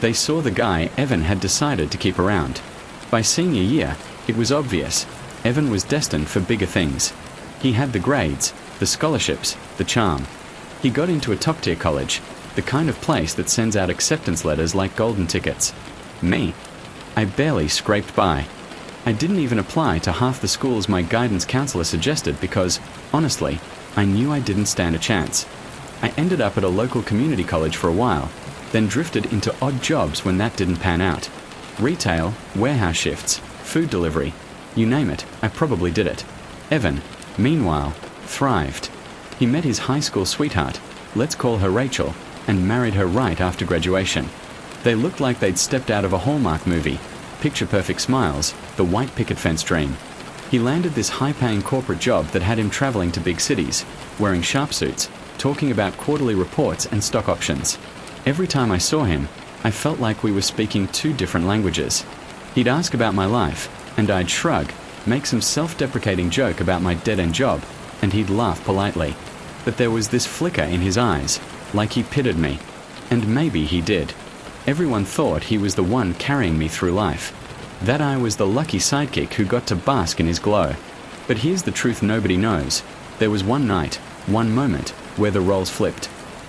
They saw the guy Evan had decided to keep around. By senior year, it was obvious. Evan was destined for bigger things. He had the grades, the scholarships, the charm. He got into a top-tier college, the kind of place that sends out acceptance letters like golden tickets. Me? I barely scraped by. I didn't even apply to half the schools my guidance counselor suggested because, honestly, I knew I didn't stand a chance. I ended up at a local community college for a while, then drifted into odd jobs when that didn't pan out. Retail, warehouse shifts, food delivery, you name it, I probably did it. Evan, meanwhile, thrived. He met his high school sweetheart, let's call her Rachel, and married her right after graduation. They looked like they'd stepped out of a Hallmark movie, picture-perfect smiles, the white picket fence dream. He landed this high-paying corporate job that had him traveling to big cities, wearing sharp suits, talking about quarterly reports and stock options. Every time I saw him, I felt like we were speaking two different languages. He'd ask about my life, and I'd shrug, make some self-deprecating joke about my dead-end job, and he'd laugh politely. But there was this flicker in his eyes, like he pitied me. And maybe he did. Everyone thought he was the one carrying me through life, that I was the lucky sidekick who got to bask in his glow. But here's the truth nobody knows. There was one night, one moment, where the roles flipped,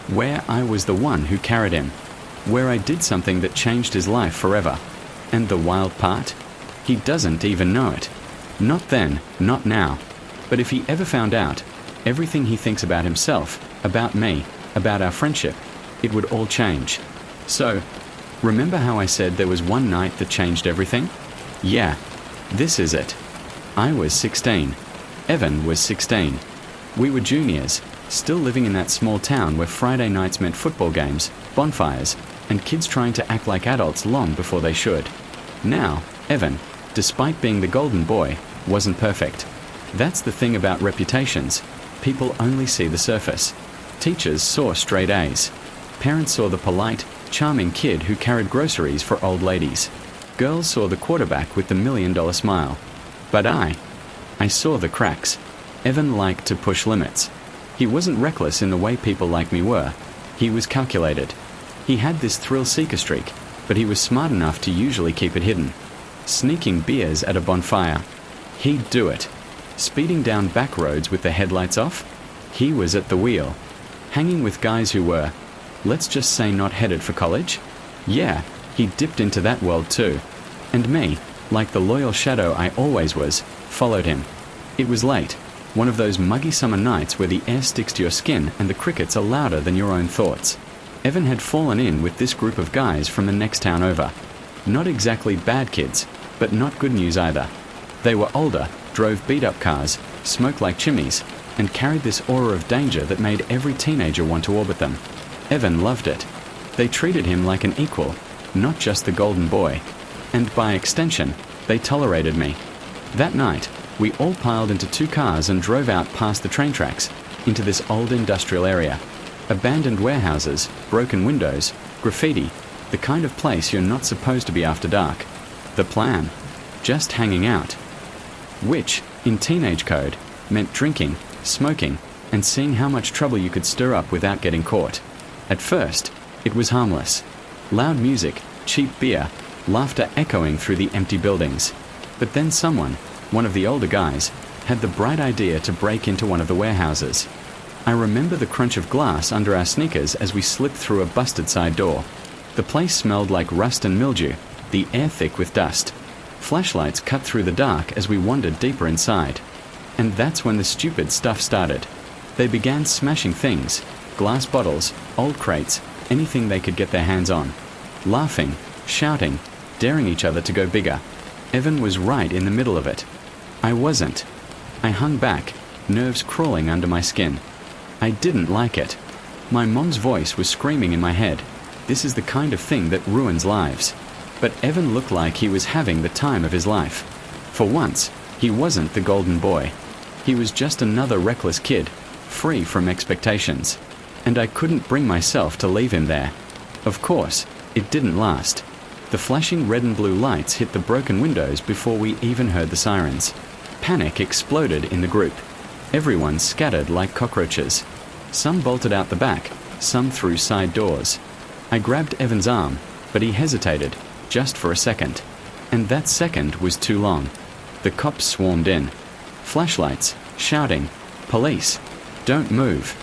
where I was the one who carried him, where I did something that changed his life forever. And the wild part? He doesn't even know it. Not then, not now. But if he ever found out, everything he thinks about himself, about me, about our friendship, it would all change. So, remember how I said there was one night that changed everything? Yeah, this is it. I was 16. Evan was 16. We were juniors, still living in that small town where Friday nights meant football games, bonfires, and kids trying to act like adults long before they should. Now, Evan, despite being the golden boy, wasn't perfect. That's the thing about reputations. People only see the surface. Teachers saw straight A's. Parents saw the polite, charming kid who carried groceries for old ladies. Girls saw the quarterback with the $1 million smile. But I saw the cracks. Evan liked to push limits. He wasn't reckless in the way people like me were. He was calculated. He had this thrill-seeker streak, but he was smart enough to usually keep it hidden. Sneaking beers at a bonfire. He'd do it. Speeding down back roads with the headlights off. He was at the wheel. Hanging with guys who were, let's just say, not headed for college? Yeah, he dipped into that world too. And me, like the loyal shadow I always was, followed him. It was late, one of those muggy summer nights where the air sticks to your skin and the crickets are louder than your own thoughts. Evan had fallen in with this group of guys from the next town over. Not exactly bad kids, but not good news either. They were older, drove beat-up cars, smoked like chimneys, and carried this aura of danger that made every teenager want to orbit them. Evan loved it. They treated him like an equal, not just the golden boy. And by extension, they tolerated me. That night, we all piled into 2 cars and drove out past the train tracks, into this old industrial area. Abandoned warehouses, broken windows, graffiti, the kind of place you're not supposed to be after dark. The plan? Just hanging out. Which, in teenage code, meant drinking, smoking, and seeing how much trouble you could stir up without getting caught. At first, it was harmless. Loud music, cheap beer, laughter echoing through the empty buildings. But then someone, one of the older guys, had the bright idea to break into one of the warehouses. I remember the crunch of glass under our sneakers as we slipped through a busted side door. The place smelled like rust and mildew, the air thick with dust. Flashlights cut through the dark as we wandered deeper inside. And that's when the stupid stuff started. They began smashing things, glass bottles, old crates, anything they could get their hands on. Laughing, shouting, daring each other to go bigger. Evan was right in the middle of it. I wasn't. I hung back, nerves crawling under my skin. I didn't like it. My mom's voice was screaming in my head. This is the kind of thing that ruins lives. But Evan looked like he was having the time of his life. For once, he wasn't the golden boy. He was just another reckless kid, free from expectations. And I couldn't bring myself to leave him there. Of course, it didn't last. The flashing red and blue lights hit the broken windows before we even heard the sirens. Panic exploded in the group. Everyone scattered like cockroaches. Some bolted out the back, some through side doors. I grabbed Evan's arm, but he hesitated, just for a second. And that second was too long. The cops swarmed in. Flashlights, shouting, "Police! Don't move!"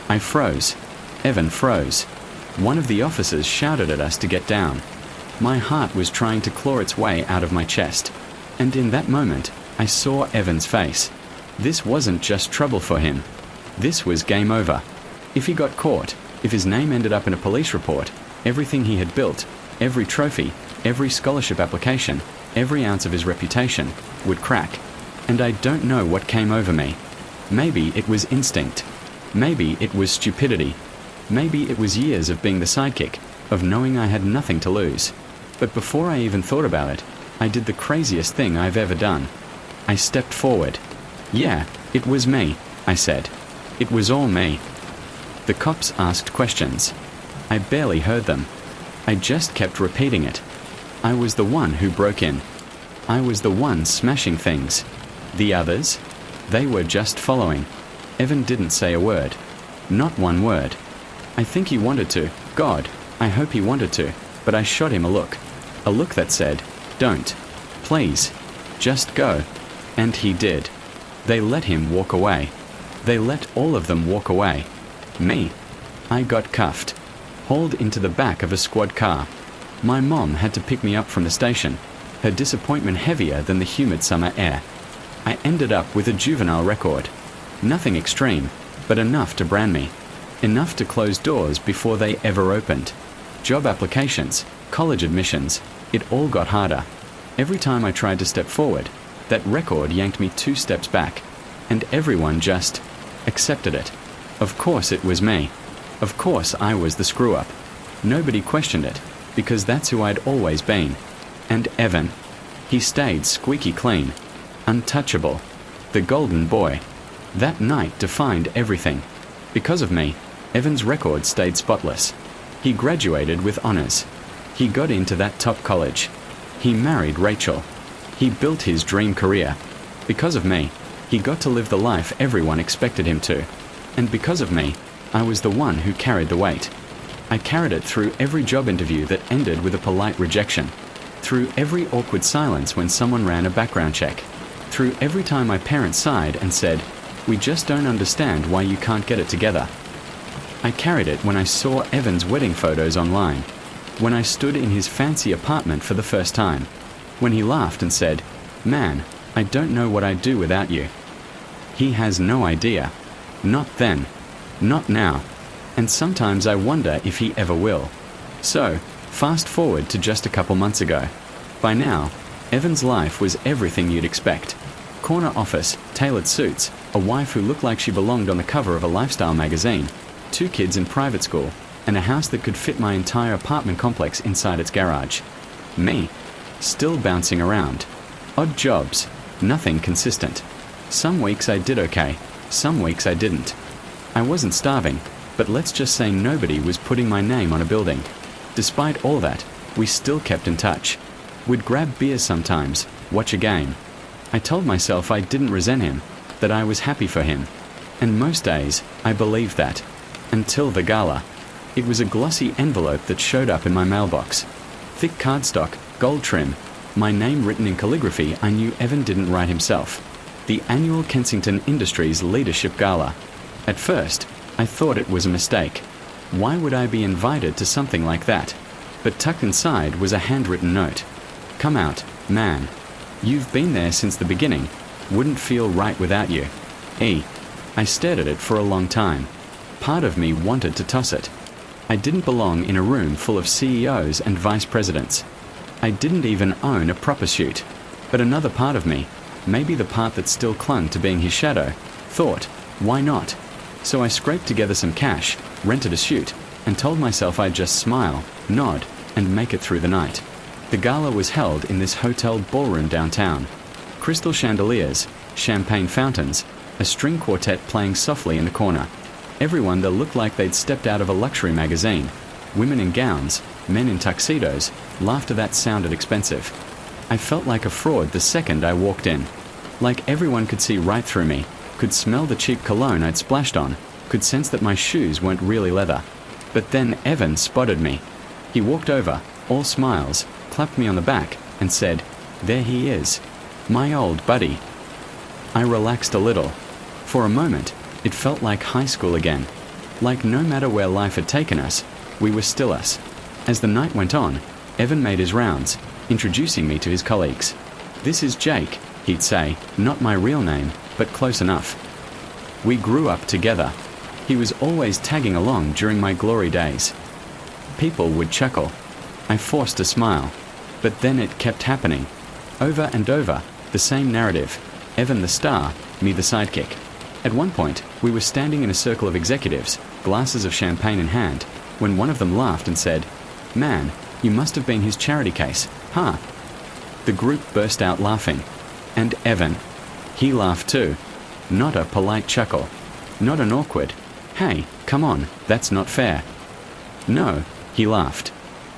I froze. Evan froze. One of the officers shouted at us to get down. My heart was trying to claw its way out of my chest. And in that moment, I saw Evan's face. This wasn't just trouble for him. This was game over. If he got caught, if his name ended up in a police report, everything he had built, every trophy, every scholarship application, every ounce of his reputation, would crack. And I don't know what came over me. Maybe it was instinct. Maybe it was stupidity. Maybe it was years of being the sidekick, of knowing I had nothing to lose. But before I even thought about it, I did the craziest thing I've ever done. I stepped forward. "Yeah, it was me," I said. "It was all me." The cops asked questions. I barely heard them. I just kept repeating it. I was the one who broke in. I was the one smashing things. The others? They were just following. Evan didn't say a word. Not one word. I think he wanted to. God, I hope he wanted to. But I shot him a look. A look that said, "Don't. Please. Just go." And he did. They let him walk away. They let all of them walk away. Me? I got cuffed. Hauled into the back of a squad car. My mom had to pick me up from the station, her disappointment heavier than the humid summer air. I ended up with a juvenile record. Nothing extreme, but enough to brand me. Enough to close doors before they ever opened. Job applications, college admissions, it all got harder. Every time I tried to step forward, that record yanked me 2 steps back, and everyone just accepted it. Of course it was me. Of course I was the screw-up. Nobody questioned it, because that's who I'd always been. And Evan, he stayed squeaky clean, untouchable, the golden boy. That night defined everything. Because of me, Evan's record stayed spotless. He graduated with honors. He got into that top college. He married Rachel. He built his dream career. Because of me, he got to live the life everyone expected him to. And because of me, I was the one who carried the weight. I carried it through every job interview that ended with a polite rejection, through every awkward silence when someone ran a background check, through every time my parents sighed and said, "We just don't understand why you can't get it together." I carried it when I saw Evan's wedding photos online, when I stood in his fancy apartment for the first time, when he laughed and said, "Man, I don't know what I'd do without you." He has no idea. Not then. Not now. And sometimes I wonder if he ever will. So, fast forward to just a couple months ago. By now, Evan's life was everything you'd expect. Corner office, tailored suits, a wife who looked like she belonged on the cover of a lifestyle magazine, 2 kids in private school, and a house that could fit my entire apartment complex inside its garage. Me, still bouncing around. Odd jobs, nothing consistent. Some weeks I did okay, some weeks I didn't. I wasn't starving, but let's just say nobody was putting my name on a building. Despite all that, we still kept in touch. We'd grab beers sometimes, watch a game. I told myself I didn't resent him, that I was happy for him. And most days, I believed that. Until the gala. It was a glossy envelope that showed up in my mailbox. Thick cardstock, gold trim, my name written in calligraphy I knew Evan didn't write himself. The annual Kensington Industries Leadership Gala. At first, I thought it was a mistake. Why would I be invited to something like that? But tucked inside was a handwritten note. "Come out, man. You've been there since the beginning. Wouldn't feel right without you. E." I stared at it for a long time. Part of me wanted to toss it. I didn't belong in a room full of CEOs and vice presidents. I didn't even own a proper suit. But another part of me, maybe the part that still clung to being his shadow, thought, why not? So I scraped together some cash, rented a suit, and told myself I'd just smile, nod, and make it through the night. The gala was held in this hotel ballroom downtown. Crystal chandeliers, champagne fountains, a string quartet playing softly in the corner. Everyone that looked like they'd stepped out of a luxury magazine. Women in gowns, men in tuxedos, laughter that sounded expensive. I felt like a fraud the second I walked in. Like everyone could see right through me, could smell the cheap cologne I'd splashed on, could sense that my shoes weren't really leather. But then Evan spotted me. He walked over, all smiles, clapped me on the back, and said, "There he is. My old buddy." I relaxed a little. For a moment, it felt like high school again. Like no matter where life had taken us, we were still us. As the night went on, Evan made his rounds, introducing me to his colleagues. "This is Jake," he'd say, not my real name, but close enough. We grew up together. He was always tagging along during my glory days. People would chuckle. I forced a smile. But then it kept happening. Over and over, the same narrative. Evan the star, me the sidekick. At one point, we were standing in a circle of executives, glasses of champagne in hand, when one of them laughed and said, "Man, you must have been his charity case, huh?" The group burst out laughing. And Evan. He laughed too. Not a polite chuckle. Not an awkward, "Hey, come on, that's not fair." No, he laughed.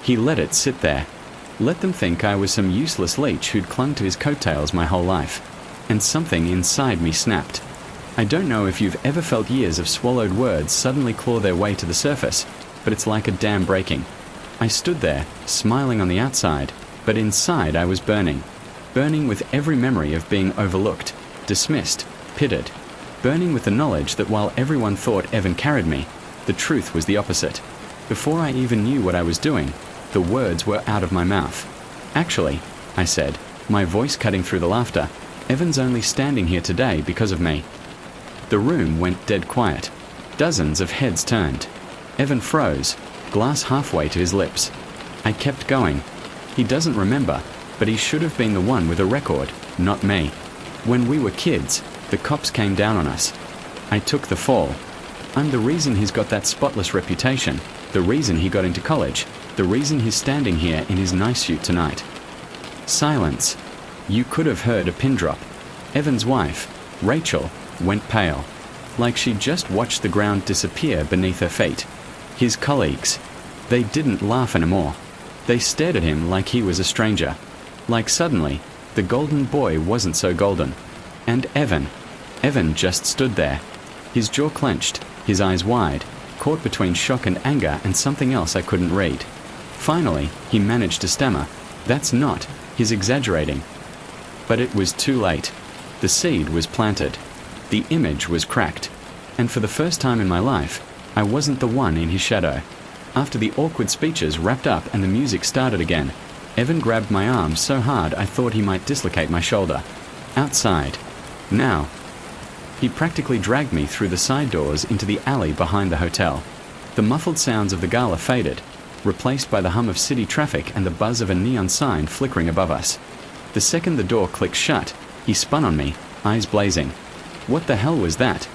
He let it sit there. Let them think I was some useless leech who'd clung to his coattails my whole life. And something inside me snapped. I don't know if you've ever felt years of swallowed words suddenly claw their way to the surface, but it's like a dam breaking. I stood there, smiling on the outside, but inside I was burning. Burning with every memory of being overlooked, dismissed, pitted. Burning with the knowledge that while everyone thought Evan carried me, the truth was the opposite. Before I even knew what I was doing, the words were out of my mouth. Actually, I said, my voice cutting through the laughter, Evan's only standing here today because of me. The room went dead quiet. Dozens of heads turned. Evan froze, glass halfway to his lips. I kept going. He doesn't remember, but he should have been the one with a record, not me. When we were kids, the cops came down on us. I took the fall. I'm the reason he's got that spotless reputation, the reason he got into college, the reason he's standing here in his nice suit tonight. Silence. You could have heard a pin drop. Evan's wife, Rachel, went pale, like she'd just watched the ground disappear beneath her feet. His colleagues, they didn't laugh anymore. They stared at him like he was a stranger. Like suddenly, the golden boy wasn't so golden. And Evan just stood there. His jaw clenched, his eyes wide, caught between shock and anger and something else I couldn't read. Finally, he managed to stammer, "That's not," he's exaggerating. But it was too late. The seed was planted. The image was cracked. And for the first time in my life, I wasn't the one in his shadow. After the awkward speeches wrapped up and the music started again, Evan grabbed my arm so hard I thought he might dislocate my shoulder. Outside. Now. He practically dragged me through the side doors into the alley behind the hotel. The muffled sounds of the gala faded, replaced by the hum of city traffic and the buzz of a neon sign flickering above us. The second the door clicked shut, he spun on me, eyes blazing. "What the hell was that?"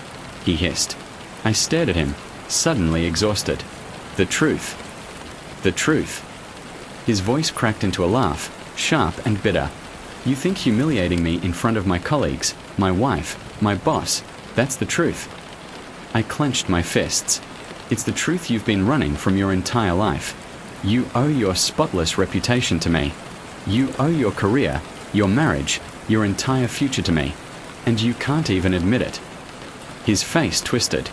he hissed. I stared at him, suddenly exhausted. The truth. The truth. His voice cracked into a laugh, sharp and bitter. "You think humiliating me in front of my colleagues, my wife, my boss, that's the truth?" I clenched my fists. "It's the truth you've been running from your entire life. You owe your spotless reputation to me. You owe your career, your marriage, your entire future to me. And you can't even admit it." His face twisted.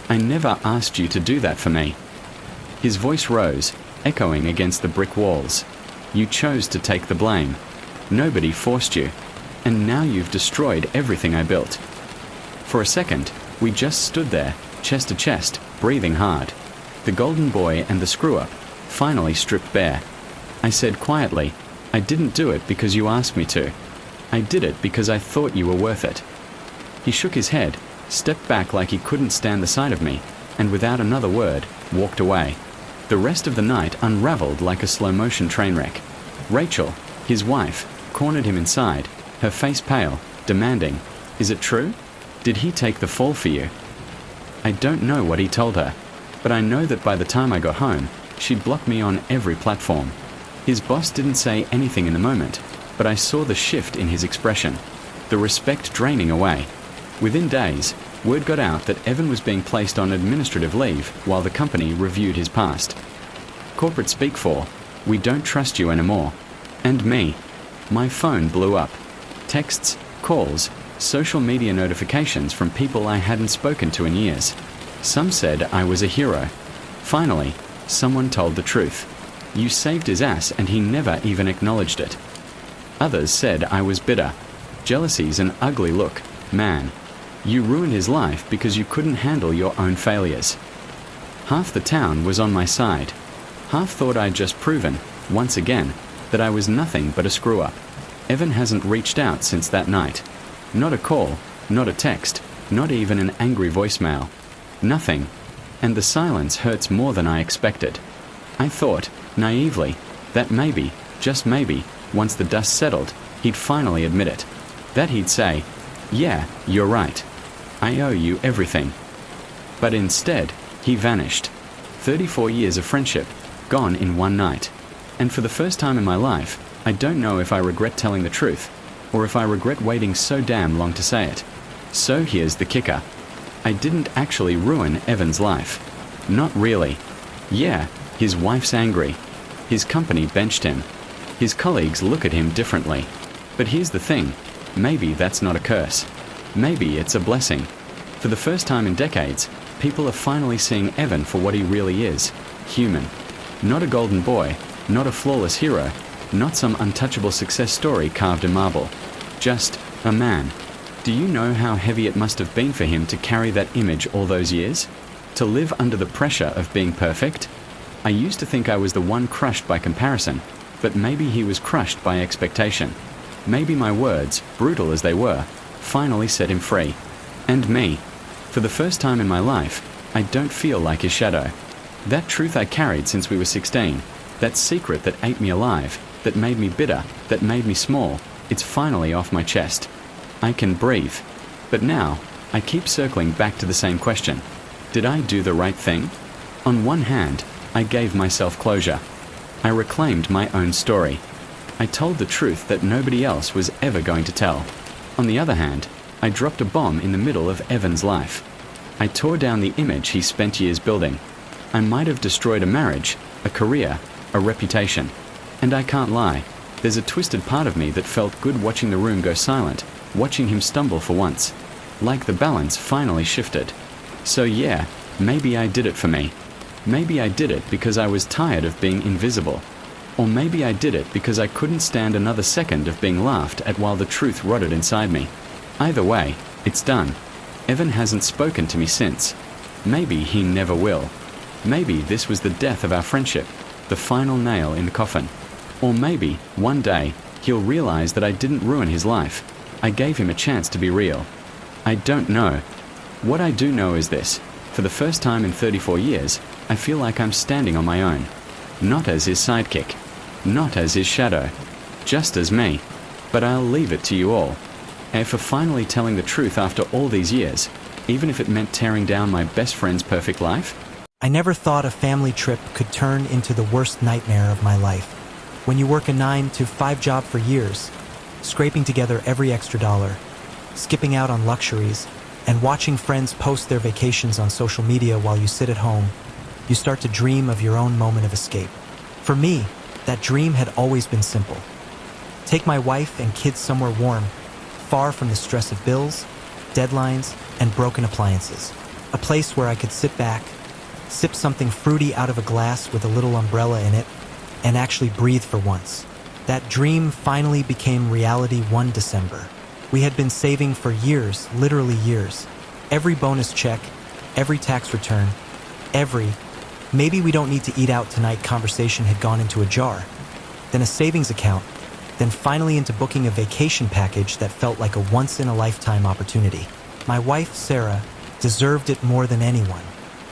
"I never asked you to do that for me." His voice rose, echoing against the brick walls. "You chose to take the blame. Nobody forced you. And now you've destroyed everything I built." For a second, we just stood there, chest to chest, breathing hard. The golden boy and the screw-up, finally stripped bare. I said quietly, "I didn't do it because you asked me to. I did it because I thought you were worth it." He shook his head, stepped back like he couldn't stand the sight of me, and without another word, walked away. The rest of the night unraveled like a slow-motion train wreck. Rachel, his wife, cornered him inside, her face pale, demanding, "Is it true? Did he take the fall for you?" I don't know what he told her, but I know that by the time I got home, she'd blocked me on every platform. His boss didn't say anything in the moment, but I saw the shift in his expression, the respect draining away. Within days, word got out that Evan was being placed on administrative leave while the company reviewed his past. Corporate speak for, "We don't trust you anymore." And me. My phone blew up. Texts, calls, social media notifications from people I hadn't spoken to in years. Some said I was a hero. Finally, someone told the truth. You saved his ass and he never even acknowledged it. Others said I was bitter. Jealousy's an ugly look, man. You ruined his life because you couldn't handle your own failures. Half the town was on my side. Half thought I'd just proven, once again, that I was nothing but a screw-up. Evan hasn't reached out since that night. Not a call, not a text, not even an angry voicemail. Nothing. And the silence hurts more than I expected. I thought, naively, that maybe, just maybe, once the dust settled, he'd finally admit it. That he'd say, "Yeah, you're right. I owe you everything." But instead, he vanished. 34 years of friendship, gone in one night. And for the first time in my life, I don't know if I regret telling the truth, or if I regret waiting so damn long to say it. So here's the kicker. I didn't actually ruin Evan's life. Not really. Yeah, his wife's angry. His company benched him. His colleagues look at him differently. But here's the thing, maybe that's not a curse. Maybe it's a blessing. For the first time in decades, people are finally seeing Evan for what he really is, human. Not a golden boy, not a flawless hero, not some untouchable success story carved in marble. Just a man. Do you know how heavy it must have been for him to carry that image all those years? To live under the pressure of being perfect? I used to think I was the one crushed by comparison, but maybe he was crushed by expectation. Maybe my words, brutal as they were, finally set him free. And me. For the first time in my life, I don't feel like his shadow. That truth I carried since we were 16, that secret that ate me alive, that made me bitter, that made me small, it's finally off my chest. I can breathe. But now, I keep circling back to the same question. Did I do the right thing? On one hand, I gave myself closure. I reclaimed my own story. I told the truth that nobody else was ever going to tell. On the other hand, I dropped a bomb in the middle of Evan's life. I tore down the image he spent years building. I might have destroyed a marriage, a career, a reputation. And I can't lie, there's a twisted part of me that felt good watching the room go silent, watching him stumble for once. Like the balance finally shifted. So yeah, maybe I did it for me. Maybe I did it because I was tired of being invisible. Or maybe I did it because I couldn't stand another second of being laughed at while the truth rotted inside me. Either way, it's done. Evan hasn't spoken to me since. Maybe he never will. Maybe this was the death of our friendship, the final nail in the coffin. Or maybe, one day, he'll realize that I didn't ruin his life. I gave him a chance to be real. I don't know. What I do know is this. For the first time in 34 years, I feel like I'm standing on my own. Not as his sidekick. Not as his shadow. Just as me. But I'll leave it to you all. And for finally telling the truth after all these years, even if it meant tearing down my best friend's perfect life. I never thought a family trip could turn into the worst nightmare of my life. When you work a 9-to-5 job for years, scraping together every extra dollar, skipping out on luxuries, and watching friends post their vacations on social media while you sit at home, you start to dream of your own moment of escape. For me, that dream had always been simple. Take my wife and kids somewhere warm, far from the stress of bills, deadlines, and broken appliances. A place where I could sit back, sip something fruity out of a glass with a little umbrella in it, and actually breathe for once. That dream finally became reality one December. We had been saving for years, literally years. Every bonus check, every tax return, every "maybe we don't need to eat out tonight" conversation had gone into a jar. Then a savings account, then finally into booking a vacation package that felt like a once-in-a-lifetime opportunity. My wife, Sarah, deserved it more than anyone.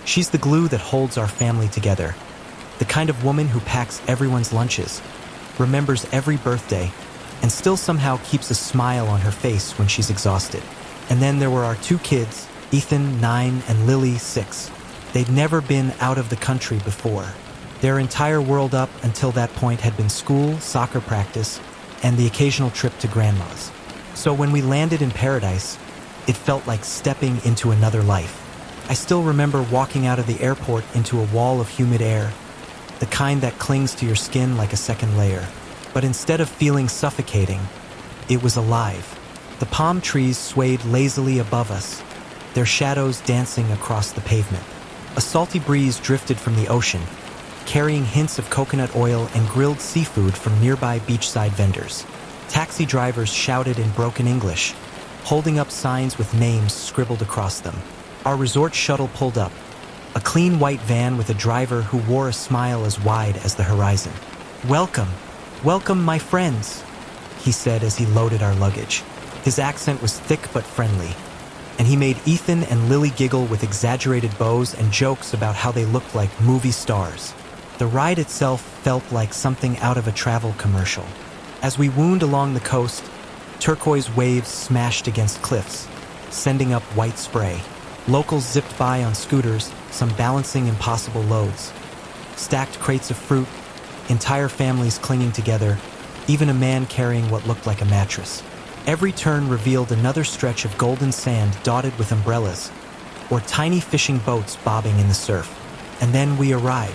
She's the glue that holds our family together. The kind of woman who packs everyone's lunches, remembers every birthday, and still somehow keeps a smile on her face when she's exhausted. And then there were our two kids, Ethan, 9, and Lily, 6. They'd never been out of the country before. Their entire world up until that point had been school, soccer practice, and the occasional trip to grandma's. So when we landed in paradise, it felt like stepping into another life. I still remember walking out of the airport into a wall of humid air, the kind that clings to your skin like a second layer. But instead of feeling suffocating, it was alive. The palm trees swayed lazily above us, their shadows dancing across the pavement. A salty breeze drifted from the ocean, carrying hints of coconut oil and grilled seafood from nearby beachside vendors. Taxi drivers shouted in broken English, holding up signs with names scribbled across them. Our resort shuttle pulled up, a clean white van with a driver who wore a smile as wide as the horizon. "Welcome, welcome my friends," he said as he loaded our luggage. His accent was thick but friendly, and he made Ethan and Lily giggle with exaggerated bows and jokes about how they looked like movie stars. The ride itself felt like something out of a travel commercial. As we wound along the coast, turquoise waves smashed against cliffs, sending up white spray. Locals zipped by on scooters, some balancing impossible loads. Stacked crates of fruit, entire families clinging together, even a man carrying what looked like a mattress. Every turn revealed another stretch of golden sand dotted with umbrellas, or tiny fishing boats bobbing in the surf. And then we arrived.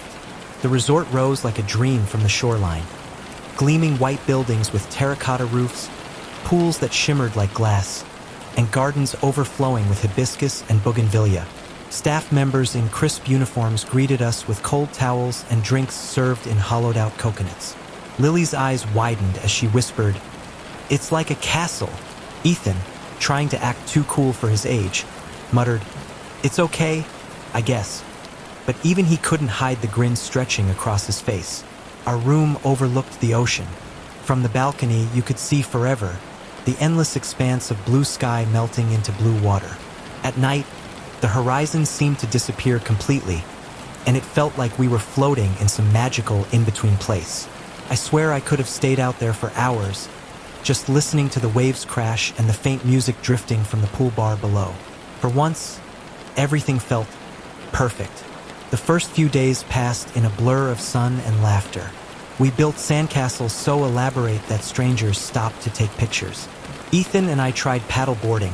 The resort rose like a dream from the shoreline. gleaming white buildings with terracotta roofs, pools that shimmered like glass, and gardens overflowing with hibiscus and bougainvillea. Staff members in crisp uniforms greeted us with cold towels and drinks served in hollowed-out coconuts. Lily's eyes widened as she whispered, "It's like a castle." Ethan, trying to act too cool for his age, muttered, "It's okay, I guess." But even he couldn't hide the grin stretching across his face. Our room overlooked the ocean. From the balcony, you could see forever, the endless expanse of blue sky melting into blue water. At night, the horizon seemed to disappear completely, and it felt like we were floating in some magical in-between place. I swear I could have stayed out there for hours, just listening to the waves crash and the faint music drifting from the pool bar below. For once, everything felt perfect. The first few days passed in a blur of sun and laughter. We built sandcastles so elaborate that strangers stopped to take pictures. Ethan and I tried paddle boarding.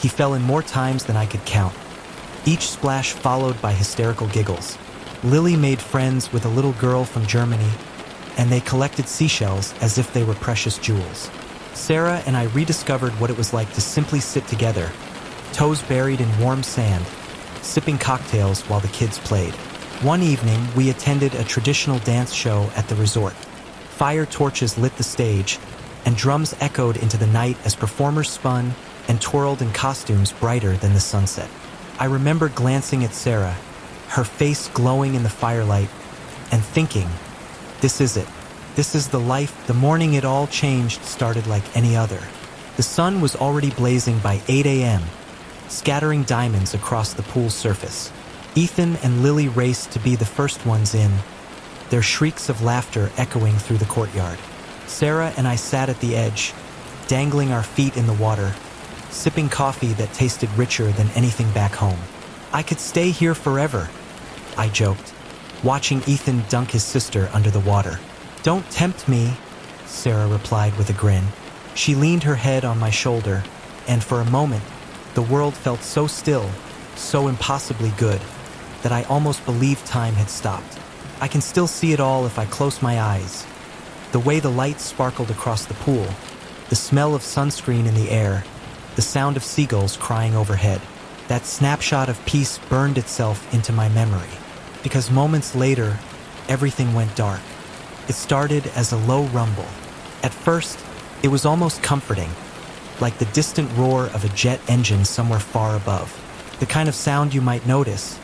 He fell in more times than I could count, each splash followed by hysterical giggles. Lily made friends with a little girl from Germany, and they collected seashells as if they were precious jewels. Sarah and I rediscovered what it was like to simply sit together, toes buried in warm sand, sipping cocktails while the kids played. One evening, we attended a traditional dance show at the resort. Fire torches lit the stage, and drums echoed into the night as performers spun and twirled in costumes brighter than the sunset. I remember glancing at Sarah, her face glowing in the firelight, and thinking, this is it. This is the life. The morning it all changed started like any other. The sun was already blazing by 8 a.m., scattering diamonds across the pool's surface. Ethan and Lily raced to be the first ones in, their shrieks of laughter echoing through the courtyard. Sarah and I sat at the edge, dangling our feet in the water, sipping coffee that tasted richer than anything back home. "I could stay here forever," I joked, watching Ethan dunk his sister under the water. "Don't tempt me," Sarah replied with a grin. She leaned her head on my shoulder, and for a moment, the world felt so still, so impossibly good, that I almost believed time had stopped. I can still see it all if I close my eyes. The way the lights sparkled across the pool, the smell of sunscreen in the air, the sound of seagulls crying overhead. That snapshot of peace burned itself into my memory, because moments later, everything went dark. It started as a low rumble. At first, it was almost comforting, like the distant roar of a jet engine somewhere far above, the kind of sound you might notice,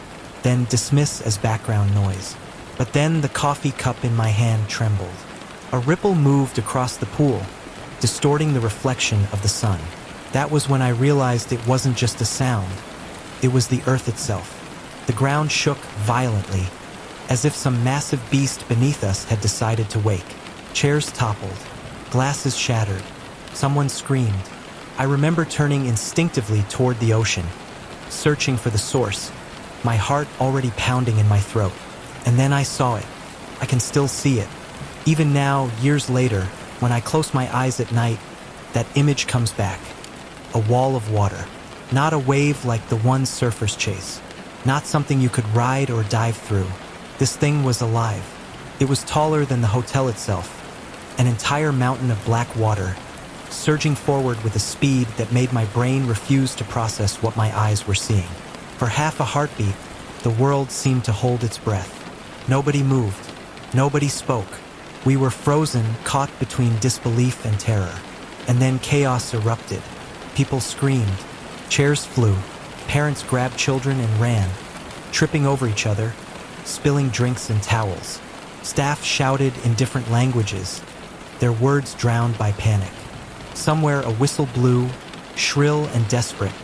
then dismiss as background noise. But then the coffee cup in my hand trembled. A ripple moved across the pool, distorting the reflection of the sun. That was when I realized it wasn't just a sound. It was the earth itself. The ground shook violently, as if some massive beast beneath us had decided to wake. Chairs toppled, glasses shattered, someone screamed. I remember turning instinctively toward the ocean, searching for the source, my heart already pounding in my throat. And then I saw it. I can still see it. Even now, years later, when I close my eyes at night, that image comes back. A wall of water. Not a wave like the ones surfers chase. Not something you could ride or dive through. This thing was alive. It was taller than the hotel itself. An entire mountain of black water, surging forward with a speed that made my brain refuse to process what my eyes were seeing. For half a heartbeat, the world seemed to hold its breath. Nobody moved. Nobody spoke. We were frozen, caught between disbelief and terror. And then chaos erupted. People screamed. Chairs flew. Parents grabbed children and ran, tripping over each other, spilling drinks and towels. Staff shouted in different languages, their words drowned by panic. Somewhere a whistle blew, shrill and desperate,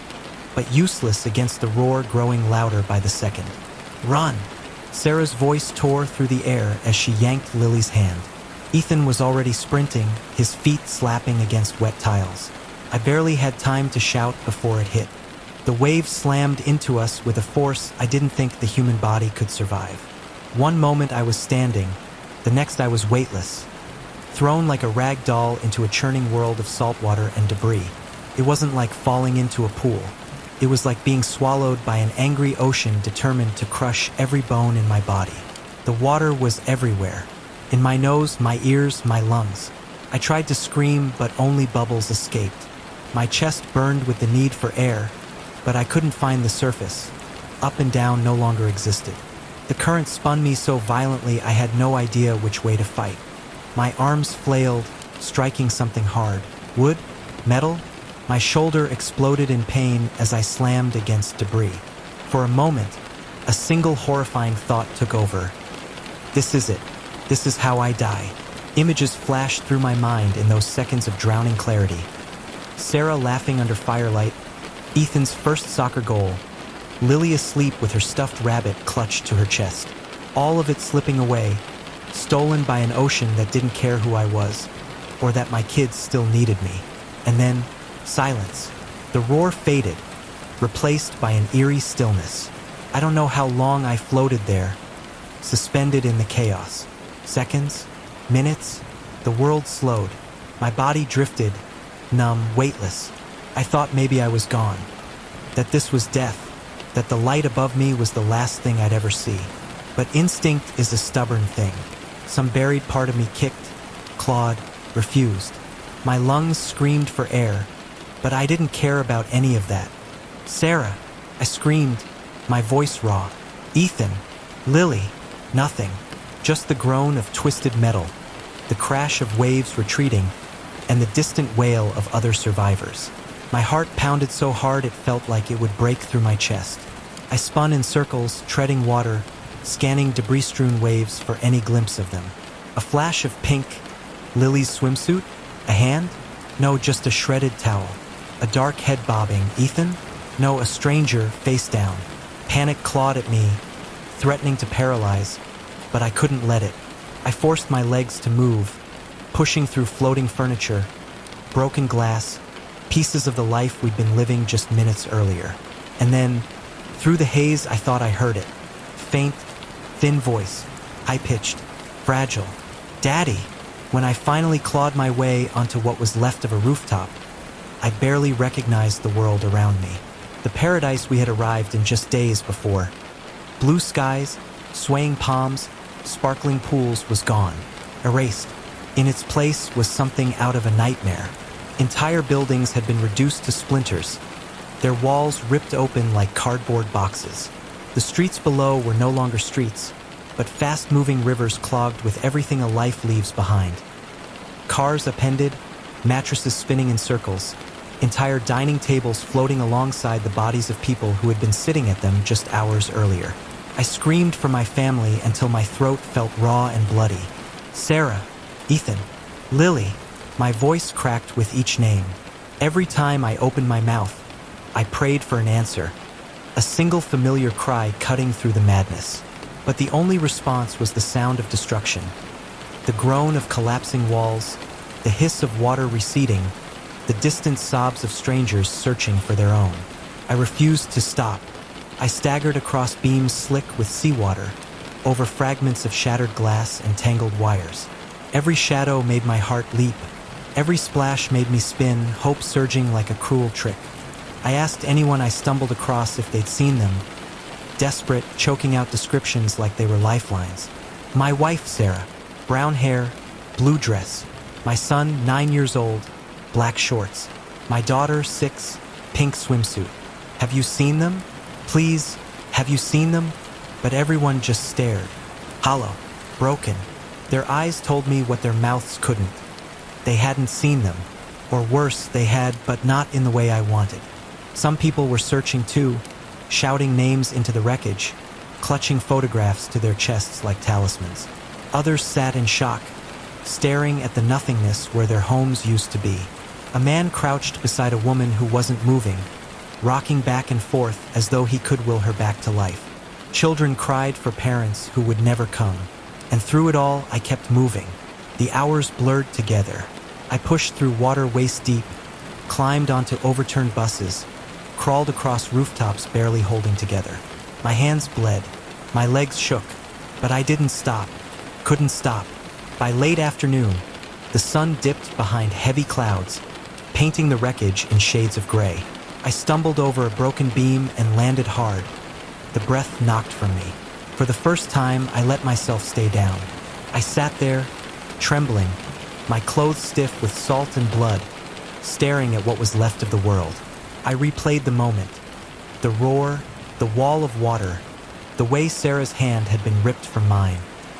but useless against the roar growing louder by the second. "Run!" Sarah's voice tore through the air as she yanked Lily's hand. Ethan was already sprinting, his feet slapping against wet tiles. I barely had time to shout before it hit. The wave slammed into us with a force I didn't think the human body could survive. One moment I was standing, the next I was weightless, thrown like a rag doll into a churning world of salt water and debris. It wasn't like falling into a pool. It was like being swallowed by an angry ocean determined to crush every bone in my body. The water was everywhere. In my nose, my ears, my lungs. I tried to scream, but only bubbles escaped. My chest burned with the need for air, but I couldn't find the surface. Up and down no longer existed. The current spun me so violently I had no idea which way to fight. My arms flailed, striking something hard. Wood? Metal? My shoulder exploded in pain as I slammed against debris. For a moment, a single horrifying thought took over. This is it. This is how I die. Images flashed through my mind in those seconds of drowning clarity. Sarah laughing under firelight, Ethan's first soccer goal, Lily asleep with her stuffed rabbit clutched to her chest. All of it slipping away, stolen by an ocean that didn't care who I was, or that my kids still needed me. And then, silence. The roar faded, replaced by an eerie stillness. I don't know how long I floated there, suspended in the chaos. Seconds? Minutes? The world slowed. My body drifted, numb, weightless. I thought maybe I was gone. That this was death. That the light above me was the last thing I'd ever see. But instinct is a stubborn thing. Some buried part of me kicked, clawed, refused. My lungs screamed for air, but I didn't care about any of that. Sarah, I screamed, my voice raw. Ethan, Lily, nothing. Just the groan of twisted metal, the crash of waves retreating, and the distant wail of other survivors. My heart pounded so hard it felt like it would break through my chest. I spun in circles, treading water, scanning debris-strewn waves for any glimpse of them. A flash of pink, Lily's swimsuit? A hand? No, just a shredded towel. A dark head bobbing. Ethan? No, a stranger, face down. Panic clawed at me, threatening to paralyze, but I couldn't let it. I forced my legs to move, pushing through floating furniture, broken glass, pieces of the life we'd been living just minutes earlier. And then, through the haze, I thought I heard it. Faint, thin voice, high-pitched, fragile. Daddy! When I finally clawed my way onto what was left of a rooftop, I barely recognized the world around me. The paradise we had arrived in just days before. Blue skies, swaying palms, sparkling pools was gone, erased. In its place was something out of a nightmare. Entire buildings had been reduced to splinters, their walls ripped open like cardboard boxes. The streets below were no longer streets, but fast-moving rivers clogged with everything a life leaves behind. Cars appended, mattresses spinning in circles, entire dining tables floating alongside the bodies of people who had been sitting at them just hours earlier. I screamed for my family until my throat felt raw and bloody. Sarah, Ethan, Lily. My voice cracked with each name. Every time I opened my mouth, I prayed for an answer. A single familiar cry cutting through the madness. But the only response was the sound of destruction. The groan of collapsing walls, the hiss of water receding, the distant sobs of strangers searching for their own. I refused to stop. I staggered across beams slick with seawater, over fragments of shattered glass and tangled wires. Every shadow made my heart leap. Every splash made me spin, hope surging like a cruel trick. I asked anyone I stumbled across if they'd seen them, desperate, choking out descriptions like they were lifelines. My wife, Sarah, brown hair, blue dress. My son, 9 years old, black shorts. My daughter, 6, pink swimsuit. Have you seen them? Please, have you seen them? But everyone just stared. Hollow, broken. Their eyes told me what their mouths couldn't. They hadn't seen them. Or worse, they had, but not in the way I wanted. Some people were searching too, shouting names into the wreckage, clutching photographs to their chests like talismans. Others sat in shock, staring at the nothingness where their homes used to be. A man crouched beside a woman who wasn't moving, rocking back and forth as though he could will her back to life. Children cried for parents who would never come. And through it all, I kept moving. The hours blurred together. I pushed through water waist deep, climbed onto overturned buses, crawled across rooftops barely holding together. My hands bled, my legs shook, but I didn't stop, couldn't stop. By late afternoon, the sun dipped behind heavy clouds, painting the wreckage in shades of gray. I stumbled over a broken beam and landed hard. The breath knocked from me. For the first time, I let myself stay down. I sat there, trembling, my clothes stiff with salt and blood, staring at what was left of the world. I replayed the moment. The roar, the wall of water, the way Sarah's hand had been ripped from mine,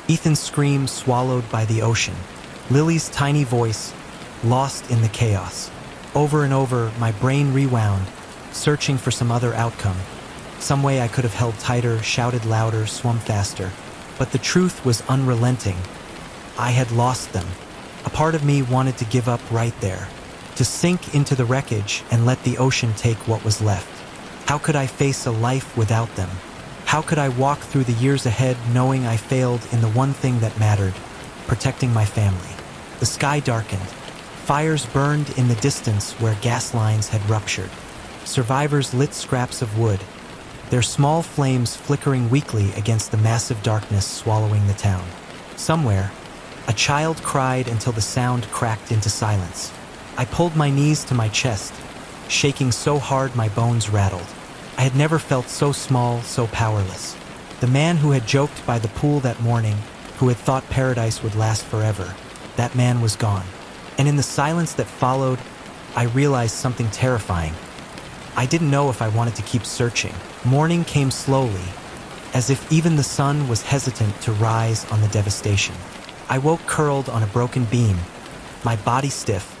Ethan's scream swallowed by the ocean, Lily's tiny voice lost in the chaos. Over and over, my brain rewound, searching for some other outcome. Some way I could have held tighter, shouted louder, swum faster. But the truth was unrelenting. I had lost them. A part of me wanted to give up right there, to sink into the wreckage and let the ocean take what was left. How could I face a life without them? How could I walk through the years ahead knowing I failed in the one thing that mattered, protecting my family? The sky darkened. Fires burned in the distance where gas lines had ruptured. Survivors lit scraps of wood, their small flames flickering weakly against the massive darkness swallowing the town. Somewhere, a child cried until the sound cracked into silence. I pulled my knees to my chest, shaking so hard my bones rattled. I had never felt so small, so powerless. The man who had joked by the pool that morning, who had thought paradise would last forever, that man was gone. And in the silence that followed, I realized something terrifying. I didn't know if I wanted to keep searching. Morning came slowly, as if even the sun was hesitant to rise on the devastation. I woke curled on a broken beam, my body stiff,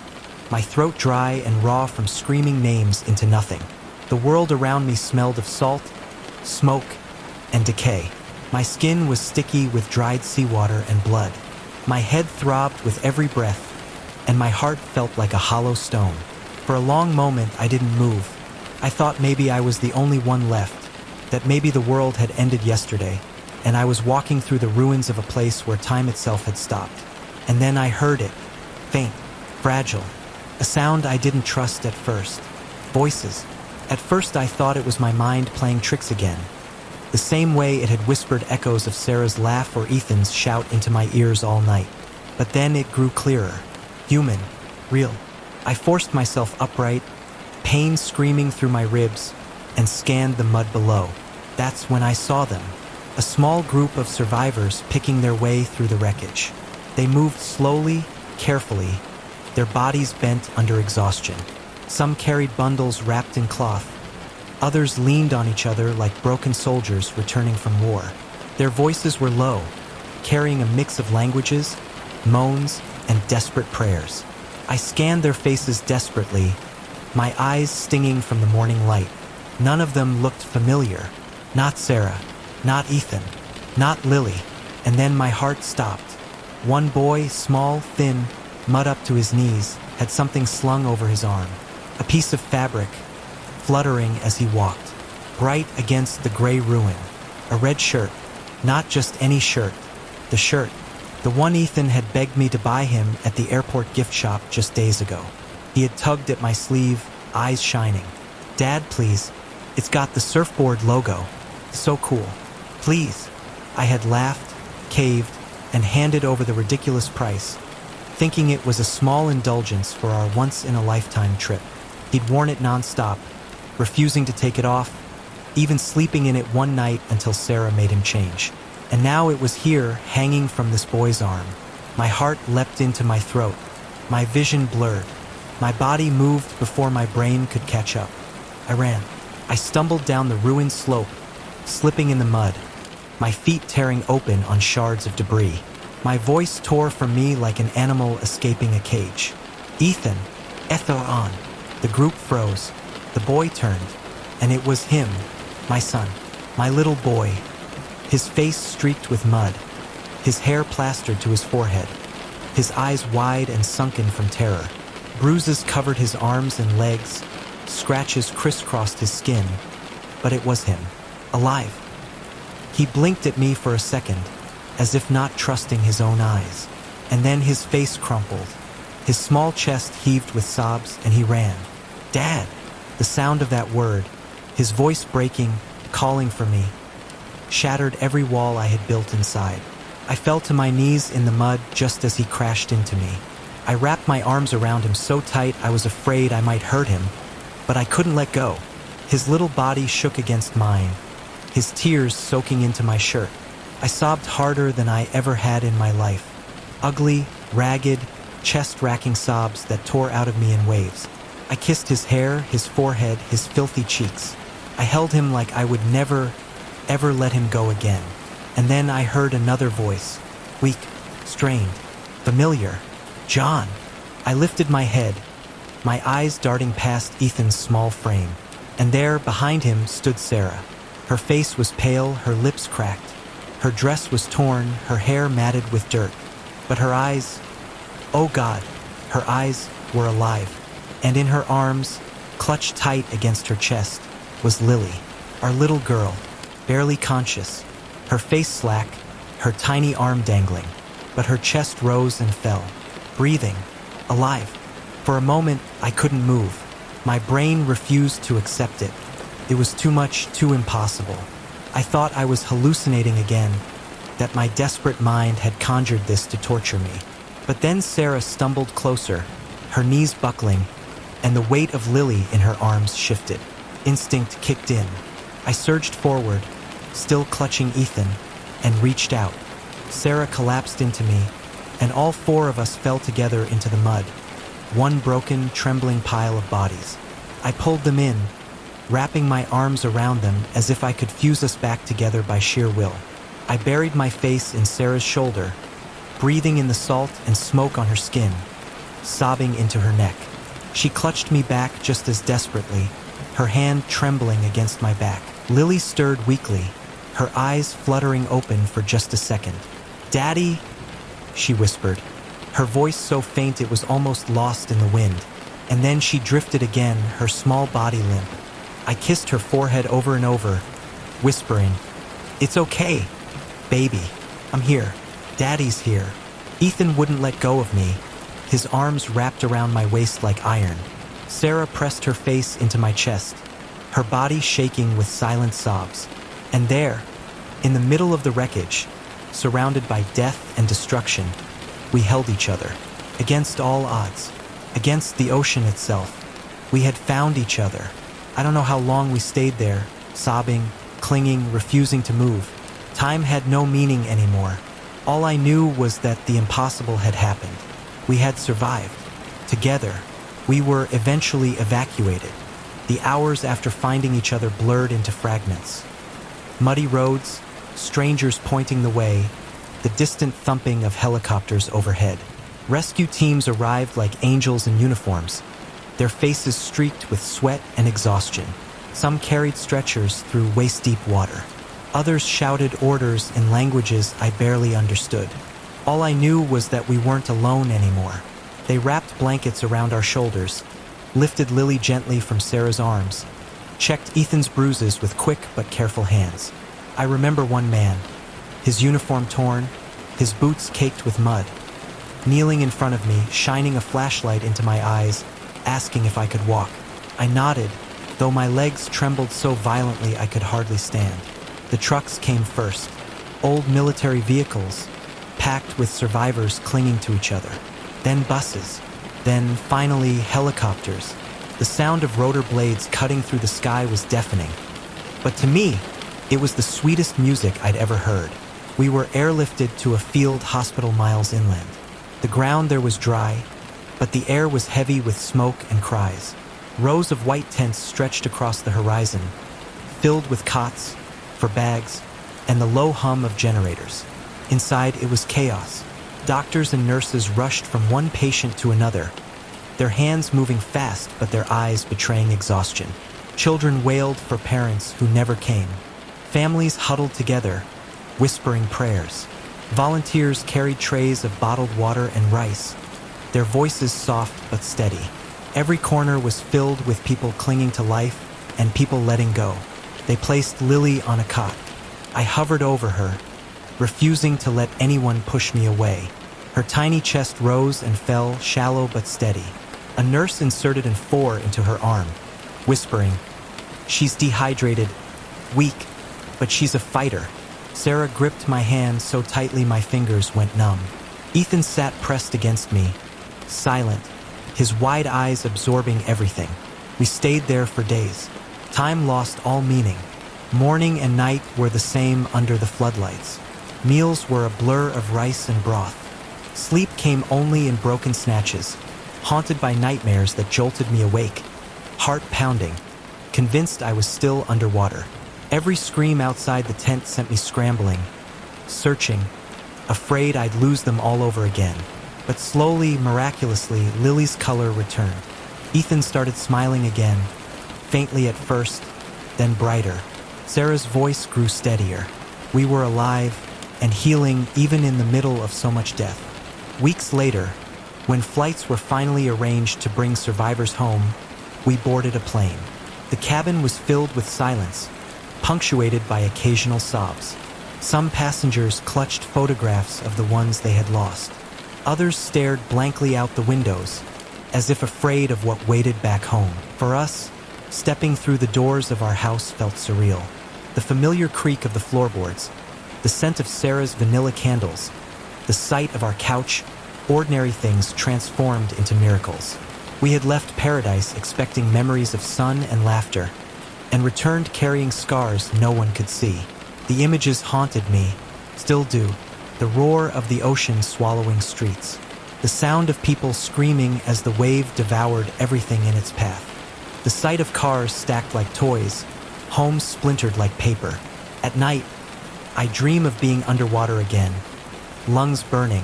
my throat dry and raw from screaming names into nothing. The world around me smelled of salt, smoke, and decay. My skin was sticky with dried seawater and blood. My head throbbed with every breath, and my heart felt like a hollow stone. For a long moment, I didn't move. I thought maybe I was the only one left, that maybe the world had ended yesterday, and I was walking through the ruins of a place where time itself had stopped. And then I heard it, faint, fragile, a sound I didn't trust at first. Voices. At first I thought it was my mind playing tricks again, the same way it had whispered echoes of Sarah's laugh or Ethan's shout into my ears all night. But then it grew clearer. Human. Real. I forced myself upright, pain screaming through my ribs, and scanned the mud below. That's when I saw them. A small group of survivors picking their way through the wreckage. They moved slowly, carefully, their bodies bent under exhaustion. Some carried bundles wrapped in cloth. Others leaned on each other like broken soldiers returning from war. Their voices were low, carrying a mix of languages, moans, and desperate prayers. I scanned their faces desperately, my eyes stinging from the morning light. None of them looked familiar. Not Sarah, not Ethan, not Lily. And then my heart stopped. One boy, small, thin, mud up to his knees, had something slung over his arm. A piece of fabric, fluttering as he walked, bright against the gray ruin. A red shirt, not just any shirt. The shirt, the one Ethan had begged me to buy him at the airport gift shop just days ago. He had tugged at my sleeve, eyes shining. "Dad, please. It's got the surfboard logo. So cool. Please." I had laughed, caved, and handed over the ridiculous price, thinking it was a small indulgence for our once-in-a-lifetime trip. He'd worn it nonstop, refusing to take it off, even sleeping in it one night until Sarah made him change. And now it was here, hanging from this boy's arm. My heart leapt into my throat. My vision blurred. My body moved before my brain could catch up. I ran. I stumbled down the ruined slope, slipping in the mud, my feet tearing open on shards of debris. My voice tore from me like an animal escaping a cage. "Ethan! Ethan!" The group froze. The boy turned, and it was him, my son, my little boy. His face streaked with mud, his hair plastered to his forehead, his eyes wide and sunken from terror. Bruises covered his arms and legs, scratches crisscrossed his skin, but it was him, alive. He blinked at me for a second, as if not trusting his own eyes, and then his face crumpled. His small chest heaved with sobs, and he ran. "Dad!" The sound of that word, his voice breaking, calling for me, shattered every wall I had built inside. I fell to my knees in the mud just as he crashed into me. I wrapped my arms around him so tight I was afraid I might hurt him, but I couldn't let go. His little body shook against mine, his tears soaking into my shirt. I sobbed harder than I ever had in my life. Ugly, ragged, chest-racking sobs that tore out of me in waves. I kissed his hair, his forehead, his filthy cheeks. I held him like I would never, ever let him go again. And then I heard another voice, weak, strained, familiar. John. I lifted my head, my eyes darting past Ethan's small frame. And there, behind him, stood Sarah. Her face was pale, her lips cracked. Her dress was torn, her hair matted with dirt. But her eyes, oh God, her eyes were alive. And in her arms, clutched tight against her chest, was Lily, our little girl, barely conscious, her face slack, her tiny arm dangling. But her chest rose and fell, breathing, alive. For a moment, I couldn't move. My brain refused to accept it. It was too much, too impossible. I thought I was hallucinating again, that my desperate mind had conjured this to torture me. But then Sarah stumbled closer, her knees buckling, and the weight of Lily in her arms shifted. Instinct kicked in. I surged forward, still clutching Ethan, and reached out. Sarah collapsed into me, and all four of us fell together into the mud. One broken, trembling pile of bodies. I pulled them in, wrapping my arms around them as if I could fuse us back together by sheer will. I buried my face in Sarah's shoulder, breathing in the salt and smoke on her skin, sobbing into her neck. She clutched me back just as desperately, her hand trembling against my back. Lily stirred weakly, her eyes fluttering open for just a second. "Daddy," she whispered, her voice so faint it was almost lost in the wind. And then she drifted again, her small body limp. I kissed her forehead over and over, whispering, "It's okay, baby. I'm here. Daddy's here." Ethan wouldn't let go of me, his arms wrapped around my waist like iron. Sarah pressed her face into my chest, her body shaking with silent sobs. And there, in the middle of the wreckage, surrounded by death and destruction, we held each other. Against all odds, against the ocean itself, we had found each other. I don't know how long we stayed there, sobbing, clinging, refusing to move. Time had no meaning anymore. All I knew was that the impossible had happened. We had survived. Together, we were eventually evacuated. The hours after finding each other blurred into fragments. Muddy roads, strangers pointing the way, the distant thumping of helicopters overhead. Rescue teams arrived like angels in uniforms, their faces streaked with sweat and exhaustion. Some carried stretchers through waist-deep water. Others shouted orders in languages I barely understood. All I knew was that we weren't alone anymore. They wrapped blankets around our shoulders, lifted Lily gently from Sarah's arms, checked Ethan's bruises with quick but careful hands. I remember one man, his uniform torn, his boots caked with mud, kneeling in front of me, shining a flashlight into my eyes, asking if I could walk. I nodded, though my legs trembled so violently I could hardly stand. The trucks came first, old military vehicles, packed with survivors clinging to each other. Then buses, then finally helicopters. The sound of rotor blades cutting through the sky was deafening. But to me, it was the sweetest music I'd ever heard. We were airlifted to a field hospital miles inland. The ground there was dry, but the air was heavy with smoke and cries. Rows of white tents stretched across the horizon, filled with cots, for bags, and the low hum of generators. Inside, it was chaos. Doctors and nurses rushed from one patient to another, their hands moving fast but their eyes betraying exhaustion. Children wailed for parents who never came. Families huddled together, whispering prayers. Volunteers carried trays of bottled water and rice, their voices soft but steady. Every corner was filled with people clinging to life and people letting go. They placed Lily on a cot. I hovered over her, refusing to let anyone push me away. Her tiny chest rose and fell, shallow but steady. A nurse inserted an 4 into her arm, whispering, "She's dehydrated, weak, but she's a fighter." Sarah gripped my hand so tightly my fingers went numb. Ethan sat pressed against me, silent, his wide eyes absorbing everything. We stayed there for days. Time lost all meaning. Morning and night were the same under the floodlights. Meals were a blur of rice and broth. Sleep came only in broken snatches, haunted by nightmares that jolted me awake, heart pounding, convinced I was still underwater. Every scream outside the tent sent me scrambling, searching, afraid I'd lose them all over again. But slowly, miraculously, Lily's color returned. Ethan started smiling again, faintly at first, then brighter. Sarah's voice grew steadier. We were alive and healing even in the middle of so much death. Weeks later, when flights were finally arranged to bring survivors home, we boarded a plane. The cabin was filled with silence, punctuated by occasional sobs. Some passengers clutched photographs of the ones they had lost. Others stared blankly out the windows, as if afraid of what waited back home. For us, stepping through the doors of our house felt surreal. The familiar creak of the floorboards, the scent of Sarah's vanilla candles, the sight of our couch, ordinary things transformed into miracles. We had left paradise expecting memories of sun and laughter, and returned carrying scars no one could see. The images haunted me, still do. The roar of the ocean swallowing streets, the sound of people screaming as the wave devoured everything in its path, the sight of cars stacked like toys, homes splintered like paper. At night, I dream of being underwater again, lungs burning,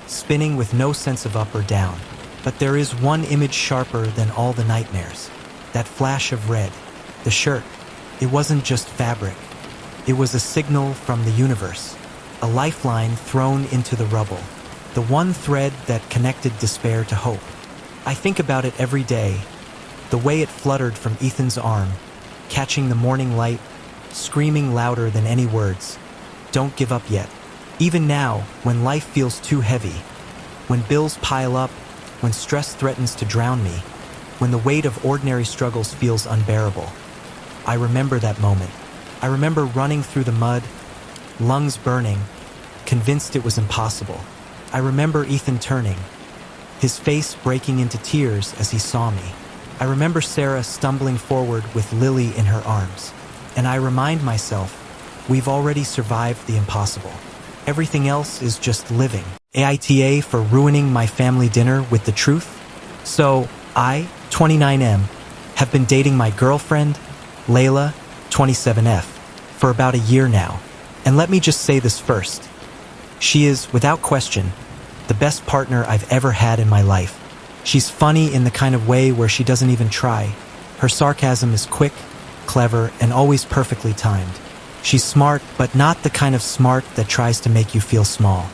spinning with no sense of up or down. But there is one image sharper than all the nightmares. That flash of red, the shirt. It wasn't just fabric. It was a signal from the universe, a lifeline thrown into the rubble, the one thread that connected despair to hope. I think about it every day, the way it fluttered from Ethan's arm, catching the morning light, screaming louder than any words, "Don't give up yet." Even now, when life feels too heavy, when bills pile up, when stress threatens to drown me, when the weight of ordinary struggles feels unbearable, I remember that moment. I remember running through the mud, lungs burning, convinced it was impossible. I remember Ethan turning, his face breaking into tears as he saw me. I remember Sarah stumbling forward with Lily in her arms. And I remind myself, we've already survived the impossible. Everything else is just living. AITA for ruining my family dinner with the truth. So, I, 29M, have been dating my girlfriend, Layla, 27F, for about a year now. And let me just say this first. She is, without question, the best partner I've ever had in my life. She's funny in the kind of way where she doesn't even try. Her sarcasm is quick, clever, and always perfectly timed. She's smart, but not the kind of smart that tries to make you feel small.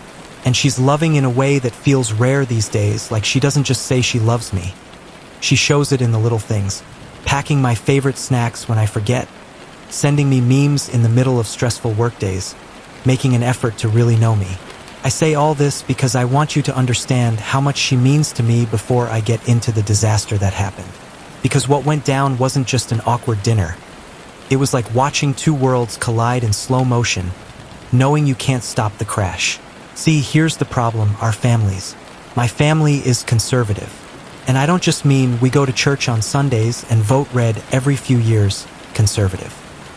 And she's loving in a way that feels rare these days, like she doesn't just say she loves me. She shows it in the little things, packing my favorite snacks when I forget, sending me memes in the middle of stressful workdays, making an effort to really know me. I say all this because I want you to understand how much she means to me before I get into the disaster that happened. Because what went down wasn't just an awkward dinner. It was like watching two worlds collide in slow motion, knowing you can't stop the crash. See, here's the problem, our families. My family is conservative. And I don't just mean we go to church on Sundays and vote red every few years, conservative.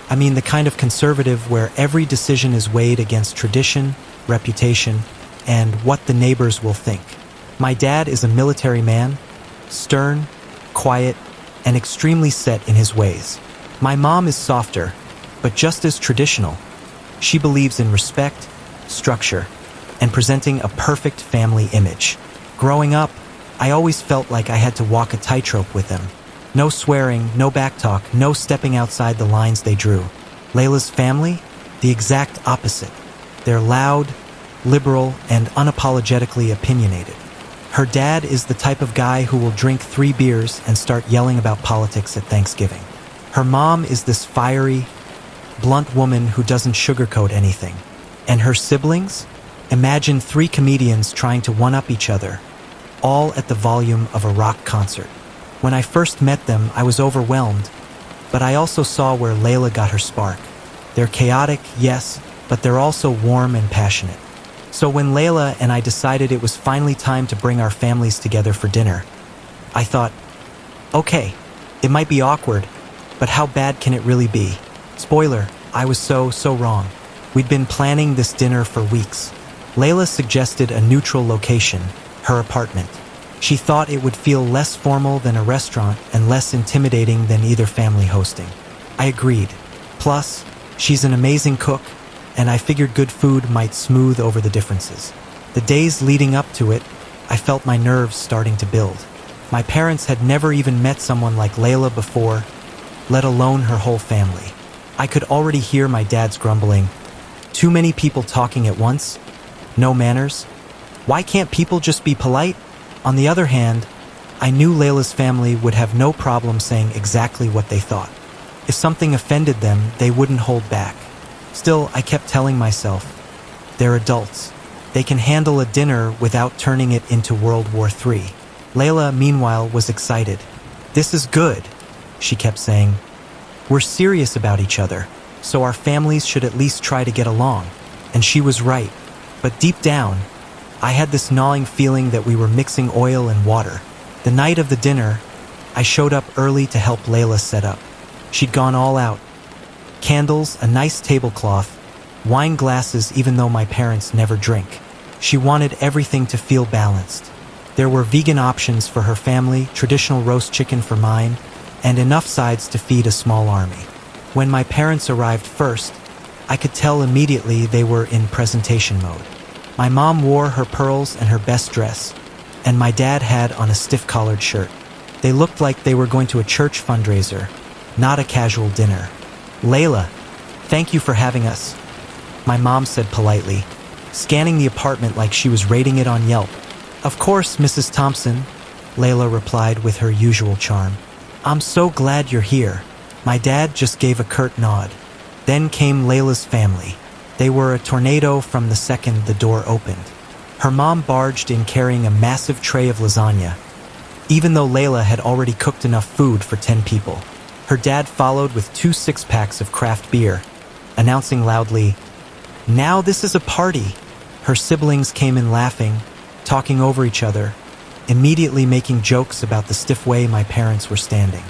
I mean the kind of conservative where every decision is weighed against tradition, reputation, and what the neighbors will think. My dad is a military man, stern, quiet, and extremely set in his ways. My mom is softer, but just as traditional. She believes in respect, structure, and presenting a perfect family image. Growing up, I always felt like I had to walk a tightrope with them. No swearing, no backtalk, no stepping outside the lines they drew. Layla's family? The exact opposite. They're loud, liberal, and unapologetically opinionated. Her dad is the type of guy who will drink 3 beers and start yelling about politics at Thanksgiving. Her mom is this fiery, blunt woman who doesn't sugarcoat anything. And her siblings? Imagine 3 comedians trying to one-up each other, all at the volume of a rock concert. When I first met them, I was overwhelmed, but I also saw where Layla got her spark. They're chaotic, yes, but they're also warm and passionate. So when Layla and I decided it was finally time to bring our families together for dinner, I thought, okay, it might be awkward, but how bad can it really be? Spoiler, I was so wrong. We'd been planning this dinner for weeks. Layla suggested a neutral location, her apartment. She thought it would feel less formal than a restaurant and less intimidating than either family hosting. I agreed. Plus, she's an amazing cook, and I figured good food might smooth over the differences. The days leading up to it, I felt my nerves starting to build. My parents had never even met someone like Layla before, let alone her whole family. I could already hear my dad's grumbling. Too many people talking at once? No manners? Why can't people just be polite? On the other hand, I knew Layla's family would have no problem saying exactly what they thought. If something offended them, they wouldn't hold back. Still, I kept telling myself, they're adults. They can handle a dinner without turning it into World War III. Layla, meanwhile, was excited. This is good, she kept saying. We're serious about each other, so our families should at least try to get along. And she was right. But deep down, I had this gnawing feeling that we were mixing oil and water. The night of the dinner, I showed up early to help Layla set up. She'd gone all out. Candles, a nice tablecloth, wine glasses even though my parents never drink. She wanted everything to feel balanced. There were vegan options for her family, traditional roast chicken for mine, and enough sides to feed a small army. When my parents arrived first, I could tell immediately they were in presentation mode. My mom wore her pearls and her best dress, and my dad had on a stiff-collared shirt. They looked like they were going to a church fundraiser, not a casual dinner. Layla, thank you for having us, my mom said politely, scanning the apartment like she was rating it on Yelp. Of course, Mrs. Thompson, Layla replied with her usual charm. I'm so glad you're here. My dad just gave a curt nod. Then came Layla's family. They were a tornado from the second the door opened. Her mom barged in carrying a massive tray of lasagna, even though Layla had already cooked enough food for 10 people. Her dad followed with 2 six-packs of craft beer, announcing loudly, "Now this is a party." Her siblings came in laughing, talking over each other, immediately making jokes about the stiff way my parents were standing.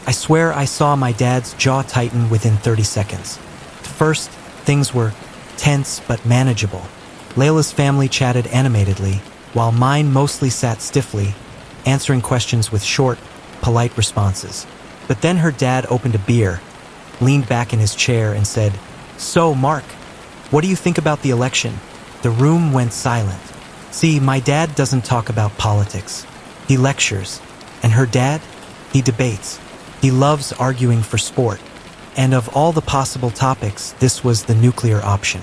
I swear I saw my dad's jaw tighten within 30 seconds. At first, things were tense but manageable. Layla's family chatted animatedly, while mine mostly sat stiffly, answering questions with short, polite responses. But then her dad opened a beer, leaned back in his chair and said, "So, Mark, what do you think about the election?" The room went silent. See, my dad doesn't talk about politics. He lectures. And her dad? He debates. He loves arguing for sport. And of all the possible topics, this was the nuclear option.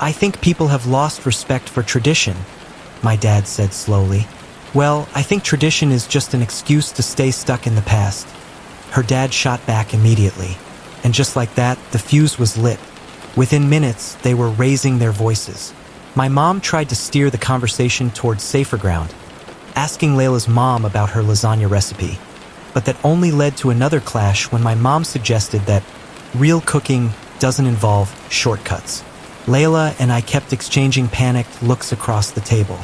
"I think people have lost respect for tradition," my dad said slowly. "Well, I think tradition is just an excuse to stay stuck in the past." Her dad shot back immediately. And just like that, the fuse was lit. Within minutes, they were raising their voices. My mom tried to steer the conversation towards safer ground, asking Layla's mom about her lasagna recipe. But that only led to another clash when my mom suggested that real cooking doesn't involve shortcuts. Layla and I kept exchanging panicked looks across the table.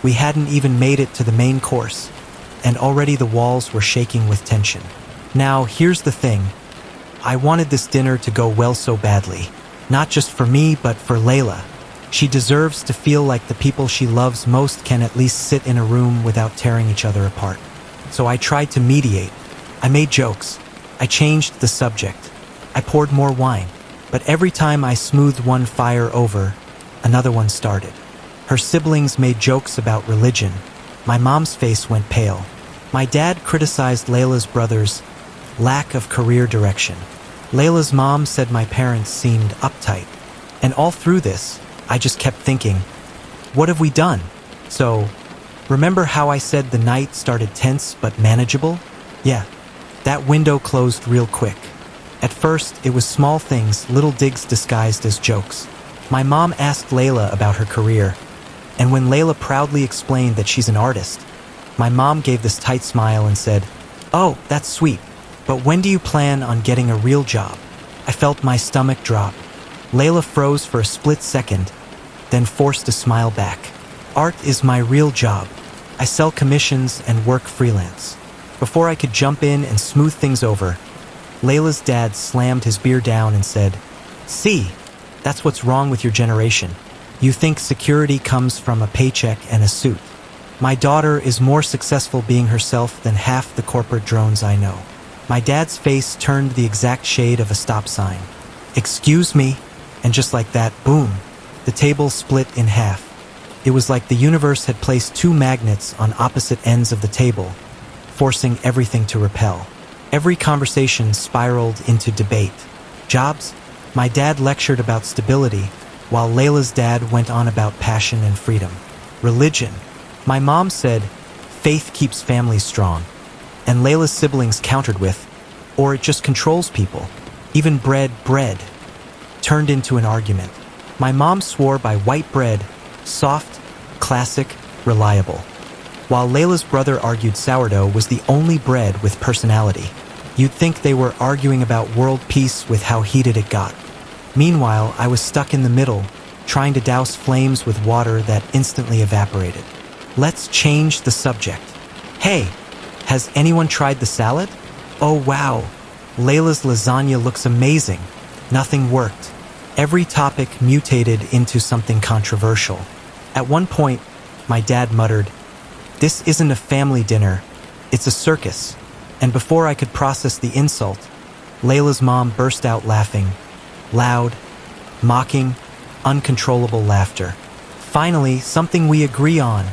We hadn't even made it to the main course, and already the walls were shaking with tension. Now, here's the thing. I wanted this dinner to go well so badly. Not just for me, but for Layla. She deserves to feel like the people she loves most can at least sit in a room without tearing each other apart. So I tried to mediate. I made jokes. I changed the subject. I poured more wine. But every time I smoothed one fire over, another one started. Her siblings made jokes about religion. My mom's face went pale. My dad criticized Layla's brother's lack of career direction. Layla's mom said my parents seemed uptight. And all through this, I just kept thinking, what have we done? So, remember how I said the night started tense but manageable? Yeah, that window closed real quick. At first, it was small things, little digs disguised as jokes. My mom asked Layla about her career, and when Layla proudly explained that she's an artist, my mom gave this tight smile and said, "Oh, that's sweet, but when do you plan on getting a real job?" I felt my stomach drop. Layla froze for a split second, then forced a smile back. "Art is my real job. I sell commissions and work freelance." Before I could jump in and smooth things over, Layla's dad slammed his beer down and said, "See, That's what's wrong with your generation. You think security comes from a paycheck and a suit. My daughter is more successful being herself than half the corporate drones I know. My dad's face turned the exact shade of a stop sign. Excuse me, and just like that, boom, the table split in half. It was like the universe had placed two magnets on opposite ends of the table, forcing everything to repel. Every conversation spiraled into debate. Jobs? My dad lectured about stability, while Layla's dad went on about passion and freedom. Religion. My mom said, faith keeps families strong. And Layla's siblings countered with, or it just controls people. Even bread turned into an argument. My mom swore by white bread, soft, classic, reliable. While Layla's brother argued sourdough was the only bread with personality. You'd think they were arguing about world peace with how heated it got. Meanwhile, I was stuck in the middle, trying to douse flames with water that instantly evaporated. Let's change the subject. Hey, has anyone tried the salad? Oh wow, Layla's lasagna looks amazing. Nothing worked. Every topic mutated into something controversial. At one point, my dad muttered, "This isn't a family dinner, it's a circus." And before I could process the insult, Layla's mom burst out laughing. Loud, mocking, uncontrollable laughter. "Finally, something we agree on,"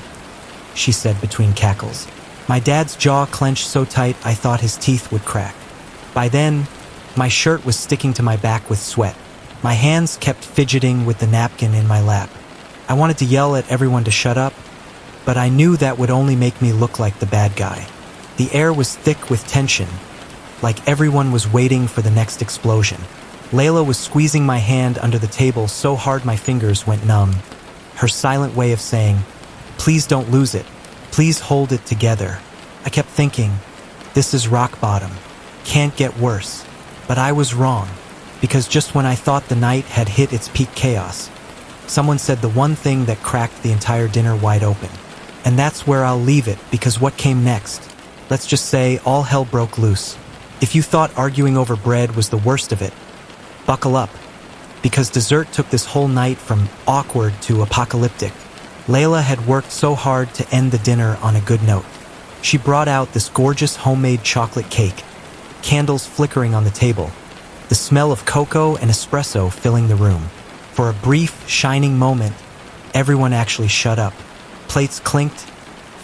she said between cackles. My dad's jaw clenched so tight I thought his teeth would crack. By then, my shirt was sticking to my back with sweat. My hands kept fidgeting with the napkin in my lap. I wanted to yell at everyone to shut up, but I knew that would only make me look like the bad guy. The air was thick with tension, like everyone was waiting for the next explosion. Layla was squeezing my hand under the table so hard my fingers went numb. Her silent way of saying, "Please don't lose it. Please hold it together." I kept thinking, this is rock bottom. Can't get worse. But I was wrong, because just when I thought the night had hit its peak chaos, someone said the one thing that cracked the entire dinner wide open. And that's where I'll leave it, because what came next? Let's just say all hell broke loose. If you thought arguing over bread was the worst of it, buckle up, because dessert took this whole night from awkward to apocalyptic. Layla had worked so hard to end the dinner on a good note. She brought out this gorgeous homemade chocolate cake, candles flickering on the table, the smell of cocoa and espresso filling the room. For a brief, shining moment, everyone actually shut up. Plates clinked,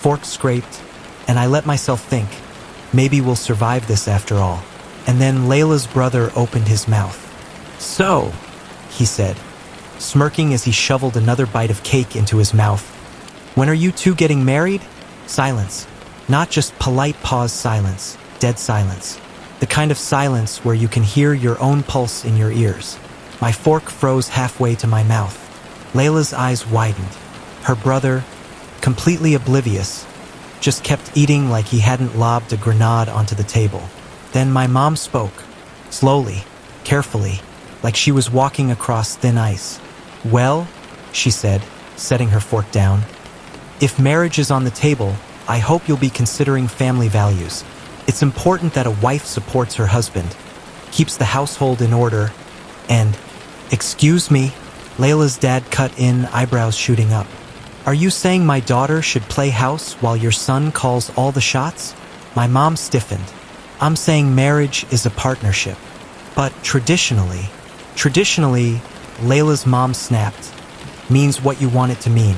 forks scraped, and I let myself think, maybe we'll survive this after all. And then Layla's brother opened his mouth. "So," he said, smirking as he shoveled another bite of cake into his mouth, "when are you two getting married?" Silence. Not just polite pause silence, dead silence. The kind of silence where you can hear your own pulse in your ears. My fork froze halfway to my mouth. Layla's eyes widened. Her brother, completely oblivious, just kept eating like he hadn't lobbed a grenade onto the table. Then my mom spoke, slowly, carefully, like she was walking across thin ice. "Well," she said, setting her fork down, "if marriage is on the table, I hope you'll be considering family values. It's important that a wife supports her husband, keeps the household in order, and..." "Excuse me," Layla's dad cut in, eyebrows shooting up. "Are you saying my daughter should play house while your son calls all the shots?" My mom stiffened. "I'm saying marriage is a partnership. But traditionally, Layla's mom snapped, means what you want it to mean.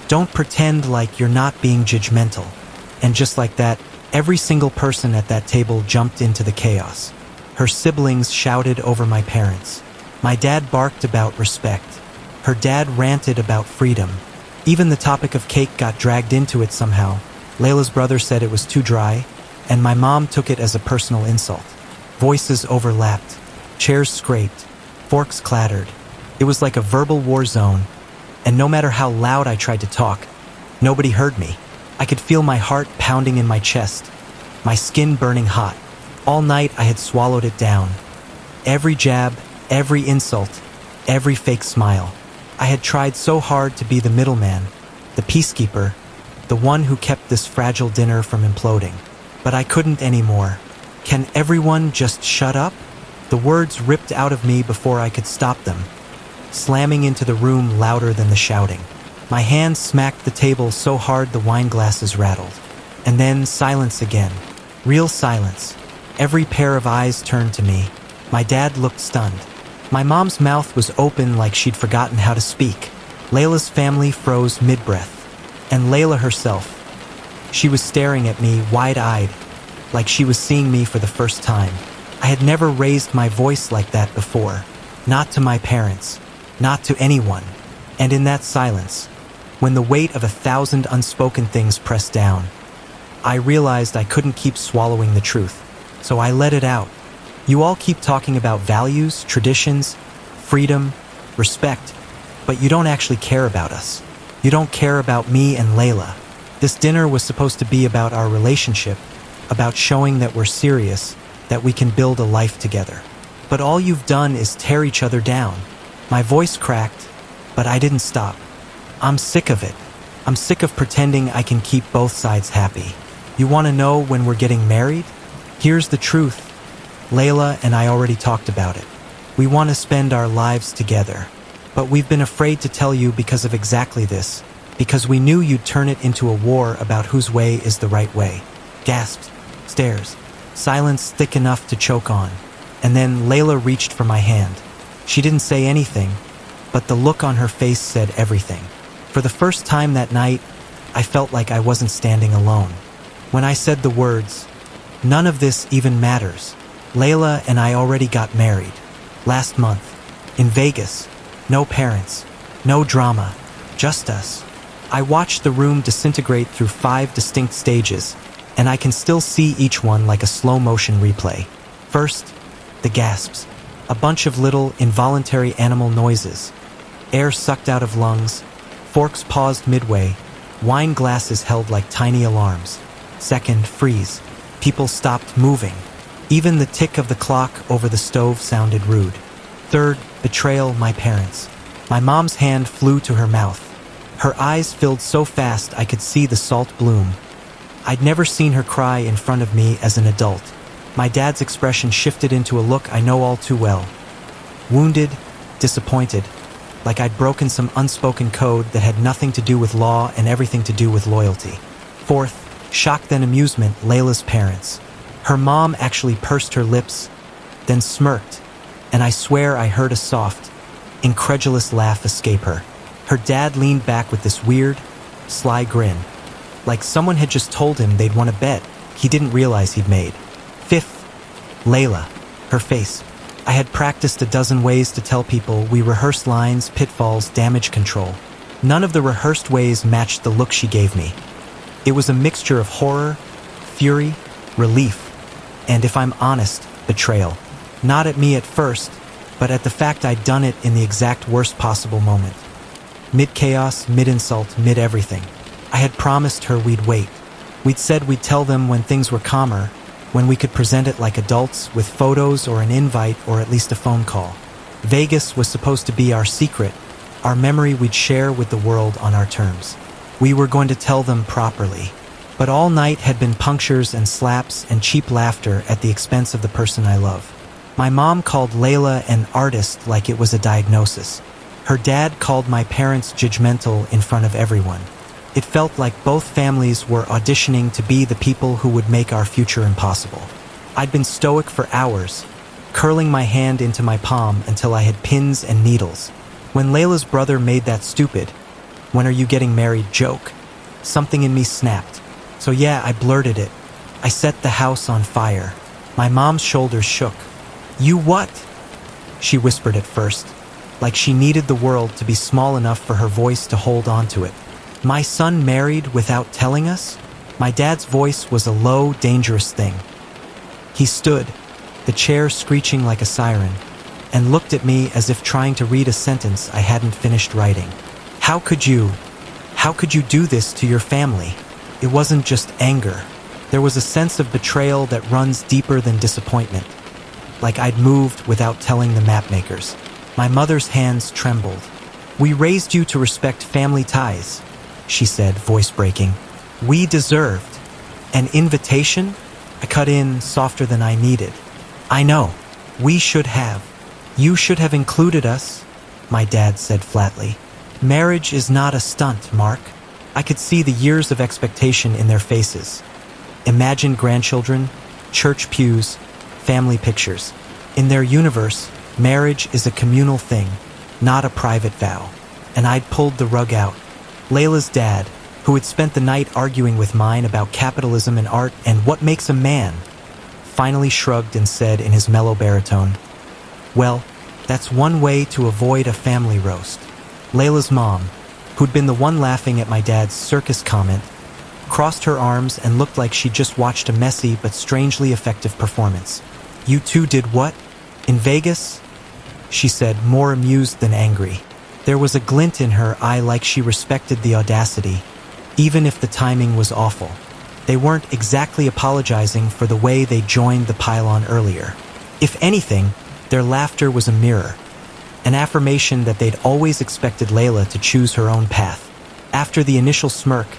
Don't pretend like you're not being judgmental." And just like that, every single person at that table jumped into the chaos. Her siblings shouted over my parents. My dad barked about respect. Her dad ranted about freedom. Even the topic of cake got dragged into it somehow. Layla's brother said it was too dry, and my mom took it as a personal insult. Voices overlapped. Chairs scraped. Forks clattered. It was like a verbal war zone, and no matter how loud I tried to talk, nobody heard me. I could feel my heart pounding in my chest, my skin burning hot. All night I had swallowed it down. Every jab, every insult, every fake smile. I had tried so hard to be the middleman, the peacekeeper, the one who kept this fragile dinner from imploding. But I couldn't anymore. Can everyone just shut up? The words ripped out of me before I could stop them. slamming into the room louder than the shouting. My hand smacked the table so hard the wine glasses rattled. And then silence again. Real silence. Every pair of eyes turned to me. My dad looked stunned. My mom's mouth was open like she'd forgotten how to speak. Layla's family froze mid-breath. And Layla herself. She was staring at me wide-eyed, like she was seeing me for the first time. I had never raised my voice like that before. Not to my parents. Not to anyone. And in that silence, when the weight of 1,000 unspoken things pressed down, I realized I couldn't keep swallowing the truth. So I let it out. You all keep talking about values, traditions, freedom, respect, but you don't actually care about us. You don't care about me and Layla. This dinner was supposed to be about our relationship, about showing that we're serious, that we can build a life together. But all you've done is tear each other down. My voice cracked, but I didn't stop. I'm sick of it. I'm sick of pretending I can keep both sides happy. You want to know when we're getting married? Here's the truth. Layla and I already talked about it. We want to spend our lives together. But we've been afraid to tell you because of exactly this. Because we knew you'd turn it into a war about whose way is the right way. Gasps, stares, silence thick enough to choke on. And then Layla reached for my hand. She didn't say anything, but the look on her face said everything. For the first time that night, I felt like I wasn't standing alone. When I said the words, "None of this even matters." Layla and I already got married. Last month. In Vegas. No parents. No drama. Just us. I watched the room disintegrate through 5 distinct stages, and I can still see each one like a slow-motion replay. First, the gasps. A bunch of little, involuntary animal noises. Air sucked out of lungs. Forks paused midway. Wine glasses held like tiny alarms. Second, freeze. People stopped moving. Even the tick of the clock over the stove sounded rude. Third, betrayal, my parents. My mom's hand flew to her mouth. Her eyes filled so fast I could see the salt bloom. I'd never seen her cry in front of me as an adult. My dad's expression shifted into a look I know all too well. Wounded, disappointed, like I'd broken some unspoken code that had nothing to do with law and everything to do with loyalty. Fourth, shock then amusement, Layla's parents. Her mom actually pursed her lips, then smirked, and I swear I heard a soft, incredulous laugh escape her. Her dad leaned back with this weird, sly grin, like someone had just told him they'd won a bet he didn't realize he'd made. Fifth, Layla, her face. I had practiced a dozen ways to tell people. We rehearsed lines, pitfalls, damage control. None of the rehearsed ways matched the look she gave me. It was a mixture of horror, fury, relief, and if I'm honest, betrayal. Not at me at first, but at the fact I'd done it in the exact worst possible moment. Mid-chaos, mid-insult, mid-everything. I had promised her we'd wait. We'd said we'd tell them when things were calmer, when we could present it like adults with photos or an invite or at least a phone call. Vegas was supposed to be our secret, our memory we'd share with the world on our terms. We were going to tell them properly. But all night had been punctures and slaps and cheap laughter at the expense of the person I love. My mom called Layla an artist like it was a diagnosis. Her dad called my parents judgmental in front of everyone. It felt like both families were auditioning to be the people who would make our future impossible. I'd been stoic for hours, curling my hand into my palm until I had pins and needles. When Layla's brother made that stupid, "When are you getting married?" joke, something in me snapped. So yeah, I blurted it. I set the house on fire. My mom's shoulders shook. "You what?" she whispered at first, like she needed the world to be small enough for her voice to hold onto it. "My son married without telling us?" My dad's voice was a low, dangerous thing. He stood, the chair screeching like a siren, and looked at me as if trying to read a sentence I hadn't finished writing. How could you do this to your family?" It wasn't just anger. There was a sense of betrayal that runs deeper than disappointment. Like I'd moved without telling the mapmakers. My mother's hands trembled. "We raised you to respect family ties," she said, voice breaking. "We deserved an invitation?" I cut in softer than I needed. "I know. We should have. You should have included us." my dad said flatly. Marriage is not a stunt, Mark. I could see the years of expectation in their faces. Imagined grandchildren, church pews, family pictures. In their universe, marriage is a communal thing, not a private vow. And I'd pulled the rug out. Layla's dad, who had spent the night arguing with mine about capitalism and art and what makes a man, finally shrugged and said in his mellow baritone, "Well, that's one way to avoid a family roast." Layla's mom, who'd been the one laughing at my dad's circus comment, crossed her arms and looked like she'd just watched a messy but strangely effective performance. "You two did what? In Vegas?" she said, more amused than angry. There was a glint in her eye like she respected the audacity, even if the timing was awful. They weren't exactly apologizing for the way they joined the pylon earlier. If anything, their laughter was a mirror, an affirmation that they'd always expected Layla to choose her own path. After the initial smirk,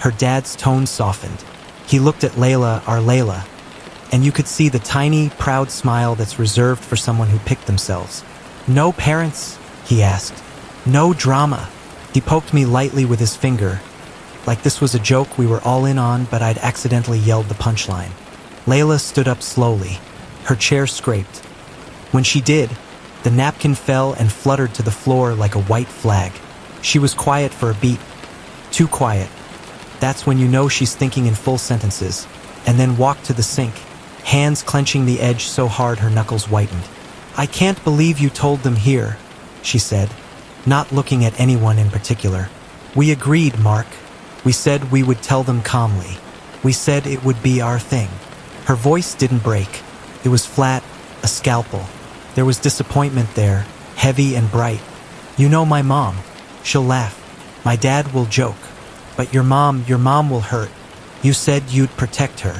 her dad's tone softened. He looked at Layla, our Layla, and you could see the tiny, proud smile that's reserved for someone who picked themselves. "No parents?" he asked. "No drama." He poked me lightly with his finger, like this was a joke we were all in on, but I'd accidentally yelled the punchline. Layla stood up slowly. Her chair scraped. When she did, the napkin fell and fluttered to the floor like a white flag. She was quiet for a beat. Too quiet. That's when you know she's thinking in full sentences, and then walked to the sink, hands clenching the edge so hard her knuckles whitened. "I can't believe you told them here," she said, not looking at anyone in particular. "We agreed, Mark. We said we would tell them calmly. We said it would be our thing." Her voice didn't break. It was flat, a scalpel. There was disappointment there, heavy and bright. "You know my mom. She'll laugh. My dad will joke. But your mom will hurt. You said you'd protect her."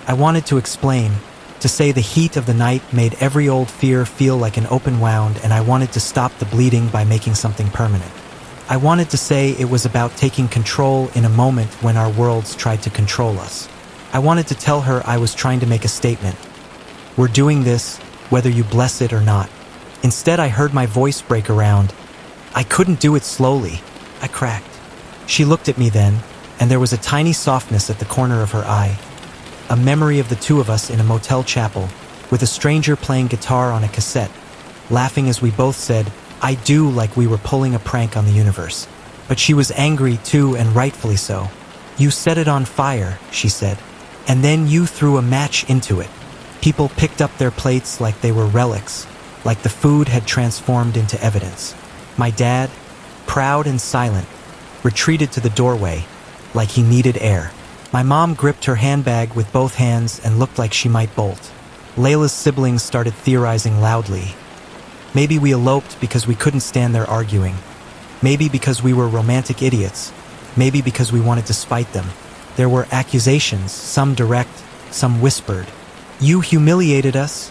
I wanted to explain, to say the heat of the night made every old fear feel like an open wound, and I wanted to stop the bleeding by making something permanent. I wanted to say it was about taking control in a moment when our worlds tried to control us. I wanted to tell her I was trying to make a statement. We're doing this, whether you bless it or not. Instead, I heard my voice break around. I couldn't do it slowly. I cracked. She looked at me then, and there was a tiny softness at the corner of her eye. A memory of the two of us in a motel chapel, with a stranger playing guitar on a cassette, laughing as we both said, "I do," like we were pulling a prank on the universe. But she was angry too, and rightfully so. "You set it on fire," she said, "and then you threw a match into it." People picked up their plates like they were relics, like the food had transformed into evidence. My dad, proud and silent, retreated to the doorway, like he needed air. My mom gripped her handbag with both hands and looked like she might bolt. Layla's siblings started theorizing loudly. Maybe we eloped because we couldn't stand their arguing. Maybe because we were romantic idiots. Maybe because we wanted to spite them. There were accusations, some direct, some whispered. "You humiliated us,"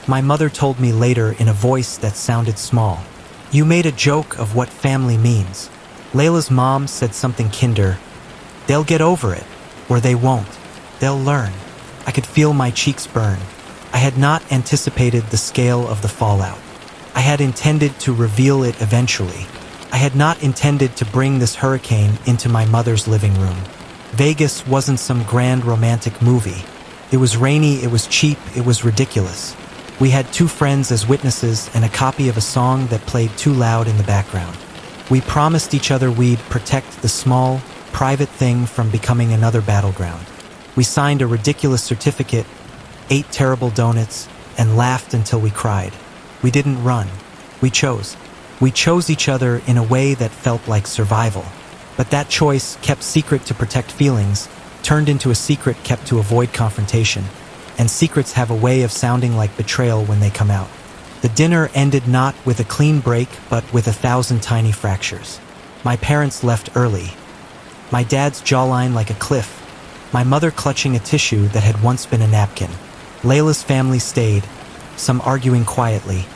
my mother told me later in a voice that sounded small. "You made a joke of what family means." Layla's mom said something kinder. "They'll get over it, or they won't. They'll learn." I could feel my cheeks burn. I had not anticipated the scale of the fallout. I had intended to reveal it eventually. I had not intended to bring this hurricane into my mother's living room. Vegas wasn't some grand romantic movie. It was rainy, it was cheap, it was ridiculous. We had two friends as witnesses and a copy of a song that played too loud in the background. We promised each other we'd protect the small, private thing from becoming another battleground. We signed a ridiculous certificate, ate terrible donuts, and laughed until we cried. We didn't run. We chose. We chose each other in a way that felt like survival. But that choice, kept secret to protect feelings, turned into a secret kept to avoid confrontation. And secrets have a way of sounding like betrayal when they come out. The dinner ended not with a clean break, but with 1,000 tiny fractures. My parents left early. My dad's jawline like a cliff. My mother clutching a tissue that had once been a napkin. Layla's family stayed, some arguing quietly,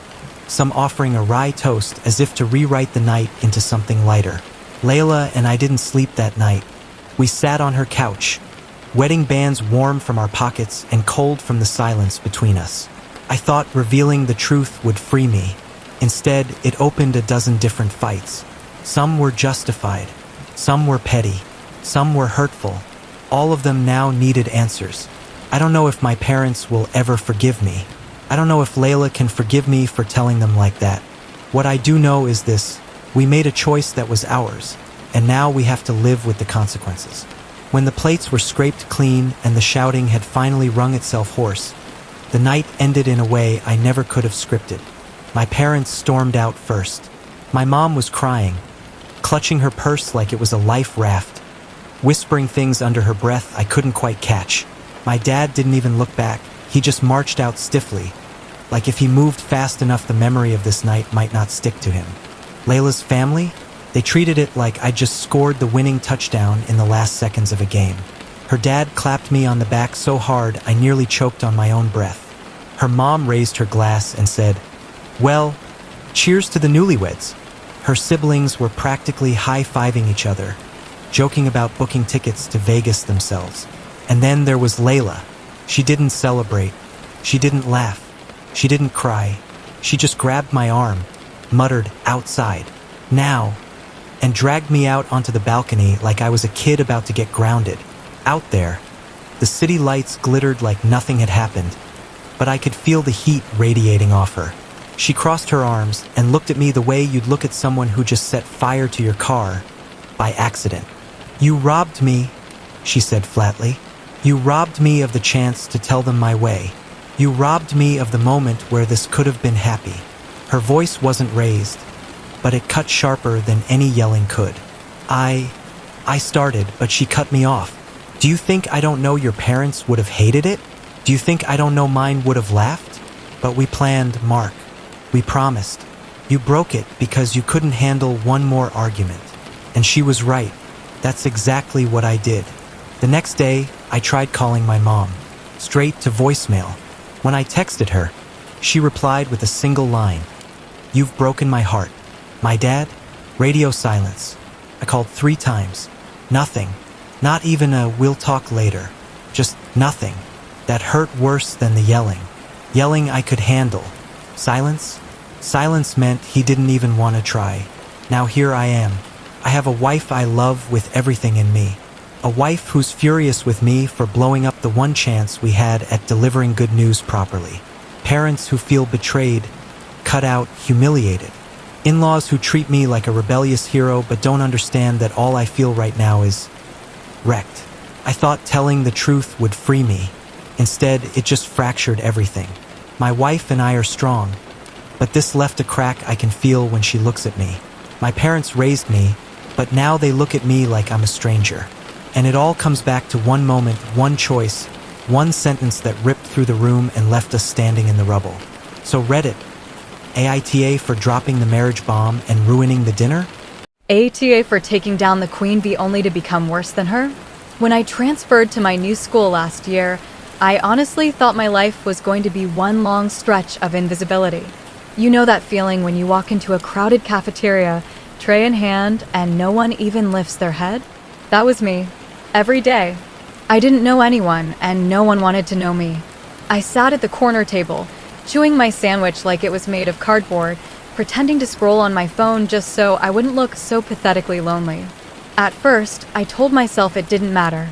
some offering a rye toast as if to rewrite the night into something lighter. Layla and I didn't sleep that night. We sat on her couch, wedding bands warm from our pockets and cold from the silence between us. I thought revealing the truth would free me. Instead, it opened a dozen different fights. Some were justified, some were petty, some were hurtful. All of them now needed answers. I don't know if my parents will ever forgive me. I don't know if Layla can forgive me for telling them like that. What I do know is this: we made a choice that was ours, and now we have to live with the consequences. When the plates were scraped clean and the shouting had finally wrung itself hoarse, the night ended in a way I never could have scripted. My parents stormed out first. My mom was crying, clutching her purse like it was a life raft, whispering things under her breath I couldn't quite catch. My dad didn't even look back. He just marched out stiffly, like if he moved fast enough the memory of this night might not stick to him. Layla's family? They treated it like I just scored the winning touchdown in the last seconds of a game. Her dad clapped me on the back so hard I nearly choked on my own breath. Her mom raised her glass and said, "Well, cheers to the newlyweds." Her siblings were practically high-fiving each other, joking about booking tickets to Vegas themselves. And then there was Layla. She didn't celebrate. She didn't laugh. She didn't cry. She just grabbed my arm, muttered, "Outside, now," and dragged me out onto the balcony like I was a kid about to get grounded. Out there, the city lights glittered like nothing had happened, but I could feel the heat radiating off her. She crossed her arms and looked at me the way you'd look at someone who just set fire to your car by accident. "You robbed me," she said flatly. "You robbed me of the chance to tell them my way. You robbed me of the moment where this could have been happy." Her voice wasn't raised, but it cut sharper than any yelling could. I started, but she cut me off. "Do you think I don't know your parents would have hated it? Do you think I don't know mine would have laughed? But we planned, Mark. We promised. You broke it because you couldn't handle one more argument." And she was right. That's exactly what I did. The next day, I tried calling my mom, straight to voicemail. When I texted her, she replied with a single line: "You've broken my heart." My dad? Radio silence. I called 3 times. Nothing. Not even a "we'll talk later." Just nothing. That hurt worse than the yelling. Yelling I could handle. Silence? Silence meant he didn't even want to try. Now here I am. I have a wife I love with everything in me. A wife who's furious with me for blowing up the one chance we had at delivering good news properly. Parents who feel betrayed, cut out, humiliated. In-laws who treat me like a rebellious hero but don't understand that all I feel right now is wrecked. I thought telling the truth would free me. Instead, it just fractured everything. My wife and I are strong, but this left a crack I can feel when she looks at me. My parents raised me, but now they look at me like I'm a stranger. And it all comes back to one moment, one choice, one sentence that ripped through the room and left us standing in the rubble. So Reddit, AITA for dropping the marriage bomb and ruining the dinner? ATA for taking down the queen bee only to become worse than her? When I transferred to my new school last year, I honestly thought my life was going to be one long stretch of invisibility. You know that feeling when you walk into a crowded cafeteria, tray in hand, and no one even lifts their head? That was me. Every day. I didn't know anyone, and no one wanted to know me. I sat at the corner table, chewing my sandwich like it was made of cardboard, pretending to scroll on my phone just so I wouldn't look so pathetically lonely. At first, I told myself it didn't matter.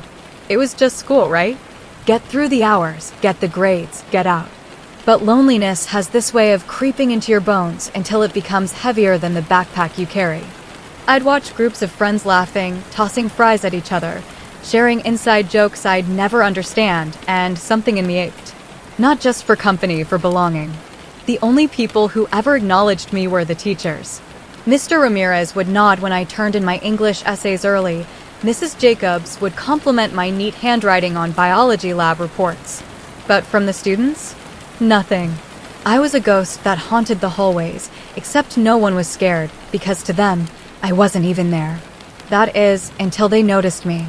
It was just school, right? Get through the hours, get the grades, get out. But loneliness has this way of creeping into your bones until it becomes heavier than the backpack you carry. I'd watch groups of friends laughing, tossing fries at each other, sharing inside jokes I'd never understand, and something in me ached. Not just for company, for belonging. The only people who ever acknowledged me were the teachers. Mr. Ramirez would nod when I turned in my English essays early. Mrs. Jacobs would compliment my neat handwriting on biology lab reports. But from the students? Nothing. I was a ghost that haunted the hallways, except no one was scared, because to them, I wasn't even there. That is, until they noticed me.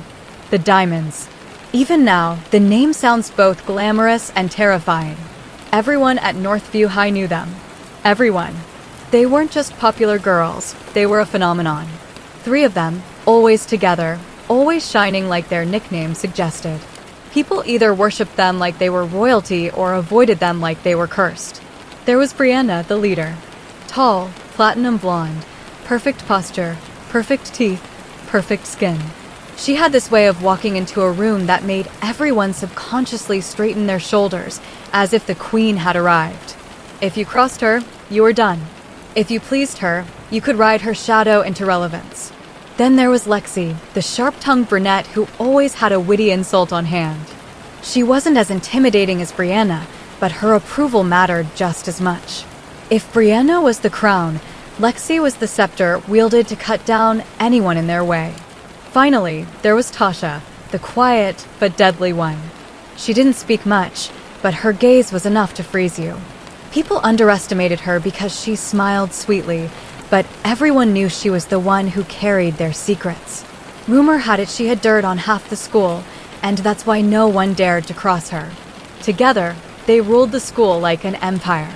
The Diamonds. Even now, the name sounds both glamorous and terrifying. Everyone at Northview High knew them. Everyone. They weren't just popular girls, they were a phenomenon. 3 of them, always together, always shining like their nickname suggested. People either worshipped them like they were royalty or avoided them like they were cursed. There was Brianna, the leader. Tall, platinum blonde, perfect posture, perfect teeth, perfect skin. She had this way of walking into a room that made everyone subconsciously straighten their shoulders, as if the queen had arrived. If you crossed her, you were done. If you pleased her, you could ride her shadow into relevance. Then there was Lexi, the sharp-tongued brunette who always had a witty insult on hand. She wasn't as intimidating as Brianna, but her approval mattered just as much. If Brianna was the crown, Lexi was the scepter wielded to cut down anyone in their way. Finally, there was Tasha, the quiet but deadly one. She didn't speak much, but her gaze was enough to freeze you. People underestimated her because she smiled sweetly, but everyone knew she was the one who carried their secrets. Rumor had it she had dirt on half the school, and that's why no one dared to cross her. Together, they ruled the school like an empire.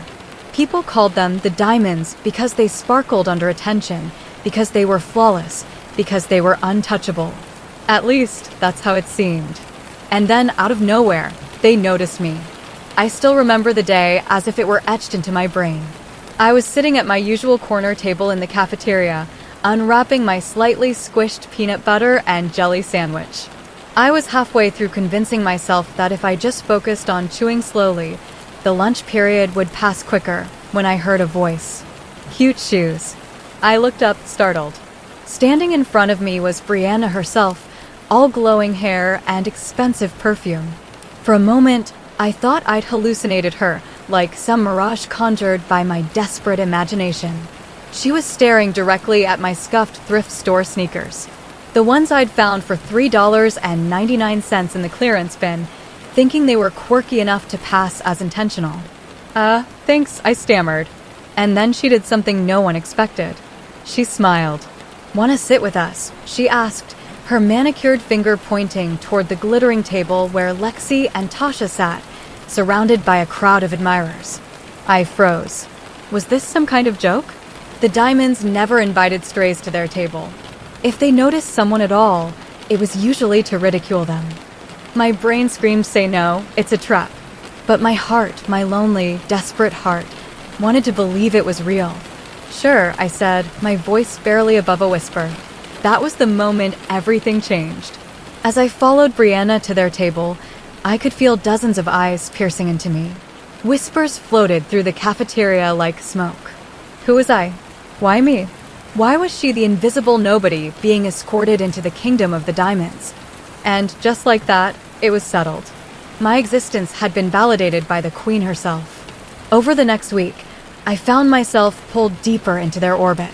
People called them the Diamonds because they sparkled under attention, because they were flawless, because they were untouchable. At least, that's how it seemed. And then, out of nowhere, they noticed me. I still remember the day as if it were etched into my brain. I was sitting at my usual corner table in the cafeteria, unwrapping my slightly squished peanut butter and jelly sandwich. I was halfway through convincing myself that if I just focused on chewing slowly, the lunch period would pass quicker when I heard a voice. Cute shoes. I looked up, startled. Standing in front of me was Brianna herself, all glowing hair and expensive perfume. For a moment, I thought I'd hallucinated her, like some mirage conjured by my desperate imagination. She was staring directly at my scuffed thrift store sneakers. The ones I'd found for $3.99 in the clearance bin, thinking they were quirky enough to pass as intentional. Thanks, I stammered. And then she did something no one expected. She smiled. "Want to sit with us?" she asked, her manicured finger pointing toward the glittering table where Lexi and Tasha sat, surrounded by a crowd of admirers. I froze. Was this some kind of joke? The Diamonds never invited strays to their table. If they noticed someone at all, it was usually to ridicule them. My brain screamed, "Say no, it's a trap." But my heart, my lonely, desperate heart, wanted to believe it was real. "Sure," I said, my voice barely above a whisper. That was the moment everything changed. As I followed Brianna to their table, I could feel dozens of eyes piercing into me. Whispers floated through the cafeteria like smoke. Who was I? Why me? Why was she the invisible nobody being escorted into the kingdom of the Diamonds? And just like that, it was settled. My existence had been validated by the queen herself. Over the next week, I found myself pulled deeper into their orbit.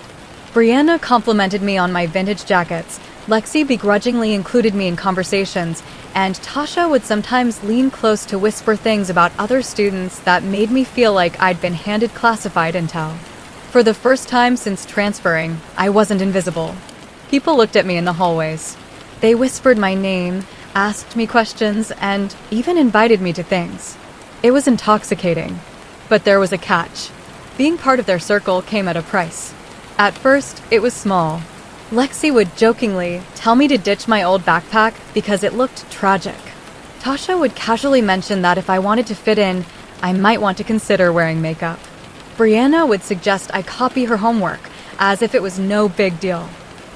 Brianna complimented me on my vintage jackets, Lexi begrudgingly included me in conversations, and Tasha would sometimes lean close to whisper things about other students that made me feel like I'd been handed classified intel. For the first time since transferring, I wasn't invisible. People looked at me in the hallways. They whispered my name, asked me questions, and even invited me to things. It was intoxicating. But there was a catch. Being part of their circle came at a price. At first, it was small. Lexi would jokingly tell me to ditch my old backpack because it looked tragic. Tasha would casually mention that if I wanted to fit in, I might want to consider wearing makeup. Brianna would suggest I copy her homework, as if it was no big deal.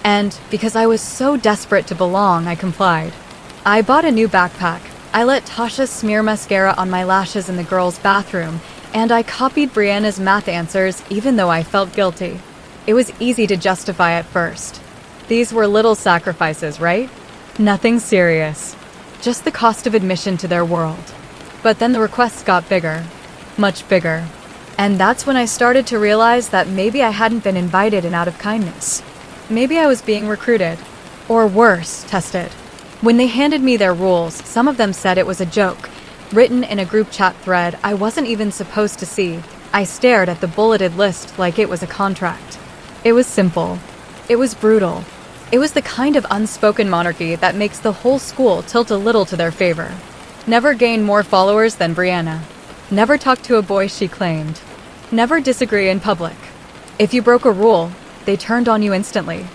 And because I was so desperate to belong, I complied. I bought a new backpack. I let Tasha smear mascara on my lashes in the girls' bathroom, and I copied Brianna's math answers even though I felt guilty. It was easy to justify at first. These were little sacrifices, right? Nothing serious. Just the cost of admission to their world. But then the requests got bigger. Much bigger. And that's when I started to realize that maybe I hadn't been invited in out of kindness. Maybe I was being recruited. Or worse, tested. When they handed me their rules, some of them said it was a joke, written in a group chat thread I wasn't even supposed to see. I stared at the bulleted list like it was a contract. It was simple. It was brutal. It was the kind of unspoken monarchy that makes the whole school tilt a little to their favor. Never gain more followers than Brianna. Never talk to a boy she claimed. Never disagree in public. If you broke a rule, they turned on you instantly.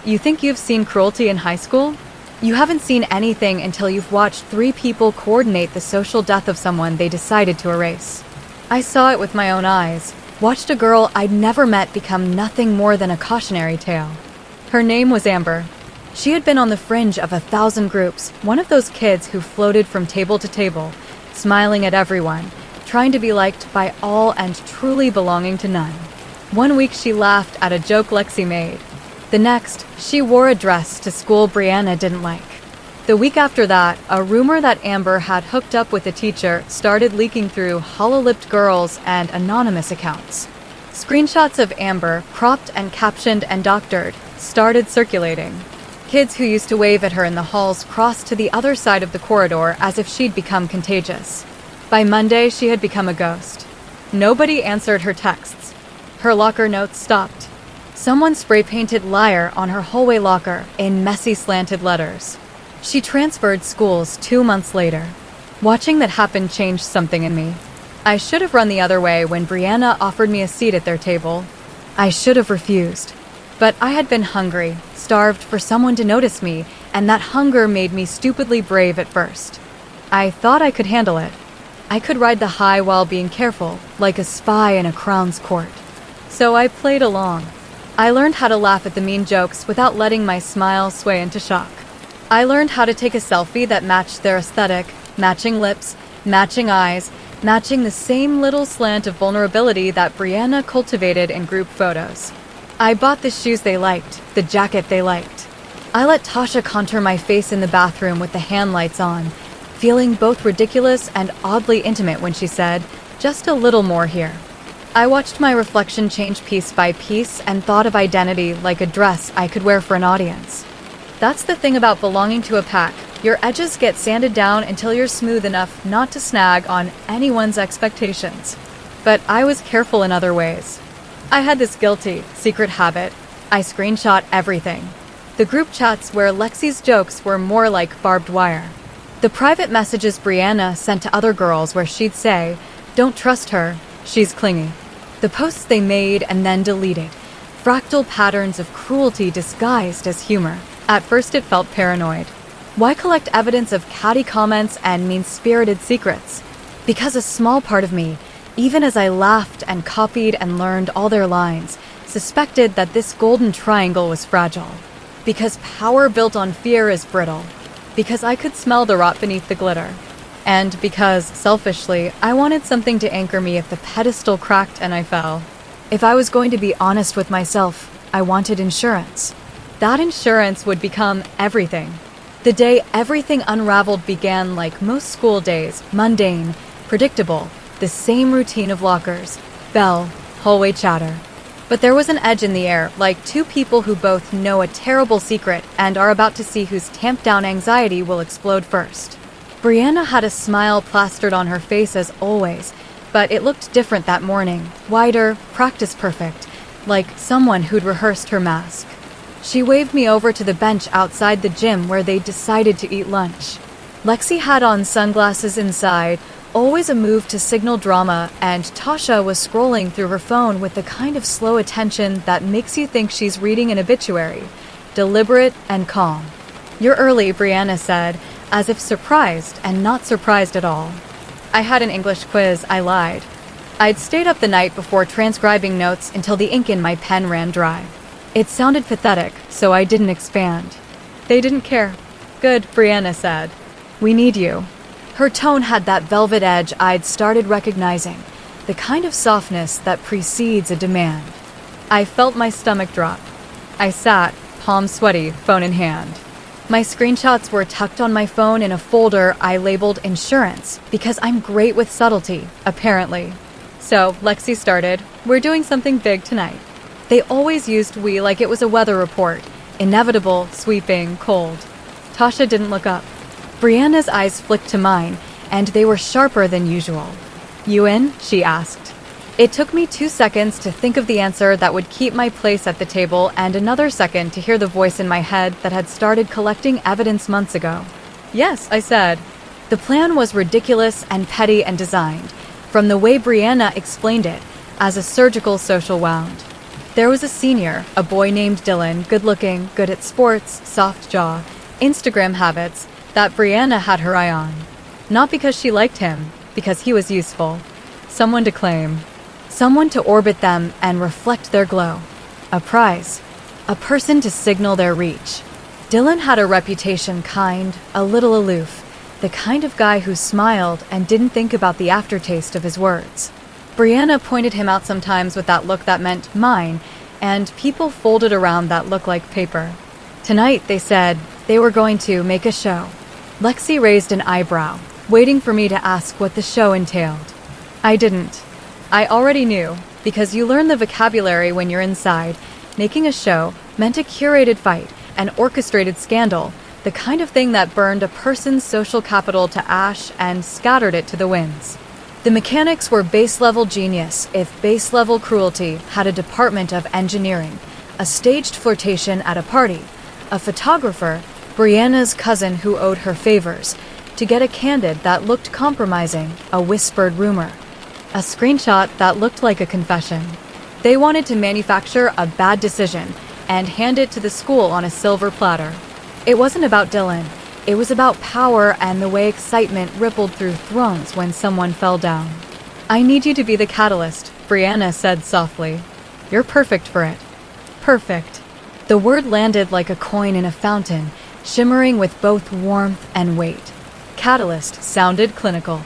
You think you've seen cruelty in high school? You haven't seen anything until you've watched 3 people coordinate the social death of someone they decided to erase. I saw it with my own eyes, Watched a girl I'd never met become nothing more than a cautionary tale. Her name was Amber. She had been on the fringe of 1,000 groups, one of those kids who floated from table to table, smiling at everyone, trying to be liked by all and truly belonging to none. One week she laughed at a joke Lexi made. The next, she wore a dress to school Brianna didn't like. The week after that, a rumor that Amber had hooked up with a teacher started leaking through hollow-lipped girls and anonymous accounts. Screenshots of Amber, cropped and captioned and doctored, started circulating. Kids who used to wave at her in the halls crossed to the other side of the corridor as if she'd become contagious. By Monday, she had become a ghost. Nobody answered her texts. Her locker notes stopped. Someone spray-painted liar on her hallway locker in messy slanted letters. She transferred schools 2 months later. Watching that happen changed something in me. I should have run the other way when Brianna offered me a seat at their table. I should have refused. But I had been hungry, starved for someone to notice me, and that hunger made me stupidly brave at first. I thought I could handle it. I could ride the high while being careful, like a spy in a crown's court. So I played along. I learned how to laugh at the mean jokes without letting my smile sway into shock. I learned how to take a selfie that matched their aesthetic, matching lips, matching eyes, matching the same little slant of vulnerability that Brianna cultivated in group photos. I bought the shoes they liked, the jacket they liked. I let Tasha contour my face in the bathroom with the hand lights on, feeling both ridiculous and oddly intimate when she said, "Just a little more here." I watched my reflection change piece by piece and thought of identity like a dress I could wear for an audience. That's the thing about belonging to a pack. Your edges get sanded down until you're smooth enough not to snag on anyone's expectations. But I was careful in other ways. I had this guilty, secret habit. I screenshot everything. The group chats where Lexi's jokes were more like barbed wire. The private messages Brianna sent to other girls where she'd say, "Don't trust her, she's clingy." The posts they made and then deleted. Fractal patterns of cruelty disguised as humor. At first it felt paranoid. Why collect evidence of catty comments and mean-spirited secrets? Because a small part of me, even as I laughed and copied and learned all their lines, suspected that this golden triangle was fragile. Because power built on fear is brittle. Because I could smell the rot beneath the glitter. And because, selfishly, I wanted something to anchor me if the pedestal cracked and I fell. If I was going to be honest with myself, I wanted insurance. That insurance would become everything. The day everything unraveled began like most school days, mundane, predictable, the same routine of lockers, bell, hallway chatter. But there was an edge in the air, like two people who both know a terrible secret and are about to see whose tamped-down anxiety will explode first. Brianna had a smile plastered on her face as always, but it looked different that morning, wider, practice-perfect, like someone who'd rehearsed her mask. She waved me over to the bench outside the gym where they'd decided to eat lunch. Lexi had on sunglasses inside, always a move to signal drama, and Tasha was scrolling through her phone with the kind of slow attention that makes you think she's reading an obituary, deliberate and calm. "You're early," Brianna said, as if surprised and not surprised at all. I had an English quiz, I lied. I'd stayed up the night before transcribing notes until the ink in my pen ran dry. It sounded pathetic, so I didn't expand. They didn't care. "Good," Brianna said. "We need you." Her tone had that velvet edge I'd started recognizing, the kind of softness that precedes a demand. I felt my stomach drop. I sat, palms sweaty, phone in hand. My screenshots were tucked on my phone in a folder I labeled insurance, because I'm great with subtlety, apparently. So Lexi started, "We're doing something big tonight." They always used we like it was a weather report, inevitable, sweeping, cold. Tasha didn't look up. Brianna's eyes flicked to mine, and they were sharper than usual. "You in?" she asked. It took me 2 seconds to think of the answer that would keep my place at the table and another second to hear the voice in my head that had started collecting evidence months ago. "Yes," I said. The plan was ridiculous and petty and designed, from the way Brianna explained it, as a surgical social wound. There was a senior, a boy named Dylan, good-looking, good at sports, soft jaw, Instagram habits, that Brianna had her eye on. Not because she liked him, because he was useful. Someone to claim. someone to orbit them and reflect their glow, a prize, a person to signal their reach. Dylan had a reputation kind, a little aloof, the kind of guy who smiled and didn't think about the aftertaste of his words. Brianna pointed him out sometimes with that look that meant mine, and people folded around that look like paper. Tonight, they said, they were going to make a show. Lexi raised an eyebrow, waiting for me to ask what the show entailed. I didn't. I already knew, because you learn the vocabulary when you're inside. Making a show meant a curated fight, an orchestrated scandal, the kind of thing that burned a person's social capital to ash and scattered it to the winds. The mechanics were base-level genius if base-level cruelty had a department of engineering, a staged flirtation at a party, a photographer, Brianna's cousin who owed her favors, to get a candid that looked compromising, a whispered rumor, a screenshot that looked like a confession. They wanted to manufacture a bad decision and hand it to the school on a silver platter. It wasn't about Dylan. It was about power and the way excitement rippled through thrones when someone fell down. I need you to be the catalyst, Brianna said softly. You're perfect for it. Perfect. The word landed like a coin in a fountain, shimmering with both warmth and weight. Catalyst sounded clinical.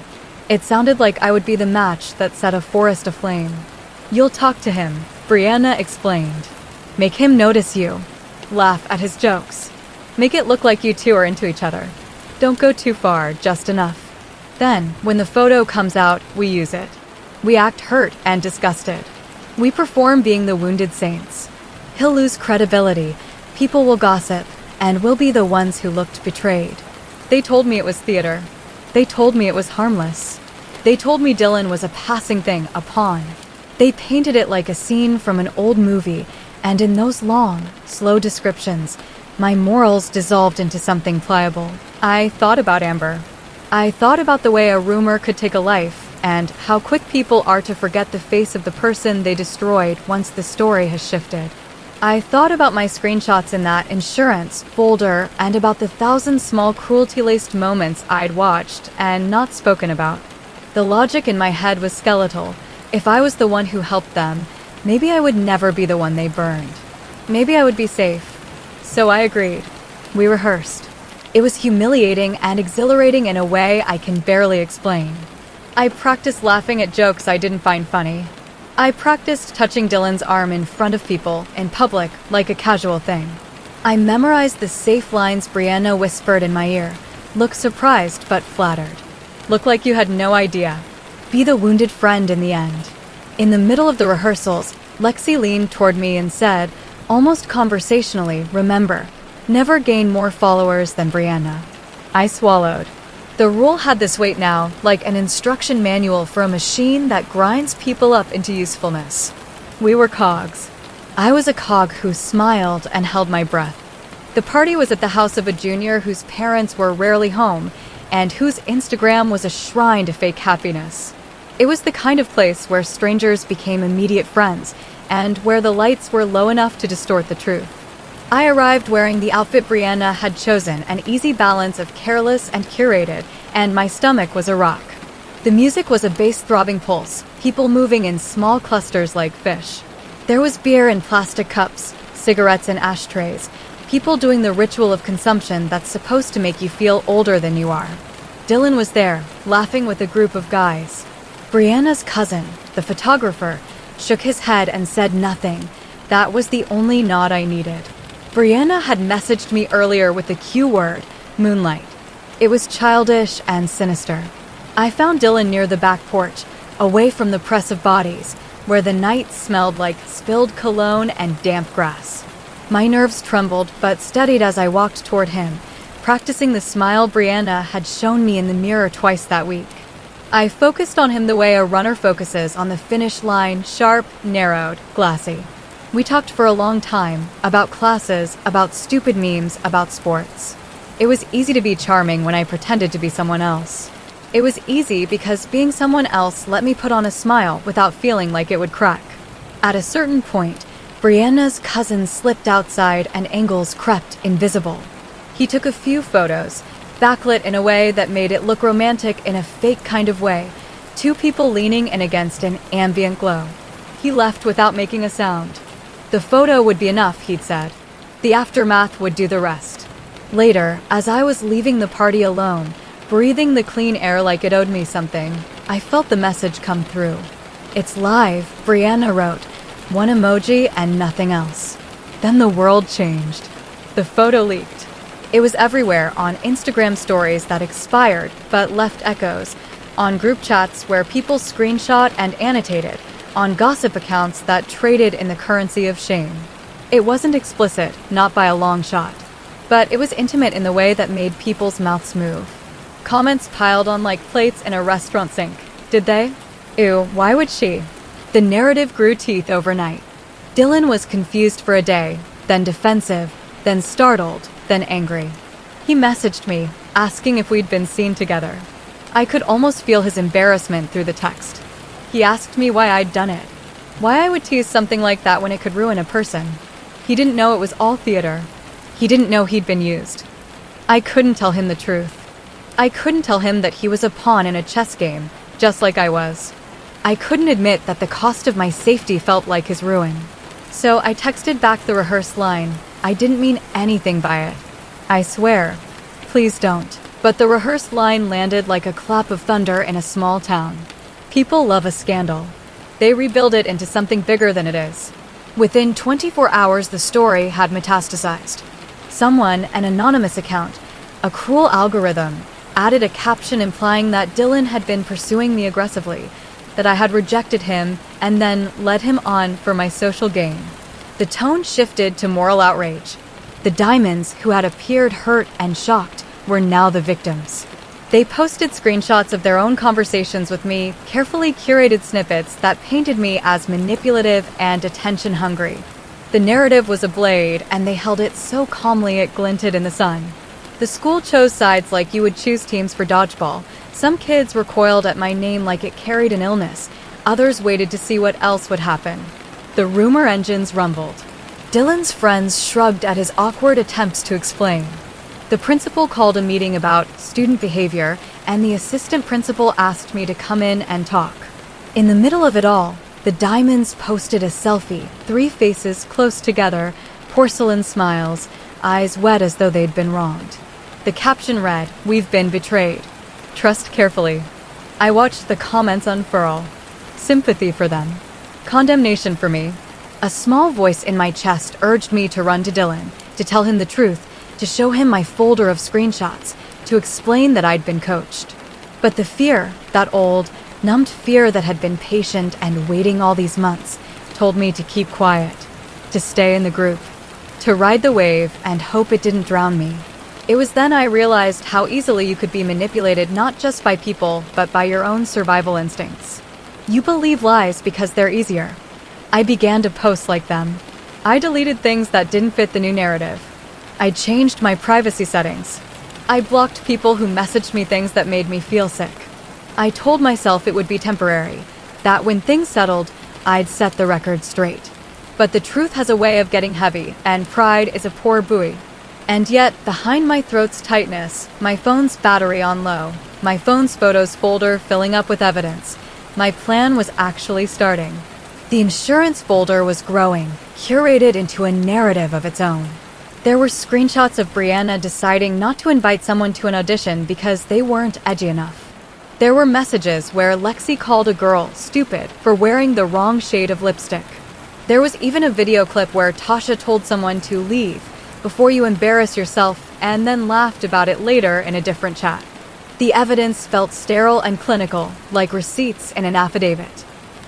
It sounded like I would be the match that set a forest aflame. You'll talk to him, Brianna explained. Make him notice you. Laugh at his jokes. Make it look like you two are into each other. Don't go too far, just enough. Then, when the photo comes out, we use it. We act hurt and disgusted. We perform being the wounded saints. He'll lose credibility, people will gossip, and we'll be the ones who looked betrayed. They told me it was theater. They told me it was harmless. They told me Dylan was a passing thing, a pawn. They painted it like a scene from an old movie, and in those long, slow descriptions, my morals dissolved into something pliable. I thought about Amber. I thought about the way a rumor could take a life, and how quick people are to forget the face of the person they destroyed once the story has shifted. I thought about my screenshots in that insurance folder and about the 1,000 small cruelty-laced moments I'd watched and not spoken about. The logic in my head was skeletal. If I was the one who helped them, maybe I would never be the one they burned. Maybe I would be safe. So I agreed. We rehearsed. It was humiliating and exhilarating in a way I can barely explain. I practiced laughing at jokes I didn't find funny. I practiced touching Dylan's arm in front of people, in public, like a casual thing. I memorized the safe lines Brianna whispered in my ear. Look surprised but flattered. Look like you had no idea. Be the wounded friend in the end. In the middle of the rehearsals, Lexi leaned toward me and said, almost conversationally, remember, never gain more followers than Brianna. I swallowed. The rule had this weight now, like an instruction manual for a machine that grinds people up into usefulness. We were cogs. I was a cog who smiled and held my breath. The party was at the house of a junior whose parents were rarely home, and whose Instagram was a shrine to fake happiness. It was the kind of place where strangers became immediate friends, and where the lights were low enough to distort the truth. I arrived wearing the outfit Brianna had chosen, an easy balance of careless and curated, and my stomach was a rock. The music was a bass-throbbing pulse, people moving in small clusters like fish. There was beer in plastic cups, cigarettes in ashtrays, people doing the ritual of consumption that's supposed to make you feel older than you are. Dylan was there, laughing with a group of guys. Brianna's cousin, the photographer, shook his head and said nothing. That was the only nod I needed. Brianna had messaged me earlier with the Q word, moonlight. It was childish and sinister. I found Dylan near the back porch, away from the press of bodies, where the night smelled like spilled cologne and damp grass. My nerves trembled, but steadied as I walked toward him, practicing the smile Brianna had shown me in the mirror twice that week. I focused on him the way a runner focuses on the finish line, sharp, narrowed, glassy. We talked for a long time, about classes, about stupid memes, about sports. It was easy to be charming when I pretended to be someone else. It was easy because being someone else let me put on a smile without feeling like it would crack. At a certain point, Brianna's cousin slipped outside and angles crept invisible. He took a few photos, backlit in a way that made it look romantic in a fake kind of way, two people leaning in against an ambient glow. He left without making a sound. The photo would be enough, he'd said. The aftermath would do the rest. Later, as I was leaving the party alone, breathing the clean air like it owed me something, I felt the message come through. "It's live," Brianna wrote. One emoji and nothing else. Then the world changed. The photo leaked. It was everywhere, on Instagram stories that expired but left echoes, on group chats where people screenshot and annotated, on gossip accounts that traded in the currency of shame. It wasn't explicit, not by a long shot, but it was intimate in the way that made people's mouths move. Comments piled on like plates in a restaurant sink. Did they? Ew, why would she? The narrative grew teeth overnight. Dylan was confused for a day, then defensive, then startled, then angry. He messaged me, asking if we'd been seen together. I could almost feel his embarrassment through the text. He asked me why I'd done it. Why I would tease something like that when it could ruin a person. He didn't know it was all theater. He didn't know he'd been used. I couldn't tell him the truth. I couldn't tell him that he was a pawn in a chess game, just like I was. I couldn't admit that the cost of my safety felt like his ruin. So I texted back the rehearsed line. I didn't mean anything by it. I swear. Please don't. But the rehearsed line landed like a clap of thunder in a small town. People love a scandal. They rebuild it into something bigger than it is. Within 24 hours, the story had metastasized. Someone, an anonymous account, a cruel algorithm, added a caption implying that Dylan had been pursuing me aggressively, that I had rejected him and then led him on for my social gain. The tone shifted to moral outrage. The Diamonds, who had appeared hurt and shocked, were now the victims. They posted screenshots of their own conversations with me, carefully curated snippets that painted me as manipulative and attention-hungry. The narrative was a blade, and they held it so calmly it glinted in the sun. The school chose sides like you would choose teams for dodgeball. Some kids recoiled at my name like it carried an illness. Others waited to see what else would happen. The rumor engines rumbled. Dylan's friends shrugged at his awkward attempts to explain. The principal called a meeting about student behavior, and the assistant principal asked me to come in and talk. In the middle of it all, the Diamonds posted a selfie, 3 faces close together, porcelain smiles, eyes wet as though they'd been wronged. The caption read, "We've been betrayed. Trust carefully." I watched the comments unfurl. Sympathy for them. Condemnation for me. A small voice in my chest urged me to run to Dylan, to tell him the truth, to show him my folder of screenshots, to explain that I'd been coached. But the fear, that old, numbed fear that had been patient and waiting all these months, told me to keep quiet, to stay in the group, to ride the wave and hope it didn't drown me. It was then I realized how easily you could be manipulated not just by people, but by your own survival instincts. You believe lies because they're easier. I began to post like them. I deleted things that didn't fit the new narrative. I changed my privacy settings. I blocked people who messaged me things that made me feel sick. I told myself it would be temporary, that when things settled, I'd set the record straight. But the truth has a way of getting heavy, and pride is a poor buoy. And yet, behind my throat's tightness, my phone's battery on low, my phone's photos folder filling up with evidence, my plan was actually starting. The insurance folder was growing, curated into a narrative of its own. There were screenshots of Brianna deciding not to invite someone to an audition because they weren't edgy enough. There were messages where Lexi called a girl stupid for wearing the wrong shade of lipstick. There was even a video clip where Tasha told someone to leave before you embarrass yourself and then laughed about it later in a different chat. The evidence felt sterile and clinical, like receipts in an affidavit.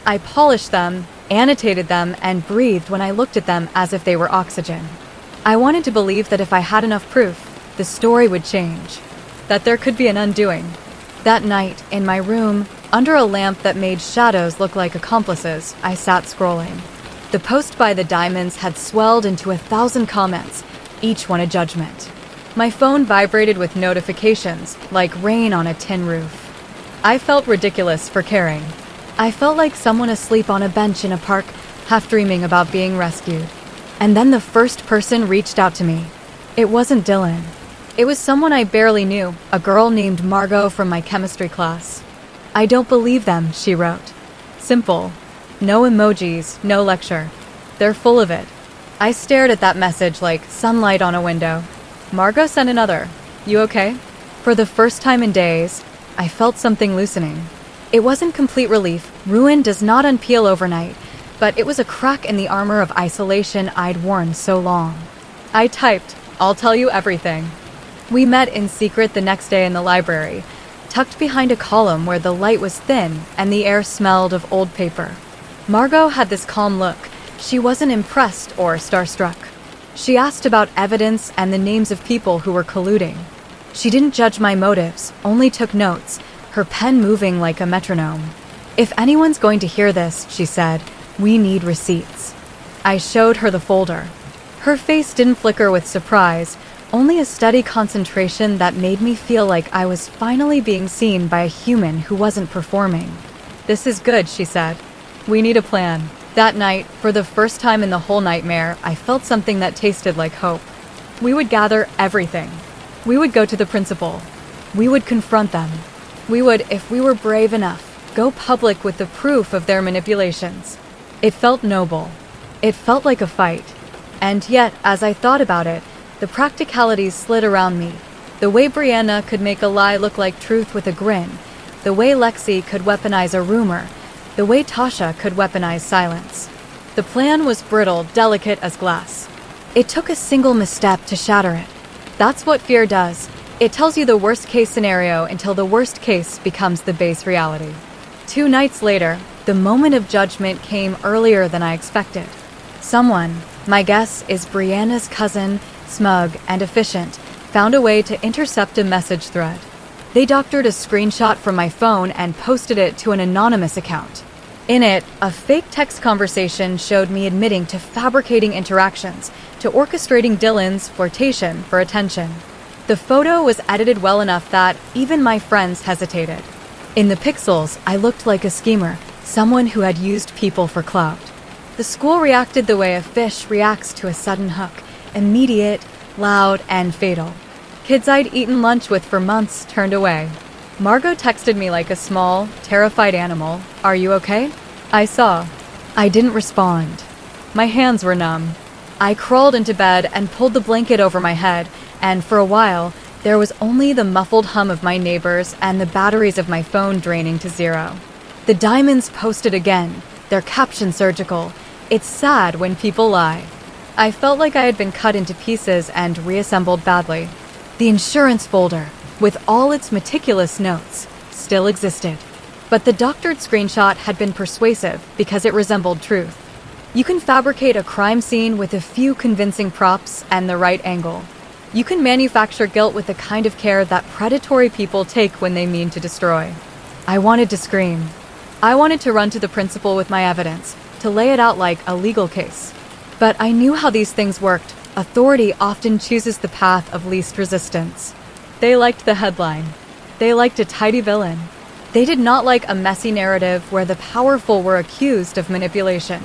I polished them, annotated them, and breathed when I looked at them as if they were oxygen. I wanted to believe that if I had enough proof, the story would change, that there could be an undoing. That night, in my room, under a lamp that made shadows look like accomplices, I sat scrolling. The post by the Diamonds had swelled into 1,000 comments, each one a judgment. My phone vibrated with notifications, like rain on a tin roof. I felt ridiculous for caring. I felt like someone asleep on a bench in a park, half dreaming about being rescued. And then the first person reached out to me. It wasn't Dylan. It was someone I barely knew, a girl named Margot from my chemistry class. "I don't believe them," she wrote. Simple. No emojis, no lecture. They're full of it. I stared at that message like sunlight on a window. Margot sent another. You okay? For the first time in days, I felt something loosening. It wasn't complete relief. Ruin does not unpeel overnight, but it was a crack in the armor of isolation I'd worn so long. I typed, I'll tell you everything. We met in secret the next day in the library, tucked behind a column where the light was thin and the air smelled of old paper. Margot had this calm look. She wasn't impressed or starstruck. She asked about evidence and the names of people who were colluding. She didn't judge my motives, only took notes, her pen moving like a metronome. If anyone's going to hear this, she said, we need receipts. I showed her the folder. Her face didn't flicker with surprise, only a steady concentration that made me feel like I was finally being seen by a human who wasn't performing. This is good, she said. We need a plan. That night, for the first time in the whole nightmare, I felt something that tasted like hope. We would gather everything. We would go to the principal. We would confront them. We would, if we were brave enough, go public with the proof of their manipulations. It felt noble. It felt like a fight. And yet, as I thought about it, the practicalities slid around me. The way Brianna could make a lie look like truth with a grin. The way Lexi could weaponize a rumor. The way Tasha could weaponize silence. The plan was brittle, delicate as glass. It took a single misstep to shatter it. That's what fear does. It tells you the worst-case scenario until the worst case becomes the base reality. 2 nights later, the moment of judgment came earlier than I expected. Someone, my guess is Brianna's cousin, smug and efficient, found a way to intercept a message thread. They doctored a screenshot from my phone and posted it to an anonymous account. In it, a fake text conversation showed me admitting to fabricating interactions, to orchestrating Dylan's flirtation for attention. The photo was edited well enough that even my friends hesitated. In the pixels, I looked like a schemer, someone who had used people for clout. The school reacted the way a fish reacts to a sudden hook, immediate, loud, and fatal. Kids I'd eaten lunch with for months turned away. Margot texted me like a small, terrified animal. Are you okay? I saw. I didn't respond. My hands were numb. I crawled into bed and pulled the blanket over my head, and for a while, there was only the muffled hum of my neighbors and the batteries of my phone draining to zero. The diamonds posted again, their caption surgical. It's sad when people lie. I felt like I had been cut into pieces and reassembled badly. The insurance folder, with all its meticulous notes, still existed. But the doctored screenshot had been persuasive because it resembled truth. You can fabricate a crime scene with a few convincing props and the right angle. You can manufacture guilt with the kind of care that predatory people take when they mean to destroy. I wanted to scream. I wanted to run to the principal with my evidence, to lay it out like a legal case. But I knew how these things worked. Authority often chooses the path of least resistance. They liked the headline. They liked a tidy villain. They did not like a messy narrative where the powerful were accused of manipulation.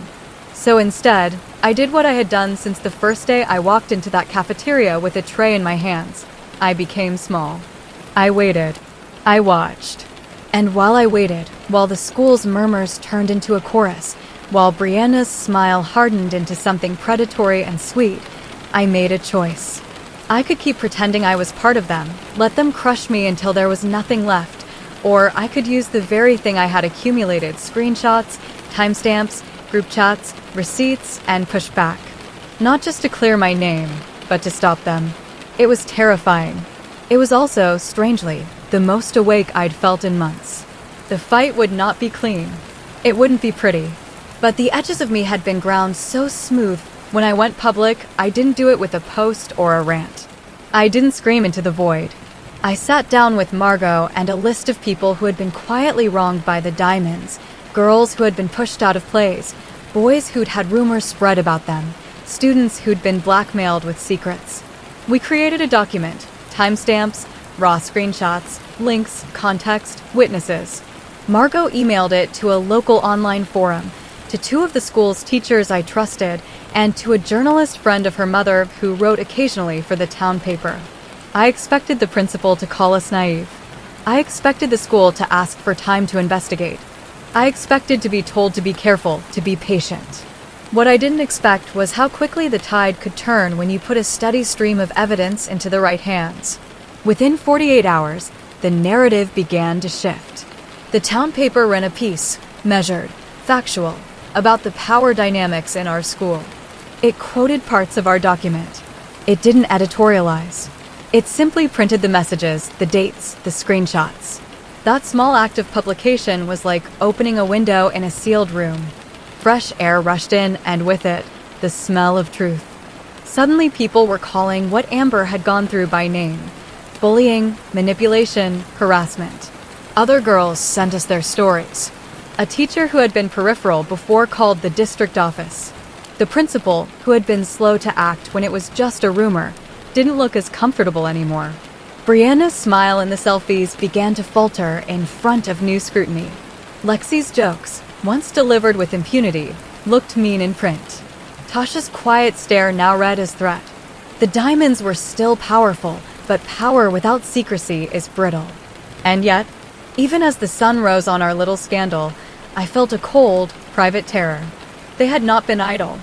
So instead, I did what I had done since the first day I walked into that cafeteria with a tray in my hands. I became small. I waited. I watched. And while I waited, while the school's murmurs turned into a chorus, while Brianna's smile hardened into something predatory and sweet, I made a choice. I could keep pretending I was part of them, let them crush me until there was nothing left, or I could use the very thing I had accumulated, screenshots, timestamps, group chats, receipts, and push back. Not just to clear my name, but to stop them. It was terrifying. It was also, strangely, the most awake I'd felt in months. The fight would not be clean. It wouldn't be pretty. But the edges of me had been ground so smooth. When I went public, I didn't do it with a post or a rant. I didn't scream into the void. I sat down with Margot and a list of people who had been quietly wronged by the diamonds, girls who had been pushed out of plays, boys who'd had rumors spread about them, students who'd been blackmailed with secrets. We created a document, timestamps, raw screenshots, links, context, witnesses. Margot emailed it to a local online forum, to 2 of the school's teachers I trusted, and to a journalist friend of her mother who wrote occasionally for the town paper. I expected the principal to call us naive. I expected the school to ask for time to investigate. I expected to be told to be careful, to be patient. What I didn't expect was how quickly the tide could turn when you put a steady stream of evidence into the right hands. Within 48 hours, the narrative began to shift. The town paper ran a piece, measured, factual, about the power dynamics in our school. It quoted parts of our document. It didn't editorialize. It simply printed the messages, the dates, the screenshots. That small act of publication was like opening a window in a sealed room. Fresh air rushed in, and with it, the smell of truth. Suddenly people were calling what Amber had gone through by name. Bullying, manipulation, harassment. Other girls sent us their stories. A teacher who had been peripheral before called the district office. The principal, who had been slow to act when it was just a rumor, didn't look as comfortable anymore. Brianna's smile in the selfies began to falter in front of new scrutiny. Lexi's jokes, once delivered with impunity, looked mean in print. Tasha's quiet stare now read as threat. The diamonds were still powerful, but power without secrecy is brittle. And yet, even as the sun rose on our little scandal, I felt a cold, private terror. They had not been idle.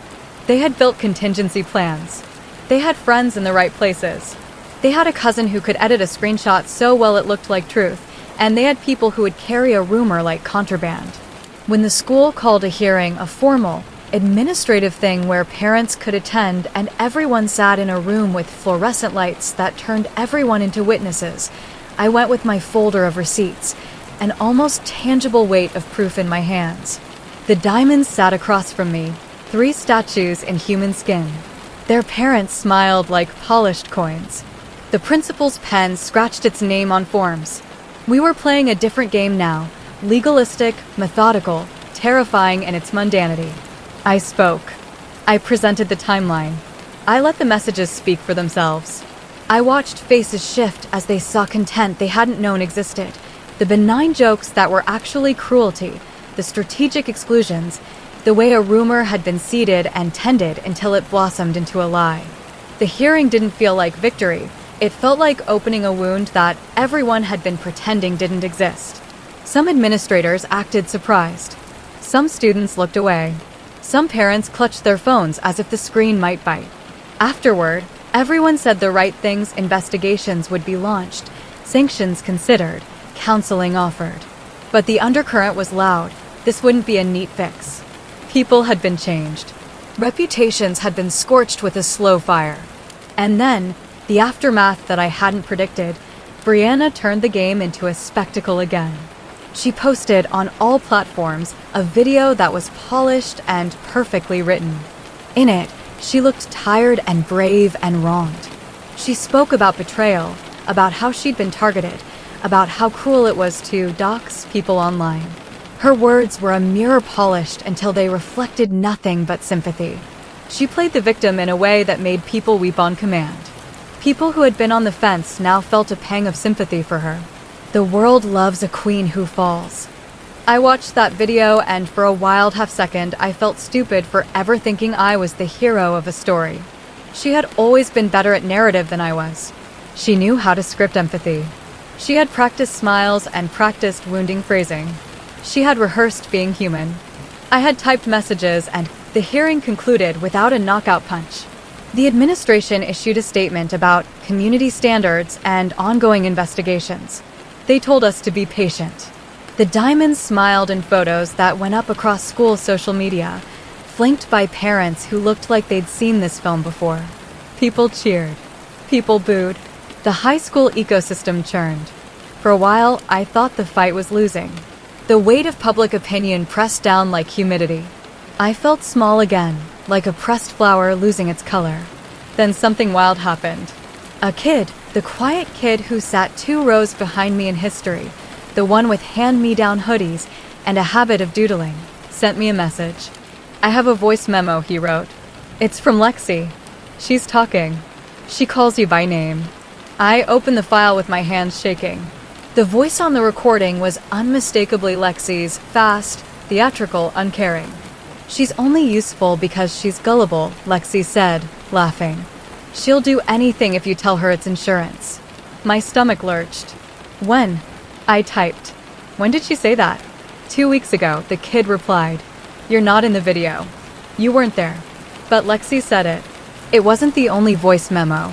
They had built contingency plans. They had friends in the right places. They had a cousin who could edit a screenshot so well it looked like truth, and they had people who would carry a rumor like contraband. When the school called a hearing a formal, administrative thing where parents could attend and everyone sat in a room with fluorescent lights that turned everyone into witnesses, I went with my folder of receipts, an almost tangible weight of proof in my hands. The diamonds sat across from me, 3 statues in human skin. Their parents smiled like polished coins. The principal's pen scratched its name on forms. We were playing a different game now, legalistic, methodical, terrifying in its mundanity. I spoke. I presented the timeline. I let the messages speak for themselves. I watched faces shift as they saw content they hadn't known existed. The benign jokes that were actually cruelty, the strategic exclusions, the way a rumor had been seeded and tended until it blossomed into a lie. The hearing didn't feel like victory. It felt like opening a wound that everyone had been pretending didn't exist. Some administrators acted surprised. Some students looked away. Some parents clutched their phones as if the screen might bite. Afterward, everyone said the right things. Investigations would be launched, sanctions considered, counseling offered. But the undercurrent was loud. This wouldn't be a neat fix. People had been changed. Reputations had been scorched with a slow fire. And then, the aftermath that I hadn't predicted, Brianna turned the game into a spectacle again. She posted on all platforms a video that was polished and perfectly written. In it, she looked tired and brave and wronged. She spoke about betrayal, about how she'd been targeted, about how cruel it was to dox people online. Her words were a mirror polished until they reflected nothing but sympathy. She played the victim in a way that made people weep on command. People who had been on the fence now felt a pang of sympathy for her. The world loves a queen who falls. I watched that video, and for a wild half-second, I felt stupid for ever thinking I was the hero of a story. She had always been better at narrative than I was. She knew how to script empathy. She had practiced smiles and practiced wounding phrasing. She had rehearsed being human. I had typed messages, and the hearing concluded without a knockout punch. The administration issued a statement about community standards and ongoing investigations. They told us to be patient. The diamonds smiled in photos that went up across school social media, flanked by parents who looked like they'd seen this film before. People cheered. People booed. The high school ecosystem churned. For a while, I thought the fight was losing. The weight of public opinion pressed down like humidity. I felt small again, like a pressed flower losing its color. Then something wild happened. A kid, the quiet kid who sat 2 rows behind me in history, the one with hand-me-down hoodies and a habit of doodling, sent me a message. I have a voice memo, he wrote. It's from Lexi. She's talking. She calls you by name. I opened the file with my hands shaking. The voice on the recording was unmistakably Lexi's, fast, theatrical, uncaring. She's only useful because she's gullible, Lexi said, laughing. She'll do anything if you tell her it's insurance. My stomach lurched. When? I typed. When did she say that? 2 weeks ago, the kid replied, "You're not in the video. You weren't there." But Lexi said it. It wasn't the only voice memo.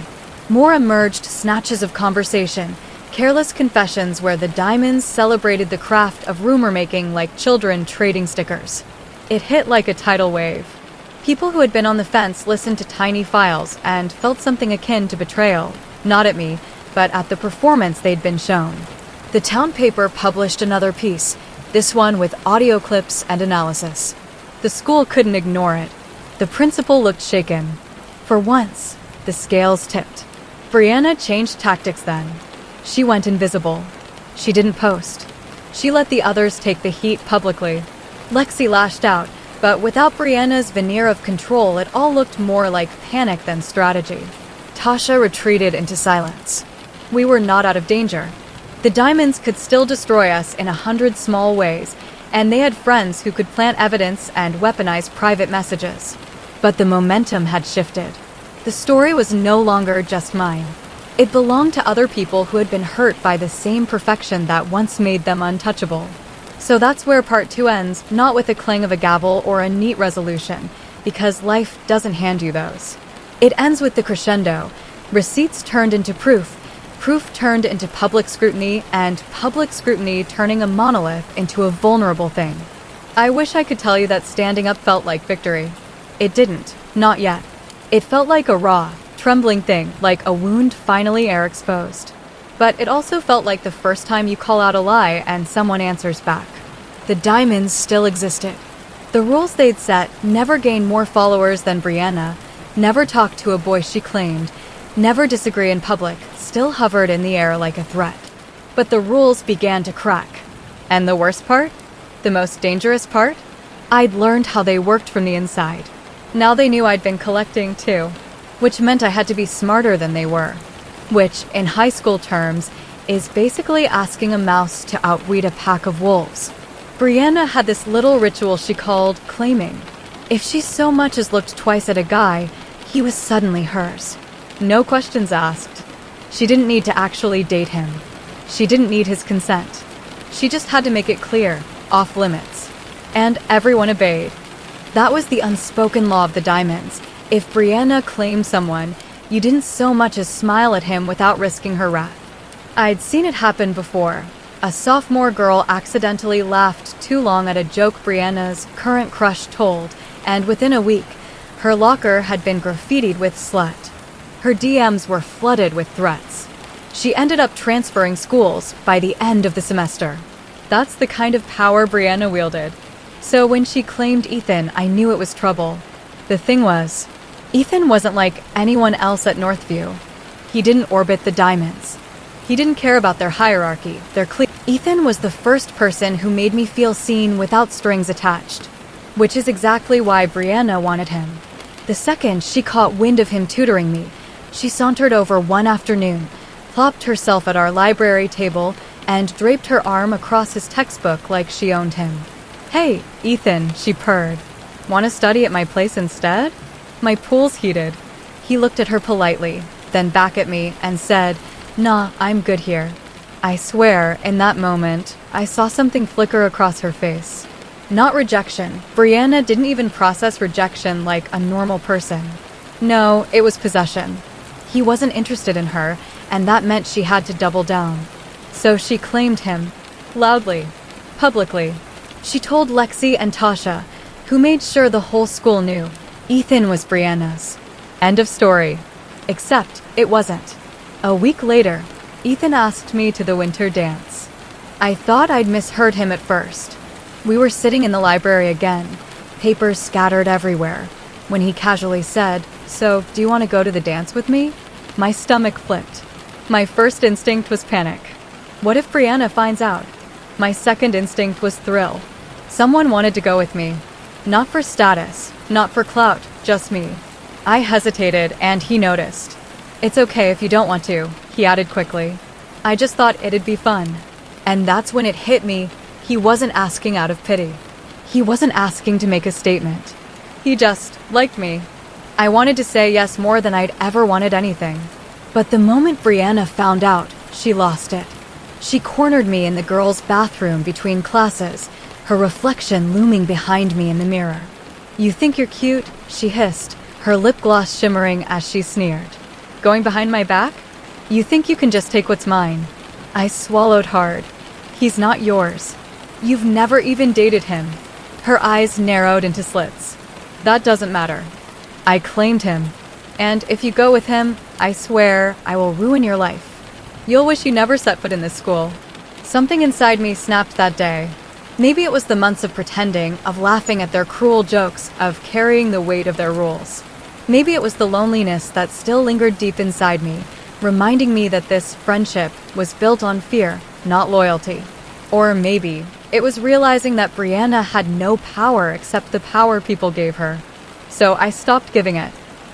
More emerged snatches of conversation, careless confessions where the Diamonds celebrated the craft of rumor making like children trading stickers. It hit like a tidal wave. People who had been on the fence listened to tiny files and felt something akin to betrayal, not at me, but at the performance they'd been shown. The town paper published another piece, this one with audio clips and analysis. The school couldn't ignore it. The principal looked shaken. For once, the scales tipped. Brianna changed tactics then. She went invisible. She didn't post. She let the others take the heat publicly. Lexi lashed out, but without Brianna's veneer of control, it all looked more like panic than strategy. Tasha retreated into silence. We were not out of danger. The Diamonds could still destroy us in 100 small ways, and they had friends who could plant evidence and weaponize private messages. But the momentum had shifted. The story was no longer just mine. It belonged to other people who had been hurt by the same perfection that once made them untouchable. So that's where part 2 ends, not with a clang of a gavel or a neat resolution, because life doesn't hand you those. It ends with the crescendo, receipts turned into proof, proof turned into public scrutiny, and public scrutiny turning a monolith into a vulnerable thing. I wish I could tell you that standing up felt like victory. It didn't, not yet. It felt like a raw, trembling thing, like a wound finally air exposed. But it also felt like the first time you call out a lie and someone answers back. The Diamonds still existed. The rules they'd set, never gain more followers than Brianna, never talk to a boy she claimed, never disagree in public, still hovered in the air like a threat. But the rules began to crack. And the worst part? The most dangerous part? I'd learned how they worked from the inside. Now they knew I'd been collecting too, which meant I had to be smarter than they were. Which, in high school terms, is basically asking a mouse to outwit a pack of wolves. Brianna had this little ritual she called claiming. If she so much as looked twice at a guy, he was suddenly hers. No questions asked. She didn't need to actually date him. She didn't need his consent. She just had to make it clear, off limits. And everyone obeyed. That was the unspoken law of the Diamonds. If Brianna claimed someone, you didn't so much as smile at him without risking her wrath. I'd seen it happen before. A sophomore girl accidentally laughed too long at a joke Brianna's current crush told, and within a week, her locker had been graffitied with slut. Her DMs were flooded with threats. She ended up transferring schools by the end of the semester. That's the kind of power Brianna wielded. So when she claimed Ethan, I knew it was trouble. The thing was, Ethan wasn't like anyone else at Northview. He didn't orbit the Diamonds. He didn't care about their hierarchy, their clique. Ethan was the first person who made me feel seen without strings attached, which is exactly why Brianna wanted him. The second she caught wind of him tutoring me, she sauntered over one afternoon, plopped herself at our library table, and draped her arm across his textbook like she owned him. "Hey, Ethan," she purred. "Want to study at my place instead?" My pools heated. He looked at her politely, then back at me and said, "Nah, I'm good here." I swear, in that moment, I saw something flicker across her face. Not rejection. Brianna didn't even process rejection like a normal person. No, it was possession. He wasn't interested in her, and that meant she had to double down. So she claimed him. Loudly. Publicly. She told Lexi and Tasha, who made sure the whole school knew. Ethan was Brianna's. End of story. Except it wasn't. A week later, Ethan asked me to the winter dance. I thought I'd misheard him at first. We were sitting in the library again, papers scattered everywhere, when he casually said, "So, do you want to go to the dance with me?" My stomach flipped. My first instinct was panic. What if Brianna finds out? My second instinct was thrill. Someone wanted to go with me. Not for status, not for clout, just me. I hesitated, and he noticed. "It's okay if you don't want to," he added quickly. I just thought it'd be fun. And that's when it hit me. He wasn't asking out of pity. He wasn't asking to make a statement. He just liked me. I wanted to say yes more than I'd ever wanted anything. But the moment Brianna found out, she lost it. She cornered me in the girls' bathroom between classes, her reflection looming behind me in the mirror. "You think you're cute?" she hissed, her lip gloss shimmering as she sneered. "Going behind my back? You think you can just take what's mine?" I swallowed hard. "He's not yours. You've never even dated him." Her eyes narrowed into slits. "That doesn't matter. I claimed him. And if you go with him, I swear I will ruin your life. You'll wish you never set foot in this school." Something inside me snapped that day. Maybe it was the months of pretending, of laughing at their cruel jokes, of carrying the weight of their rules. Maybe it was the loneliness that still lingered deep inside me, reminding me that this friendship was built on fear, not loyalty. Or maybe it was realizing that Brianna had no power except the power people gave her. So I stopped giving it.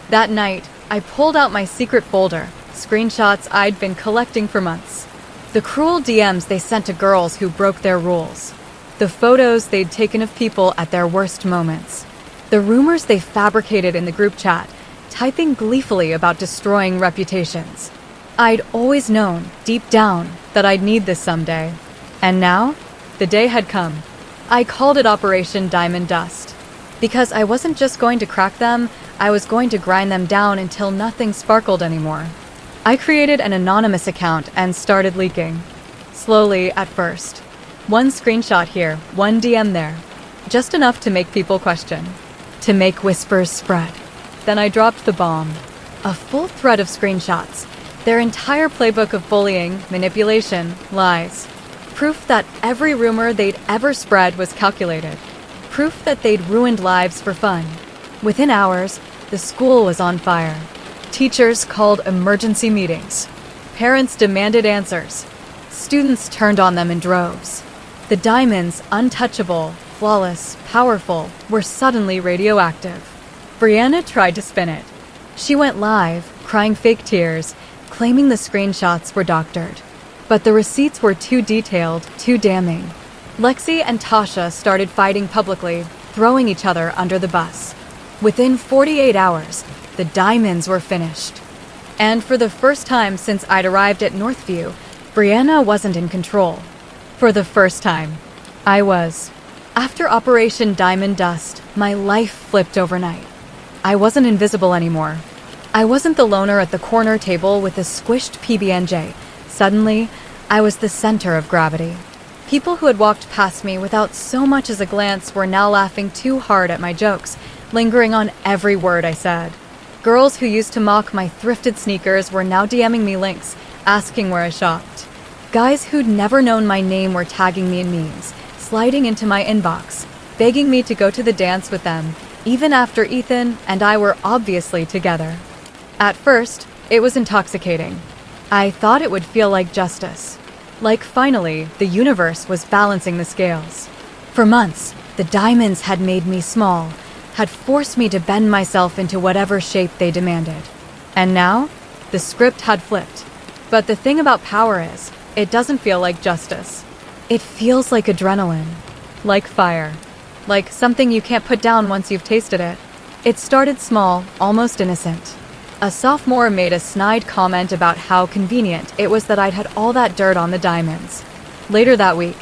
That night, I pulled out my secret folder, screenshots I'd been collecting for months. The cruel DMs they sent to girls who broke their rules. The photos they'd taken of people at their worst moments. The rumors they fabricated in the group chat, typing gleefully about destroying reputations. I'd always known, deep down, that I'd need this someday. And now, the day had come. I called it Operation Diamond Dust. Because I wasn't just going to crack them, I was going to grind them down until nothing sparkled anymore. I created an anonymous account and started leaking. Slowly at first. One screenshot here, one DM there. Just enough to make people question. To make whispers spread. Then I dropped the bomb. A full thread of screenshots. Their entire playbook of bullying, manipulation, lies. Proof that every rumor they'd ever spread was calculated. Proof that they'd ruined lives for fun. Within hours, the school was on fire. Teachers called emergency meetings. Parents demanded answers. Students turned on them in droves. The diamonds, untouchable, flawless, powerful, were suddenly radioactive. Brianna tried to spin it. She went live, crying fake tears, claiming the screenshots were doctored. But the receipts were too detailed, too damning. Lexi and Tasha started fighting publicly, throwing each other under the bus. Within 48 hours, the diamonds were finished. And for the first time since I'd arrived at Northview, Brianna wasn't in control. For the first time, I was. After Operation Diamond Dust, my life flipped overnight. I wasn't invisible anymore. I wasn't the loner at the corner table with a squished PB&J. Suddenly, I was the center of gravity. People who had walked past me without so much as a glance were now laughing too hard at my jokes, lingering on every word I said. Girls who used to mock my thrifted sneakers were now DMing me links, asking where I shopped. Guys who'd never known my name were tagging me in memes, sliding into my inbox, begging me to go to the dance with them, even after Ethan and I were obviously together. At first, it was intoxicating. I thought it would feel like justice. Like finally, the universe was balancing the scales. For months, the diamonds had made me small, had forced me to bend myself into whatever shape they demanded. And now, the script had flipped. But the thing about power is, it doesn't feel like justice. It feels like adrenaline. Like fire. Like something you can't put down once you've tasted it. It started small, almost innocent. A sophomore made a snide comment about how convenient it was that I'd had all that dirt on the diamonds. Later that week,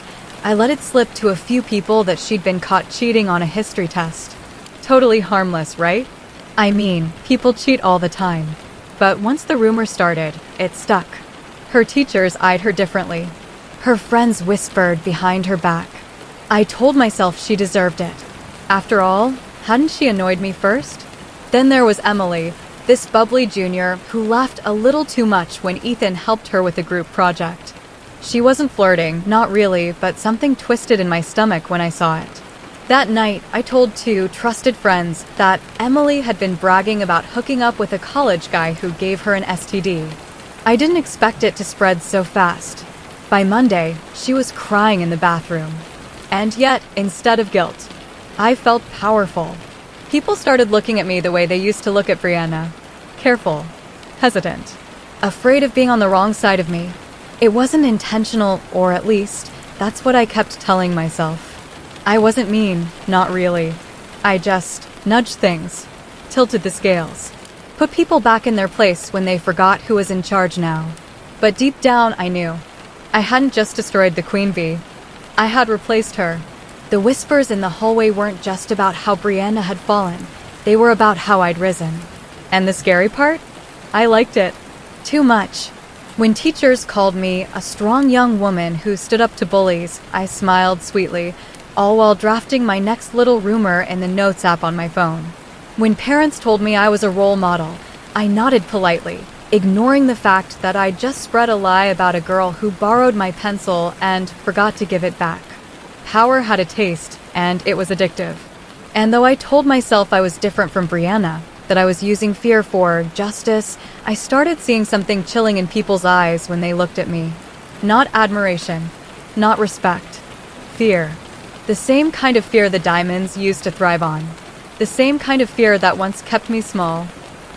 I let it slip to a few people that she'd been caught cheating on a history test. Totally harmless, right? I mean, people cheat all the time. But once the rumor started, it stuck. Her teachers eyed her differently. Her friends whispered behind her back. I told myself she deserved it. After all, hadn't she annoyed me first? Then there was Emily, this bubbly junior who laughed a little too much when Ethan helped her with a group project. She wasn't flirting, not really, but something twisted in my stomach when I saw it. That night, I told 2 trusted friends that Emily had been bragging about hooking up with a college guy who gave her an STD. I didn't expect it to spread so fast. By Monday, she was crying in the bathroom. And yet, instead of guilt, I felt powerful. People started looking at me the way they used to look at Brianna. Careful, hesitant, afraid of being on the wrong side of me. It wasn't intentional, or at least, that's what I kept telling myself. I wasn't mean, not really. I just nudged things, tilted the scales, put people back in their place when they forgot who was in charge now. But deep down, I knew. I hadn't just destroyed the queen bee. I had replaced her. The whispers in the hallway weren't just about how Brianna had fallen, they were about how I'd risen. And the scary part? I liked it. Too much. When teachers called me a strong young woman who stood up to bullies, I smiled sweetly, all while drafting my next little rumor in the notes app on my phone. When parents told me I was a role model, I nodded politely, ignoring the fact that I'd just spread a lie about a girl who borrowed my pencil and forgot to give it back. Power had a taste, and it was addictive. And though I told myself I was different from Brianna, that I was using fear for justice, I started seeing something chilling in people's eyes when they looked at me. Not admiration, not respect. Fear. The same kind of fear the diamonds used to thrive on. The same kind of fear that once kept me small.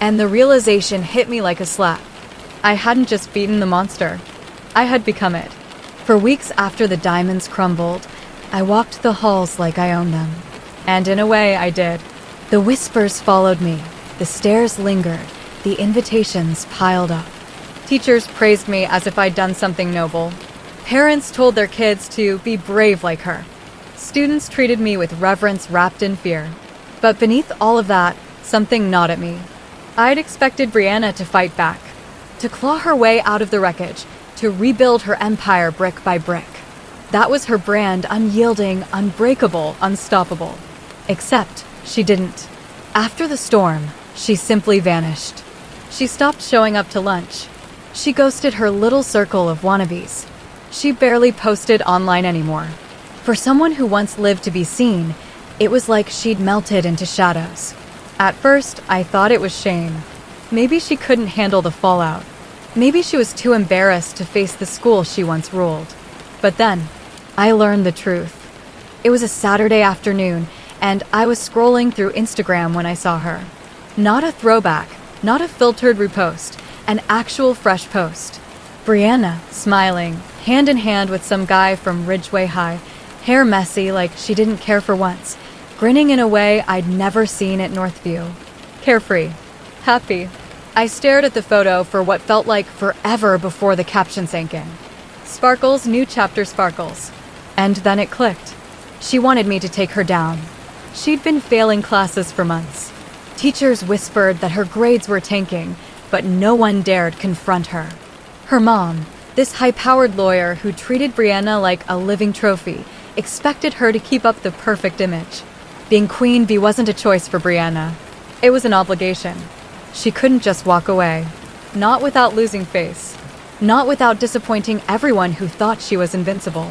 And the realization hit me like a slap. I hadn't just beaten the monster. I had become it. For weeks after the diamonds crumbled, I walked the halls like I owned them. And in a way, I did. The whispers followed me. The stares lingered. The invitations piled up. Teachers praised me as if I'd done something noble. Parents told their kids to be brave like her. Students treated me with reverence wrapped in fear. But beneath all of that, something gnawed at me. I'd expected Brianna to fight back, to claw her way out of the wreckage, to rebuild her empire brick by brick. That was her brand, unyielding, unbreakable, unstoppable. Except she didn't. After the storm, she simply vanished. She stopped showing up to lunch. She ghosted her little circle of wannabes. She barely posted online anymore. For someone who once lived to be seen, it was like she'd melted into shadows. At first, I thought it was shame. Maybe she couldn't handle the fallout. Maybe she was too embarrassed to face the school she once ruled. But then, I learned the truth. It was a Saturday afternoon, and I was scrolling through Instagram when I saw her. Not a throwback, not a filtered repost, an actual fresh post. Brianna, smiling, hand in hand with some guy from Ridgeway High, hair messy like she didn't care for once, grinning in a way I'd never seen at Northview. Carefree. Happy. I stared at the photo for what felt like forever before the caption sank in. Sparkles, new chapter sparkles. And then it clicked. She wanted me to take her down. She'd been failing classes for months. Teachers whispered that her grades were tanking, but no one dared confront her. Her mom, this high-powered lawyer who treated Brianna like a living trophy, expected her to keep up the perfect image. Being queen bee wasn't a choice for Brianna. It was an obligation. She couldn't just walk away. Not without losing face. Not without disappointing everyone who thought she was invincible.